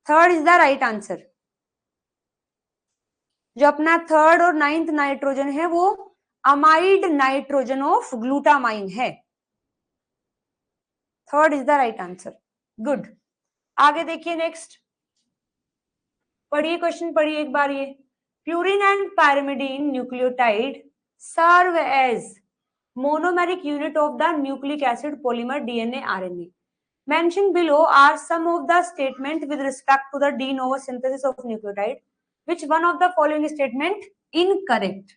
third is the right answer. जो अपना थर्ड और नाइन्थ नाइट्रोजन है वो अमाइड नाइट्रोजन ऑफ ग्लूटामाइन है। Third is the right answer, good. आगे देखिए नेक्स्ट, पढ़िए क्वेश्चन, पढ़िए एक बार ये। Purine and pyrimidine nucleotide serve as monomeric unit of the nucleic acid polymer DNA RNA. Mentioned below are some of the statements with respect to the de novo synthesis of nucleotide. Which one of the following statement incorrect?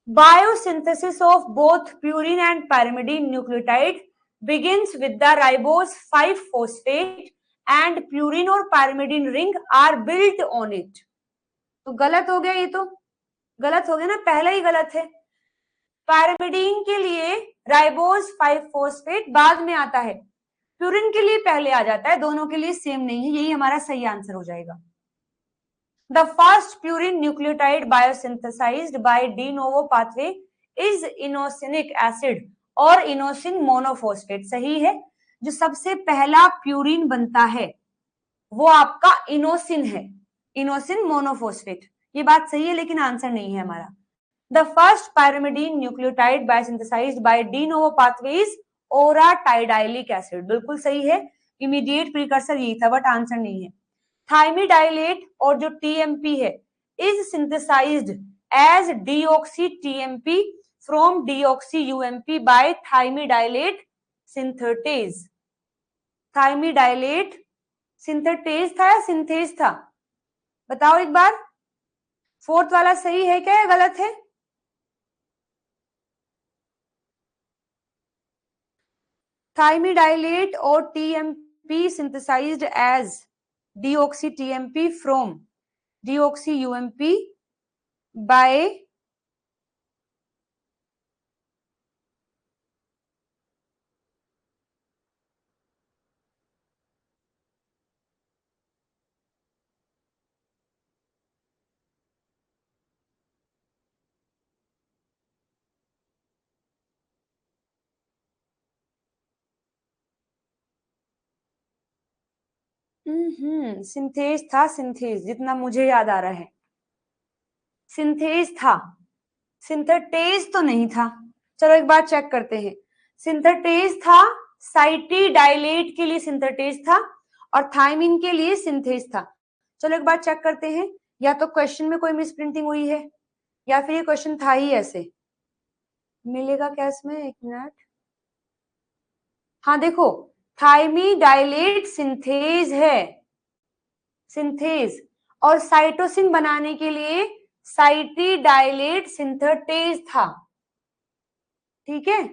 Biosynthesis of both purine and pyrimidine nucleotide begins with the ribose 5-phosphate and purine और pyrimidine ring are built on it. तो गलत हो गया, ये तो गलत हो गया ना, पहला ही गलत है। पैरामिडीन के लिए राइबोज 5-फोस्फेट बाद में आता है, प्यूरिन के लिए पहले आ जाता है, दोनों के लिए सेम नहीं है, यही हमारा सही आंसर हो जाएगा। The first purine nucleotide biosynthesized by de novo pathway is inosinic acid और इनोसिन मोनोफोस्फेट, सही है। जो सबसे पहला प्यूरिन बनता है वो आपका इनोसिन है, इनोसिन मोनोफोस्फेट, ये बात सही है, लेकिन आंसर नहीं है हमारा। The first pyrimidine nucleotide biosynthesized by de novo pathway is oratidylic acid, बिल्कुल सही है, इमीडिएट प्रीकर्सर यही था, बट आंसर नहीं है। थाइमिडाइलेट और जो TMP है is synthesized as deoxy TMP from deoxy UMP by thymidylate synthetase. Thymidylate synthetase था या सिंथेज था, बताओ एक बार। फोर्थ वाला सही है क्या या गलत है? Thymidylate or TMP synthesized as deoxy TMP from deoxy UMP by synthase था, सिंथेज जितना मुझे याद आ रहा है, सिंथेज था, सिंथेटेज तो नहीं था। चलो एक बार चेक करते हैं, सिंथेटेज था, साइटिडाइलेट के लिए सिंथेटेज था और थायमिन के लिए सिंथेज था। चलो एक बार चेक करते हैं, या तो क्वेश्चन में कोई मिसप्रिंटिंग हुई है या फिर ये क्वेश्चन था ही ऐसे। मिलेगा क्या इसमें, एक मिनट। हाँ देखो, थायमिडाइलेट सिंथेज है, सिंथेज, और साइटोसिन बनाने के लिए साइटिडाइलेट सिंथेटेज था। ठीक है,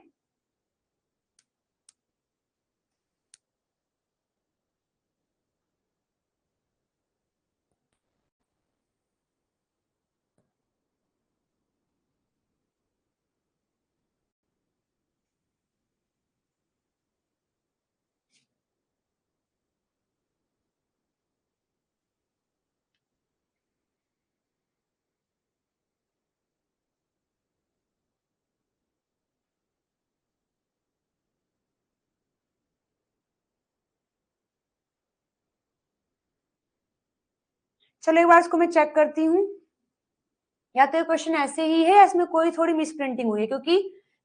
चलो एक बार इसको मैं चेक करती हूँ, या तो ये क्वेश्चन ऐसे ही है, इसमें कोई थोड़ी मिसप्रिंटिंग हुई है, क्योंकि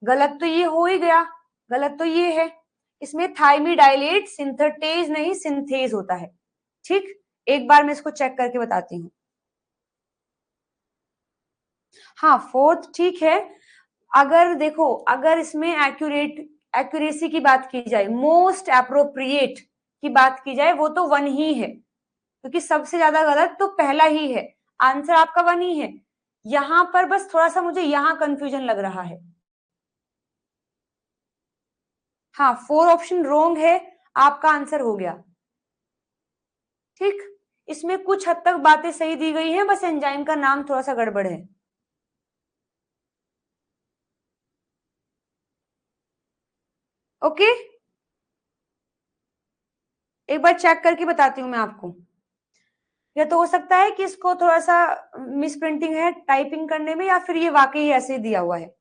गलत तो ये हो ही गया, गलत तो ये है, इसमें थायमिडाइलेट सिंथेटेज नहीं सिंथेज होता है। ठीक, एक बार मैं इसको चेक करके बताती हूँ। हाँ फोर्थ ठीक है, अगर देखो, अगर इसमें एक्यूरेसी की बात की जाए, मोस्ट अप्रोप्रिएट की बात की जाए, वो तो 1 ही है, क्योंकि सबसे ज्यादा गलत तो पहला ही है, आंसर आपका 1 ही है। यहां पर बस थोड़ा सा मुझे यहां कंफ्यूजन लग रहा है। हाँ 4 ऑप्शन रोंग है, आपका आंसर हो गया। ठीक, इसमें कुछ हद तक बातें सही दी गई हैं, बस एंजाइम का नाम थोड़ा सा गड़बड़ है। ओके, एक बार चेक करके बताती हूँ मैं आपको। या तो हो सकता है कि इसको थोड़ा सा मिस प्रिंटिंग है टाइपिंग करने में, या फिर ये वाकई ऐसे ही दिया हुआ है।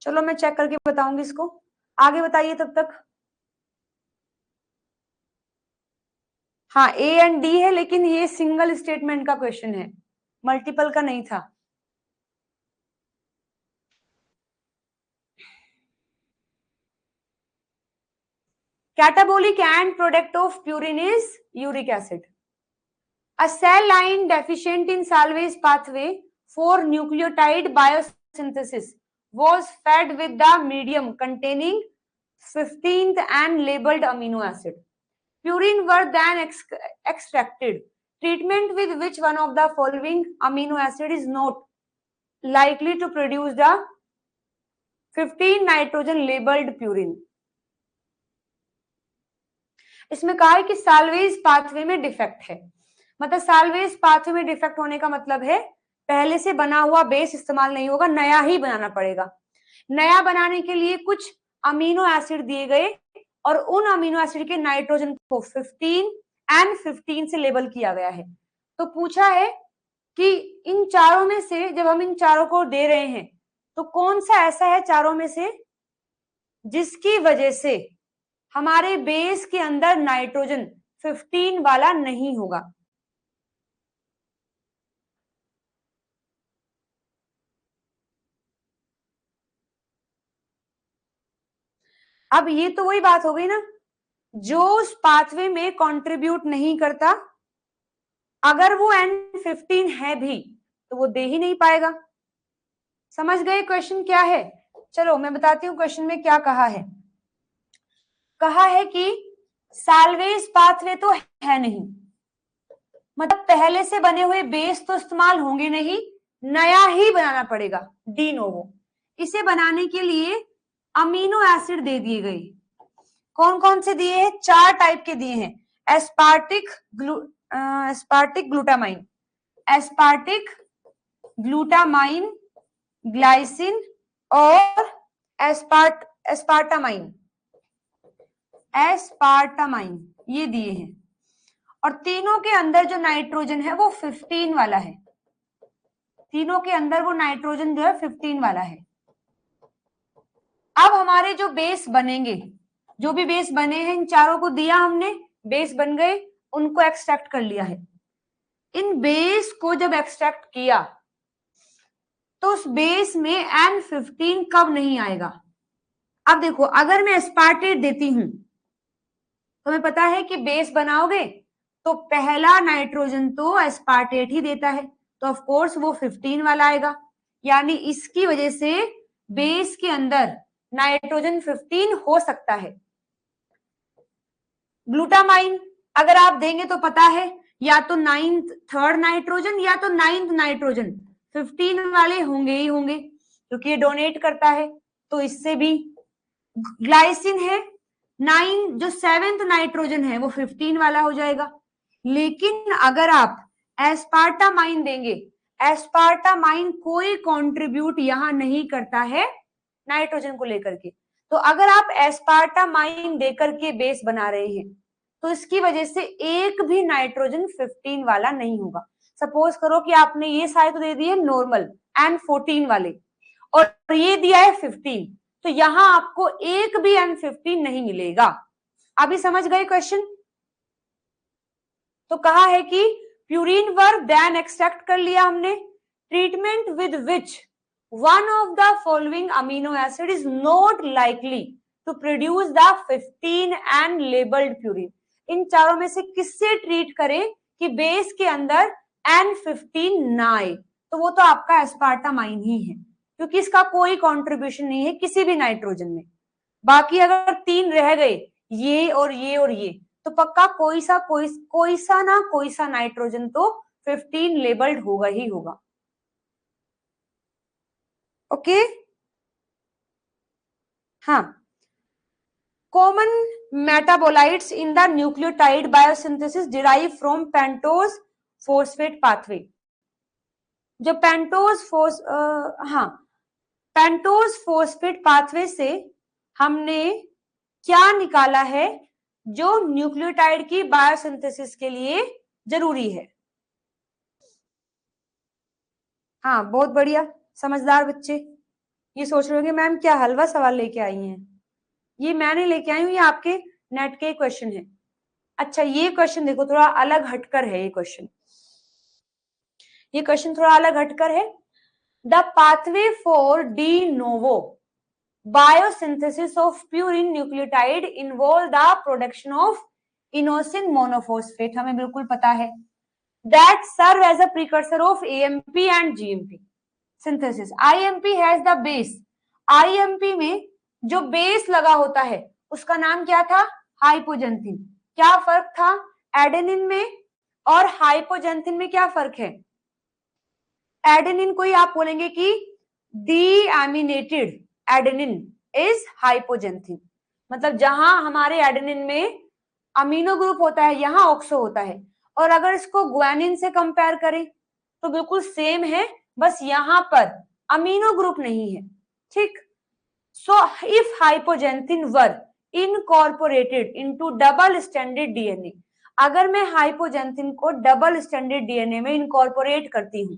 चलो मैं चेक करके बताऊंगी इसको, आगे बताइए तब तक। हाँ ए एंड डी है, लेकिन ये सिंगल स्टेटमेंट का क्वेश्चन है, मल्टीपल का नहीं था। Catabolic and product of purine is uric acid. A cell line deficient in Salvage pathway for nucleotide biosynthesis was fed with the medium containing 15th and labeled amino acid. Purine were then extracted. Treatment with which one of the following amino acid is not likely to produce the 15 nitrogen labeled purine? इसमें कहा है कि salvage pathway में defect है, मतलब salvage pathway में defect होने का मतलब है पहले से बना हुआ बेस इस्तेमाल नहीं होगा, नया ही बनाना पड़ेगा। नया बनाने के लिए कुछ अमीनो एसिड दिए गए और उन अमीनो एसिड के नाइट्रोजन को 15 एंड 15 से लेबल किया गया है। तो पूछा है कि इन चारों में से, जब हम इन चारों को दे रहे हैं, तो कौन सा ऐसा है चारों में से जिसकी वजह से हमारे बेस के अंदर नाइट्रोजन 15 वाला नहीं होगा। अब ये तो वही बात हो गई ना, जो उस पाथवे में कंट्रीब्यूट नहीं करता, अगर वो N15 है भी तो वो दे ही नहीं पाएगा। समझ गए क्वेश्चन क्या है? चलो मैं बताती हूँ क्वेश्चन में क्या कहा है। कहा है कि साल्वेज पाथवे तो है नहीं, मतलब पहले से बने हुए बेस तो इस्तेमाल होंगे नहीं, नया ही बनाना पड़ेगा डी नोवो। इसे बनाने के लिए अमीनो एसिड दे दिए गए। कौन कौन से दिए हैं? 4 टाइप के दिए हैं। Aspartic glutamine, aspartic glutamine, glycine और एस्पार्टामाइन, एस्पार्टामाइन ये दिए हैं। और तीनों के अंदर जो नाइट्रोजन है वो 15 वाला है, तीनों के अंदर वो नाइट्रोजन जो है 15 वाला है। अब हमारे जो बेस बनेंगे, जो भी बेस बने हैं, इन चारों को दिया हमने, बेस बन गए, उनको एक्सट्रैक्ट कर लिया है। इन बेस को जब एक्सट्रैक्ट किया तो उस बेस में N15 कब नहीं आएगा? अब देखो, अगर मैं एस्पार्टेट देती हूं, तुम्हें पता है कि बेस बनाओगे तो पहला नाइट्रोजन तो एस्पार्टेट ही देता है, तो ऑफ कोर्स वो 15 वाला आएगा। यानी इसकी वजह से बेस के अंदर नाइट्रोजन 15 हो सकता है। ग्लूटामाइन अगर आप देंगे तो पता है या तो नाइन्थ थर्ड नाइट्रोजन या तो नाइन्थ नाइट्रोजन 15 वाले होंगे ही होंगे, क्योंकि ये डोनेट करता है। तो इससे भी ग्लाइसिन है, 9 जो सेवेंथ नाइट्रोजन है वो 15 वाला हो जाएगा। लेकिन अगर आप एस्पार्टामाइन देंगे, एस्पार्टामाइन कोई कंट्रीब्यूट यहां नहीं करता है नाइट्रोजन को लेकर के। तो अगर आप एस्पार्टामाइन देकर के बेस बना रहे हैं तो इसकी वजह से एक भी नाइट्रोजन 15 वाला नहीं होगा। सपोज करो कि आपने ये सारे तो दे दिए नॉर्मल N14 वाले और ये दिया है 15, तो यहां आपको एक भी N15 नहीं मिलेगा। अभी समझ गए क्वेश्चन? तो कहा है कि प्यूरिन वर्क देन एक्सट्रैक्ट कर लिया हमने। Treatment with which one of the following amino acid is not likely to produce the 15 N labelled purine. इन चारों में से किससे ट्रीट करें कि बेस के अंदर N15 ना आए? तो वो तो आपका एस्पार्टामाइन ही है, क्योंकि इसका कोई कंट्रीब्यूशन नहीं है किसी भी नाइट्रोजन में। बाकी अगर 3 रह गए, ये और ये और ये, तो पक्का कोई सा नाइट्रोजन तो 15 लेबल्ड होगा ही होगा। ओके, हाँ। Common metabolites in the nucleotide biosynthesis derive from pentose phosphate pathway. जो पेंटोज फोस्फेट पाथवे से हमने क्या निकाला है जो न्यूक्लियोटाइड की बायोसिंथेसिस के लिए जरूरी है? हाँ, बहुत बढ़िया, समझदार बच्चे। ये सोच रहे होंगे मैम क्या हलवा सवाल लेके आई हैं। ये मैं नहीं लेके आई हूँ, ये आपके नेट के क्वेश्चन है। अच्छा, ये क्वेश्चन देखो, थोड़ा अलग हटकर है ये क्वेश्चन। ये क्वेश्चन थोड़ा अलग हटकर है। The pathway for de novo biosynthesis of purine nucleotide involve the production of inosine monophosphate. हमें बिल्कुल पता है that serve as a precursor of AMP and GMP synthesis. IMP has the base. IMP में जो बेस लगा होता है उसका नाम क्या था? हाइपोजेंथिन। क्या फर्क था एडेनिन में और हाइपोजेंथिन में? क्या फर्क है? एडेनिन को ही आप बोलेंगे कि डीएमिनेटेड एडेनिन इज हाइपोजेंथिन, मतलब जहां हमारे एडेनिन में अमीनो ग्रुप होता है यहां ऑक्सो होता है। और अगर इसको ग्वानिन से कंपेयर करें तो बिल्कुल सेम है, बस यहां पर अमीनो ग्रुप नहीं है। ठीक, so if hypoxanthine were incorporated into double standard DNA, अगर मैं हाइपोजेंथिन को डबल स्टैंडर्ड डीएनए में इनकॉर्पोरेट करती हूं,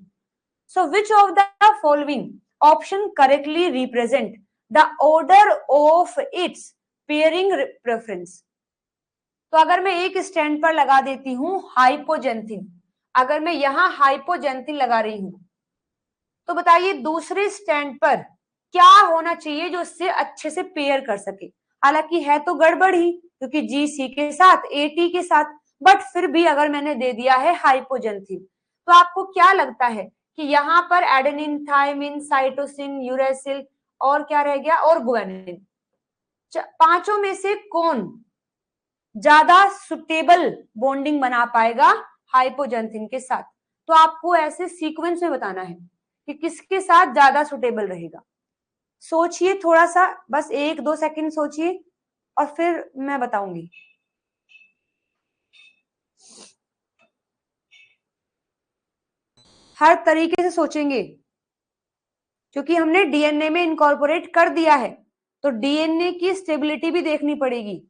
so which of the following option correctly represent the order of its pairing preference? तो अगर मैं एक स्टैंड पर लगा देती हूं हाइपोजेंथिन, अगर मैं यहां हाइपोजेंथिन लगा रही हूं, तो बताइए दूसरे स्टैंड पर क्या होना चाहिए जो इससे अच्छे से पेयर कर सके? हालांकि है तो गड़बड़ ही, क्योंकि जी सी के साथ ए टी के साथ, बट फिर भी अगर मैंने दे दिया है हाइपोजेंथिन, तो आपको क्या लगता है कि यहाँ पर एडेनिन, थायमिन, साइटोसिन, यूरेसिल और क्या रह गया? और गुआनिन। पांचों में से कौन ज्यादा सुटेबल बॉन्डिंग बना पाएगा हाइपोजेंथिन के साथ? तो आपको ऐसे सीक्वेंस में बताना है कि किसके साथ ज्यादा सुटेबल रहेगा। सोचिए थोड़ा सा, बस 1-2 सेकंड सोचिए और फिर मैं बताऊंगी। हर तरीके से सोचेंगे, क्योंकि हमने डीएनए में इनकॉर्पोरेट कर दिया है, तो डीएनए की स्टेबिलिटी भी देखनी पड़ेगी।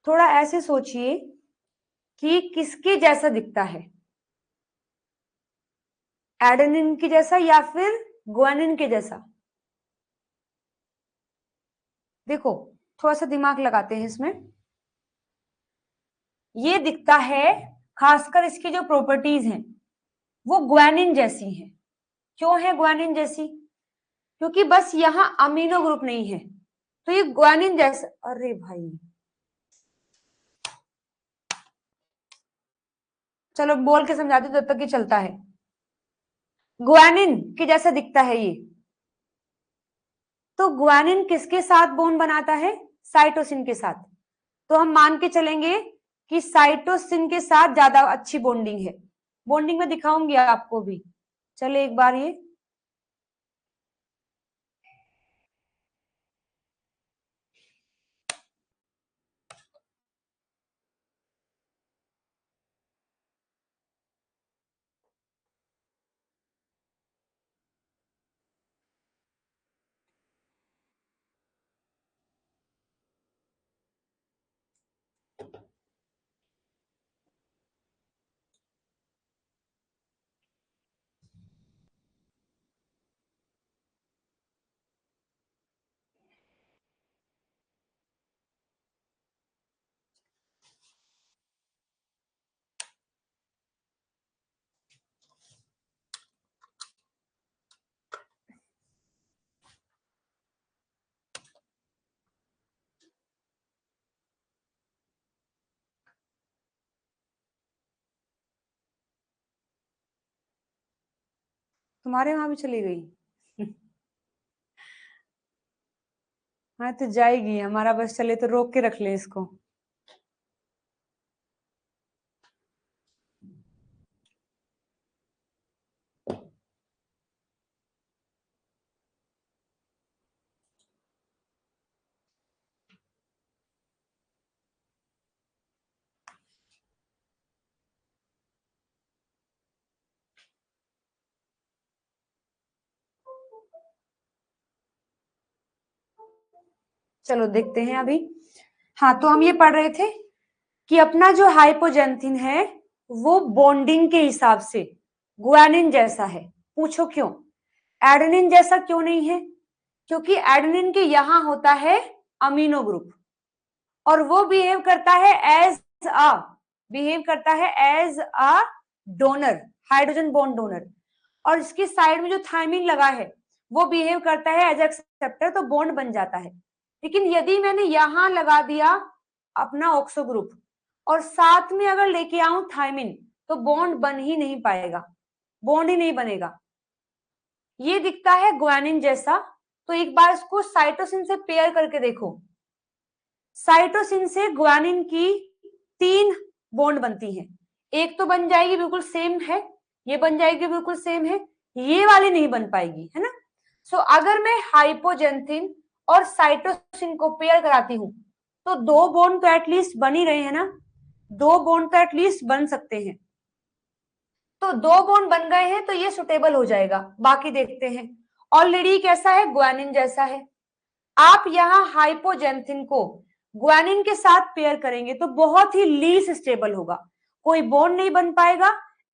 थोड़ा ऐसे सोचिए कि किसके जैसा दिखता है, एडेनिन के जैसा या फिर ग्वानिन के जैसा। देखो थोड़ा सा दिमाग लगाते हैं इसमें। ये दिखता है, खासकर इसकी जो प्रॉपर्टीज हैं वो ग्वानिन जैसी हैं। क्यों है ग्वानिन जैसी? क्योंकि बस यहाँ अमीनो ग्रुप नहीं है, तो ये ग्वानिन जैसा। अरे भाई चलो बोल के समझाते जब तक ये चलता है। ग्वानिन के जैसा दिखता है ये। तो ग्वानिन किसके साथ बॉन्ड बनाता है? साइटोसिन के साथ। तो हम मान के चलेंगे कि साइटोसिन के साथ ज्यादा अच्छी बॉन्डिंग है। बॉन्डिंग में दिखाऊंगी आपको भी। चले एक बार ये तुम्हारे वहां भी चली गई। हाँ तो जाएगी, हमारा बस चले तो रोक के रख ले इसको। चलो देखते हैं अभी। हाँ तो हम ये पढ़ रहे थे कि अपना जो हाइपोजेंथिन है वो बॉन्डिंग के हिसाब से ग्वानिन जैसा है। पूछो क्यों? एडेनिन जैसा क्यों नहीं है? क्योंकि एडेनिन के यहां होता है अमीनो ग्रुप, और वो बिहेव करता है as a donor, hydrogen bond donor. और इसकी साइड में जो थायमिन लगा है वो बिहेव करता है एज एक्सेप्टर, तो बॉन्ड बन जाता है। लेकिन यदि मैंने यहां लगा दिया अपना ऑक्सो ग्रुप और साथ में अगर लेके आऊं थायमिन, तो बॉन्ड बन ही नहीं पाएगा, बॉन्ड ही नहीं बनेगा। ये दिखता है ग्वानिन जैसा। तो एक बार इसको साइटोसिन से पेयर करके देखो। साइटोसिन से ग्वानिन की 3 बॉन्ड बनती हैं। एक तो बन जाएगी बिल्कुल सेम है, ये बन जाएगी बिल्कुल सेम है, ये वाली नहीं बन पाएगी, है ना। सो अगर मैं हाइपोजेंथिन और साइटोसिन को पेयर कराती हूं तो 2 बॉन्ड तो एटलीस्ट बन ही रहे हैं ना, 2 बॉन्ड तो एटलीस्ट बन सकते हैं। तो 2 बॉन्ड बन गए हैं तो ये सुटेबल हो जाएगा। बाकी देखते हैं। ऑलरेडी कैसा है? ग्वानिन जैसा है। आप यहाँ हाइपोजेंथिन को ग्वानिन के साथ पेयर करेंगे तो बहुत ही लीस्ट स्टेबल होगा, कोई बॉन्ड नहीं बन पाएगा।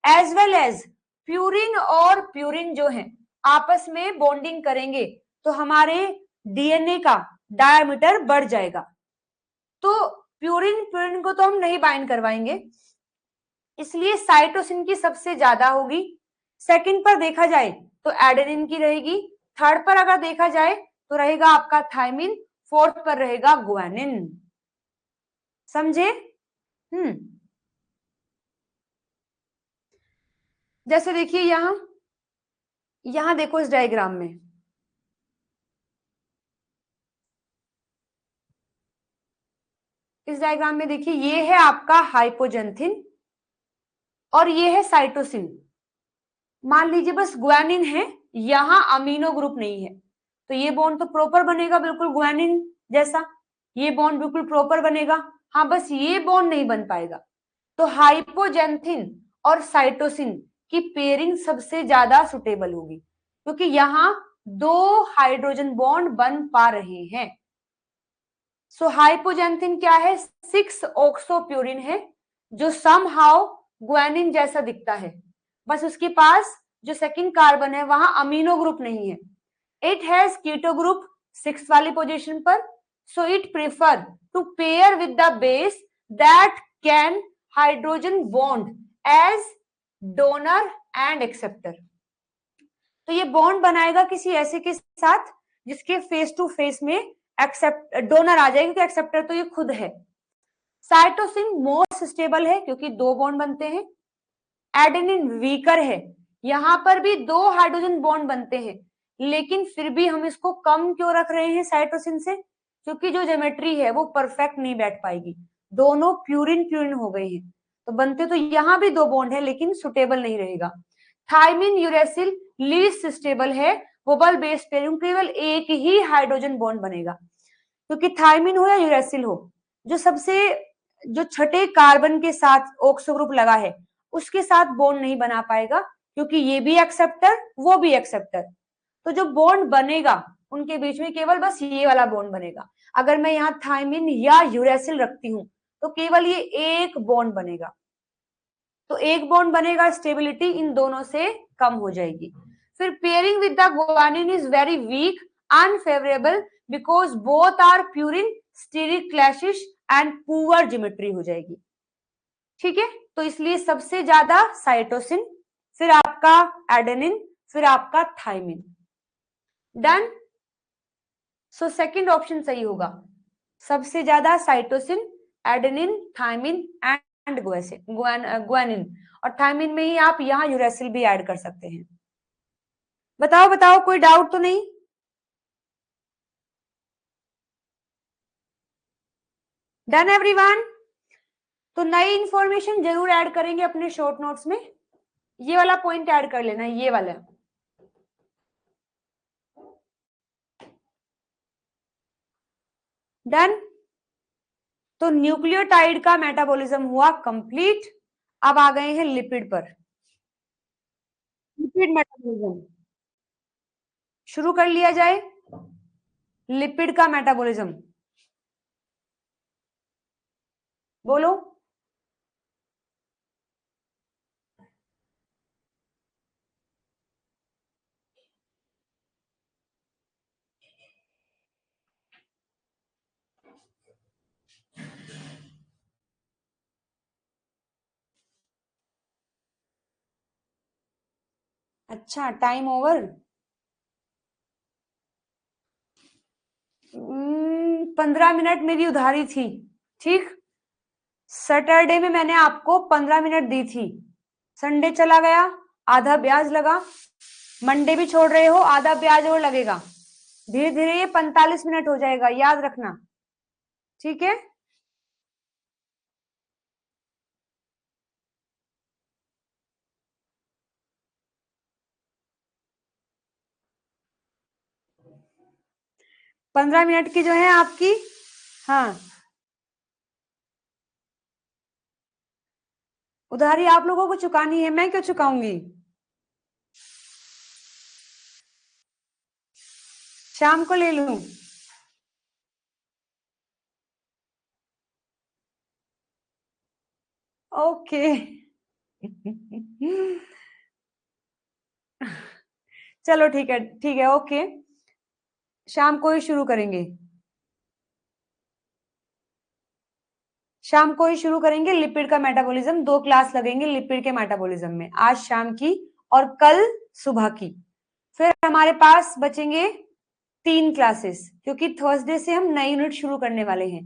एज वेल एज प्यूरिन और प्यूरिन जो है आपस में बॉन्डिंग करेंगे तो हमारे डीएनए का डायमीटर बढ़ जाएगा। तो प्यूरिन प्यूरिन को तो हम नहीं बाइंड करवाएंगे, इसलिए साइटोसिन की सबसे ज्यादा होगी। सेकंड पर देखा जाए तो एडेनिन की रहेगी। थर्ड पर अगर देखा जाए तो रहेगा आपका थायमिन। फोर्थ पर रहेगा ग्वानिन। समझे? जैसे देखिए यहां देखो इस डायग्राम में, इस डायग्राम में देखिए ये है आपका हाइपोजेंथिन और ये है साइटोसिन। मान लीजिए बस ग्वानिन है, यहां अमीनो ग्रुप नहीं है, तो ये बॉन्ड तो प्रॉपर बनेगा बिल्कुल ग्वानिन जैसा, ये बॉन्ड बिल्कुल प्रॉपर बनेगा। हाँ बस ये बॉन्ड नहीं बन पाएगा। तो हाइपोजेंथिन और साइटोसिन की पेयरिंग सबसे ज्यादा सुटेबल होगी, क्योंकि यहाँ 2 हाइड्रोजन बॉन्ड बन पा रहे हैं। सो हाइपोजेंथिन क्या है? 6 ऑक्सोप्यूरिन है जो समहाउ ग्वानिन जैसा दिखता है, बस उसके पास जो सेकंड कार्बन है वहां अमीनो ग्रुप नहीं है। इट हैज कीटो ग्रुप 6 वाली पोजीशन पर, so it prefer to pair with the base that can hydrogen bond as donor and acceptor. तो ये बॉन्ड बनाएगा किसी ऐसे के साथ जिसके फेस टू फेस में एक्सेप्ट डोनर आ जाएगा, क्योंकि एक्सेप्टर तो ये खुद है। साइटोसिन मोस्ट स्टेबल है क्योंकि 2 बॉन्ड बनते हैं। एडेनिन वीकर है, यहां पर भी 2 हाइड्रोजन बॉन्ड बनते हैं, लेकिन फिर भी हम इसको कम क्यों रख रहे हैं साइटोसिन से? क्योंकि जो ज्योमेट्री है वो परफेक्ट नहीं बैठ पाएगी, दोनों प्यूरिन प्यूरिन हो गए हैं, तो बनते तो यहां भी 2 बॉन्ड है लेकिन सुटेबल नहीं रहेगा। थाइमिन यूरेसिल लीस्ट स्टेबल है, वोबल बेस पेयरिंग केवल एक ही हाइड्रोजन बॉन्ड बनेगा, क्योंकि थाइमिन हो या यूरेसिल हो, जो सबसे जो छठे कार्बन के साथ ऑक्सो ग्रुप लगा है उसके साथ बॉन्ड नहीं बना पाएगा, क्योंकि ये भी एक्सेप्टर वो भी एक्सेप्टर, तो जो बॉन्ड बनेगा उनके बीच में केवल बस ये वाला बॉन्ड बनेगा। अगर मैं यहाँ थाइमिन या यूरेसिल रखती हूँ तो केवल ये एक बॉन्ड बनेगा, तो एक बॉन्ड बनेगा, स्टेबिलिटी इन दोनों से कम हो जाएगी। फिर pairing with the guanine is very weak unfavourable because both are purine, steric clashes and poor geometry हो जाएगी। ठीक है, तो इसलिए सबसे ज्यादा साइटोसिन, फिर आपका एडेनिन, फिर आपका thymine. Done. So second option सही होगा, सबसे ज्यादा cytosine, adenine, thymine and guanine, और थाइमिन में ही आप यहाँ यूरेसिल भी ऐड कर सकते हैं। बताओ बताओ, कोई डाउट तो नहीं? Done everyone. तो नई इंफॉर्मेशन जरूर ऐड करेंगे अपने शॉर्ट नोट्स में, ये वाला पॉइंट ऐड कर लेना, ये वाला। डन। तो न्यूक्लियोटाइड का मेटाबॉलिज्म हुआ कंप्लीट, अब आ गए हैं लिपिड पर। लिपिड मेटाबॉलिज्म शुरू कर लिया जाए। लिपिड का मेटाबॉलिज्म बोलो। अच्छा, टाइम ओवर। 15 मिनट मेरी उधारी थी, ठीक। सैटरडे में मैंने आपको 15 मिनट दी थी, संडे चला गया, आधा ब्याज लगा, मंडे भी छोड़ रहे हो, आधा ब्याज और लगेगा, धीरे धीरे ये 45 मिनट हो जाएगा, याद रखना, ठीक है। पंद्रह मिनट की जो है आपकी, हाँ, उधारी आप लोगों को चुकानी है, मैं क्यों चुकाऊंगी? शाम को ले लूं? ओके। चलो ठीक है, ठीक है, ओके, शाम को ही शुरू करेंगे, शाम को ही शुरू करेंगे लिपिड का मेटाबॉलिज्म। 2 क्लास लगेंगे लिपिड के मेटाबॉलिज्म में, आज शाम की और कल सुबह की। फिर हमारे पास बचेंगे 3 क्लासेस, क्योंकि थर्सडे से हम नई यूनिट शुरू करने वाले हैं।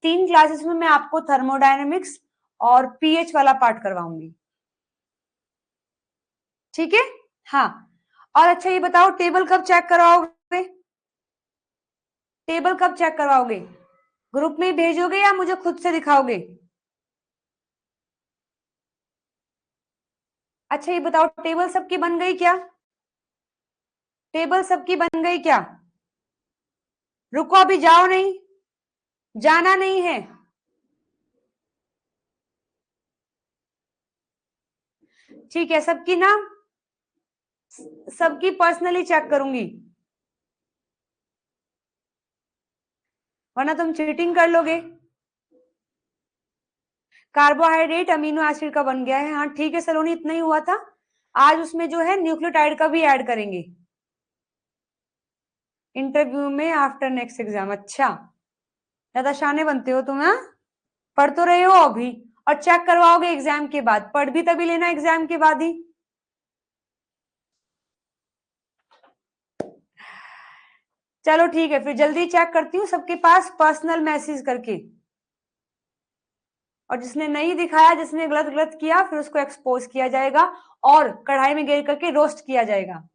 3 क्लासेस में मैं आपको थर्मोडायनेमिक्स और पीएच वाला पार्ट करवाऊंगी, ठीक है। हाँ, और अच्छा ये बताओ, टेबल कब चेक करवाओगे? टेबल कब चेक करवाओगे? ग्रुप में भेजोगे या मुझे खुद से दिखाओगे? अच्छा ये बताओ, टेबल सबकी बन गई क्या? टेबल सबकी बन गई क्या? रुको, अभी जाओ नहीं, जाना नहीं है। ठीक है, सबकी ना, सबकी पर्सनली चेक करूंगी। वरना तुम चीटिंग कर लोगे। कार्बोहाइड्रेट अमीनो एसिड का बन गया है, हाँ ठीक है सलोनी, इतना ही हुआ था। आज उसमें जो है न्यूक्लियोटाइड का भी ऐड करेंगे इंटरव्यू में आफ्टर नेक्स्ट एग्जाम। अच्छा, ज्यादा शाने बनते हो तुम, हाँ? पढ़ तो रहे हो अभी, और चेक करवाओगे एग्जाम के बाद। पढ़ भी तभी लेना एग्जाम के बाद ही। चलो ठीक है, फिर जल्दी चेक करती हूँ सबके पास पर्सनल मैसेज करके। और जिसने नहीं दिखाया, जिसने गलत गलत किया, फिर उसको एक्सपोज किया जाएगा और कढ़ाई में गिर करके रोस्ट किया जाएगा।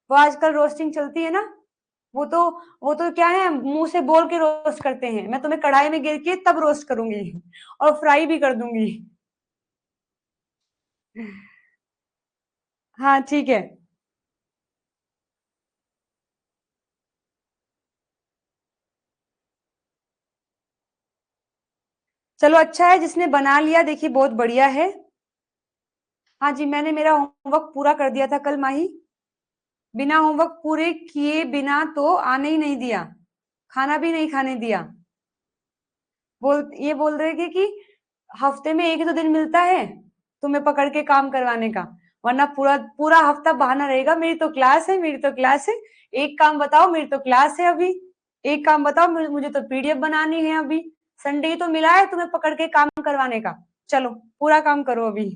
वो आजकल रोस्टिंग चलती है ना, वो तो वो तो क्या है, मुंह से बोल के रोस्ट करते हैं। मैं तुम्हें कढ़ाई में गिर के तब रोस्ट करूंगी और फ्राई भी कर दूंगी। हाँ ठीक है। चलो अच्छा है, जिसने बना लिया देखिए बहुत बढ़िया है। हाँ जी, मैंने मेरा होमवर्क पूरा कर दिया था कल माही। बिना होमवर्क पूरे किए बिना तो आने ही नहीं दिया, खाना भी नहीं खाने दिया। बोल रहे थे कि हफ्ते में एक ही तो दिन मिलता है तुम्हें पकड़ के काम करवाने का, वरना पूरा पूरा हफ्ता बहाना रहेगा, मेरी तो क्लास है, मेरी तो क्लास है। एक काम बताओ, मेरी तो क्लास है अभी। एक काम बताओ, मुझे तो पीडीएफ बनानी है अभी। संडे ही तो मिला है तुम्हें पकड़ के काम करवाने का। चलो पूरा काम करो अभी।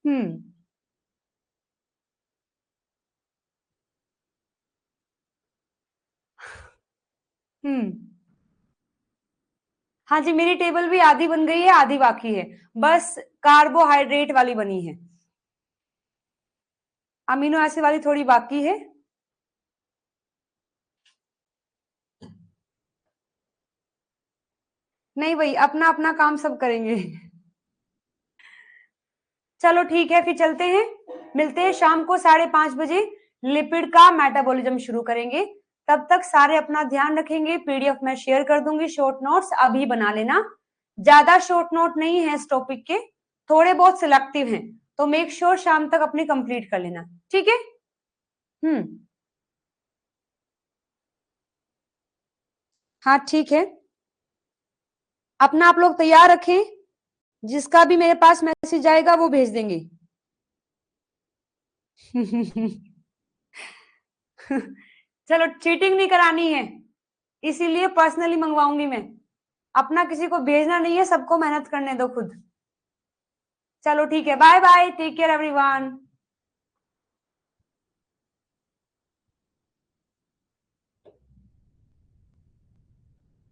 हम्म। हम्म। हाँ जी, मेरी टेबल भी आधी बन गई है, आधी बाकी है। बस कार्बोहाइड्रेट वाली बनी है, अमीनो एसिड वाली थोड़ी बाकी है। नहीं भाई, अपना अपना काम सब करेंगे। चलो ठीक है, फिर चलते हैं। मिलते हैं शाम को 5:30 बजे। लिपिड का मेटाबॉलिज्म शुरू करेंगे। तब तक सारे अपना ध्यान रखेंगे। पीडीएफ में शेयर कर दूंगी, शॉर्ट नोट्स अभी बना लेना। ज्यादा शॉर्ट नोट नहीं है इस टॉपिक के, थोड़े बहुत सिलेक्टिव हैं, तो मेक श्योर शाम तक अपनी कंप्लीट कर लेना, ठीक है? हम्म। हाँ ठीक है, अपना आप लोग तैयार रखें। जिसका भी मेरे पास मैसेज आएगा वो भेज देंगे। चलो, चीटिंग नहीं करानी है, इसीलिए पर्सनली मंगवाऊंगी मैं। अपना किसी को भेजना नहीं है, सबको मेहनत करने दो खुद। चलो ठीक है, bye bye, take care everyone.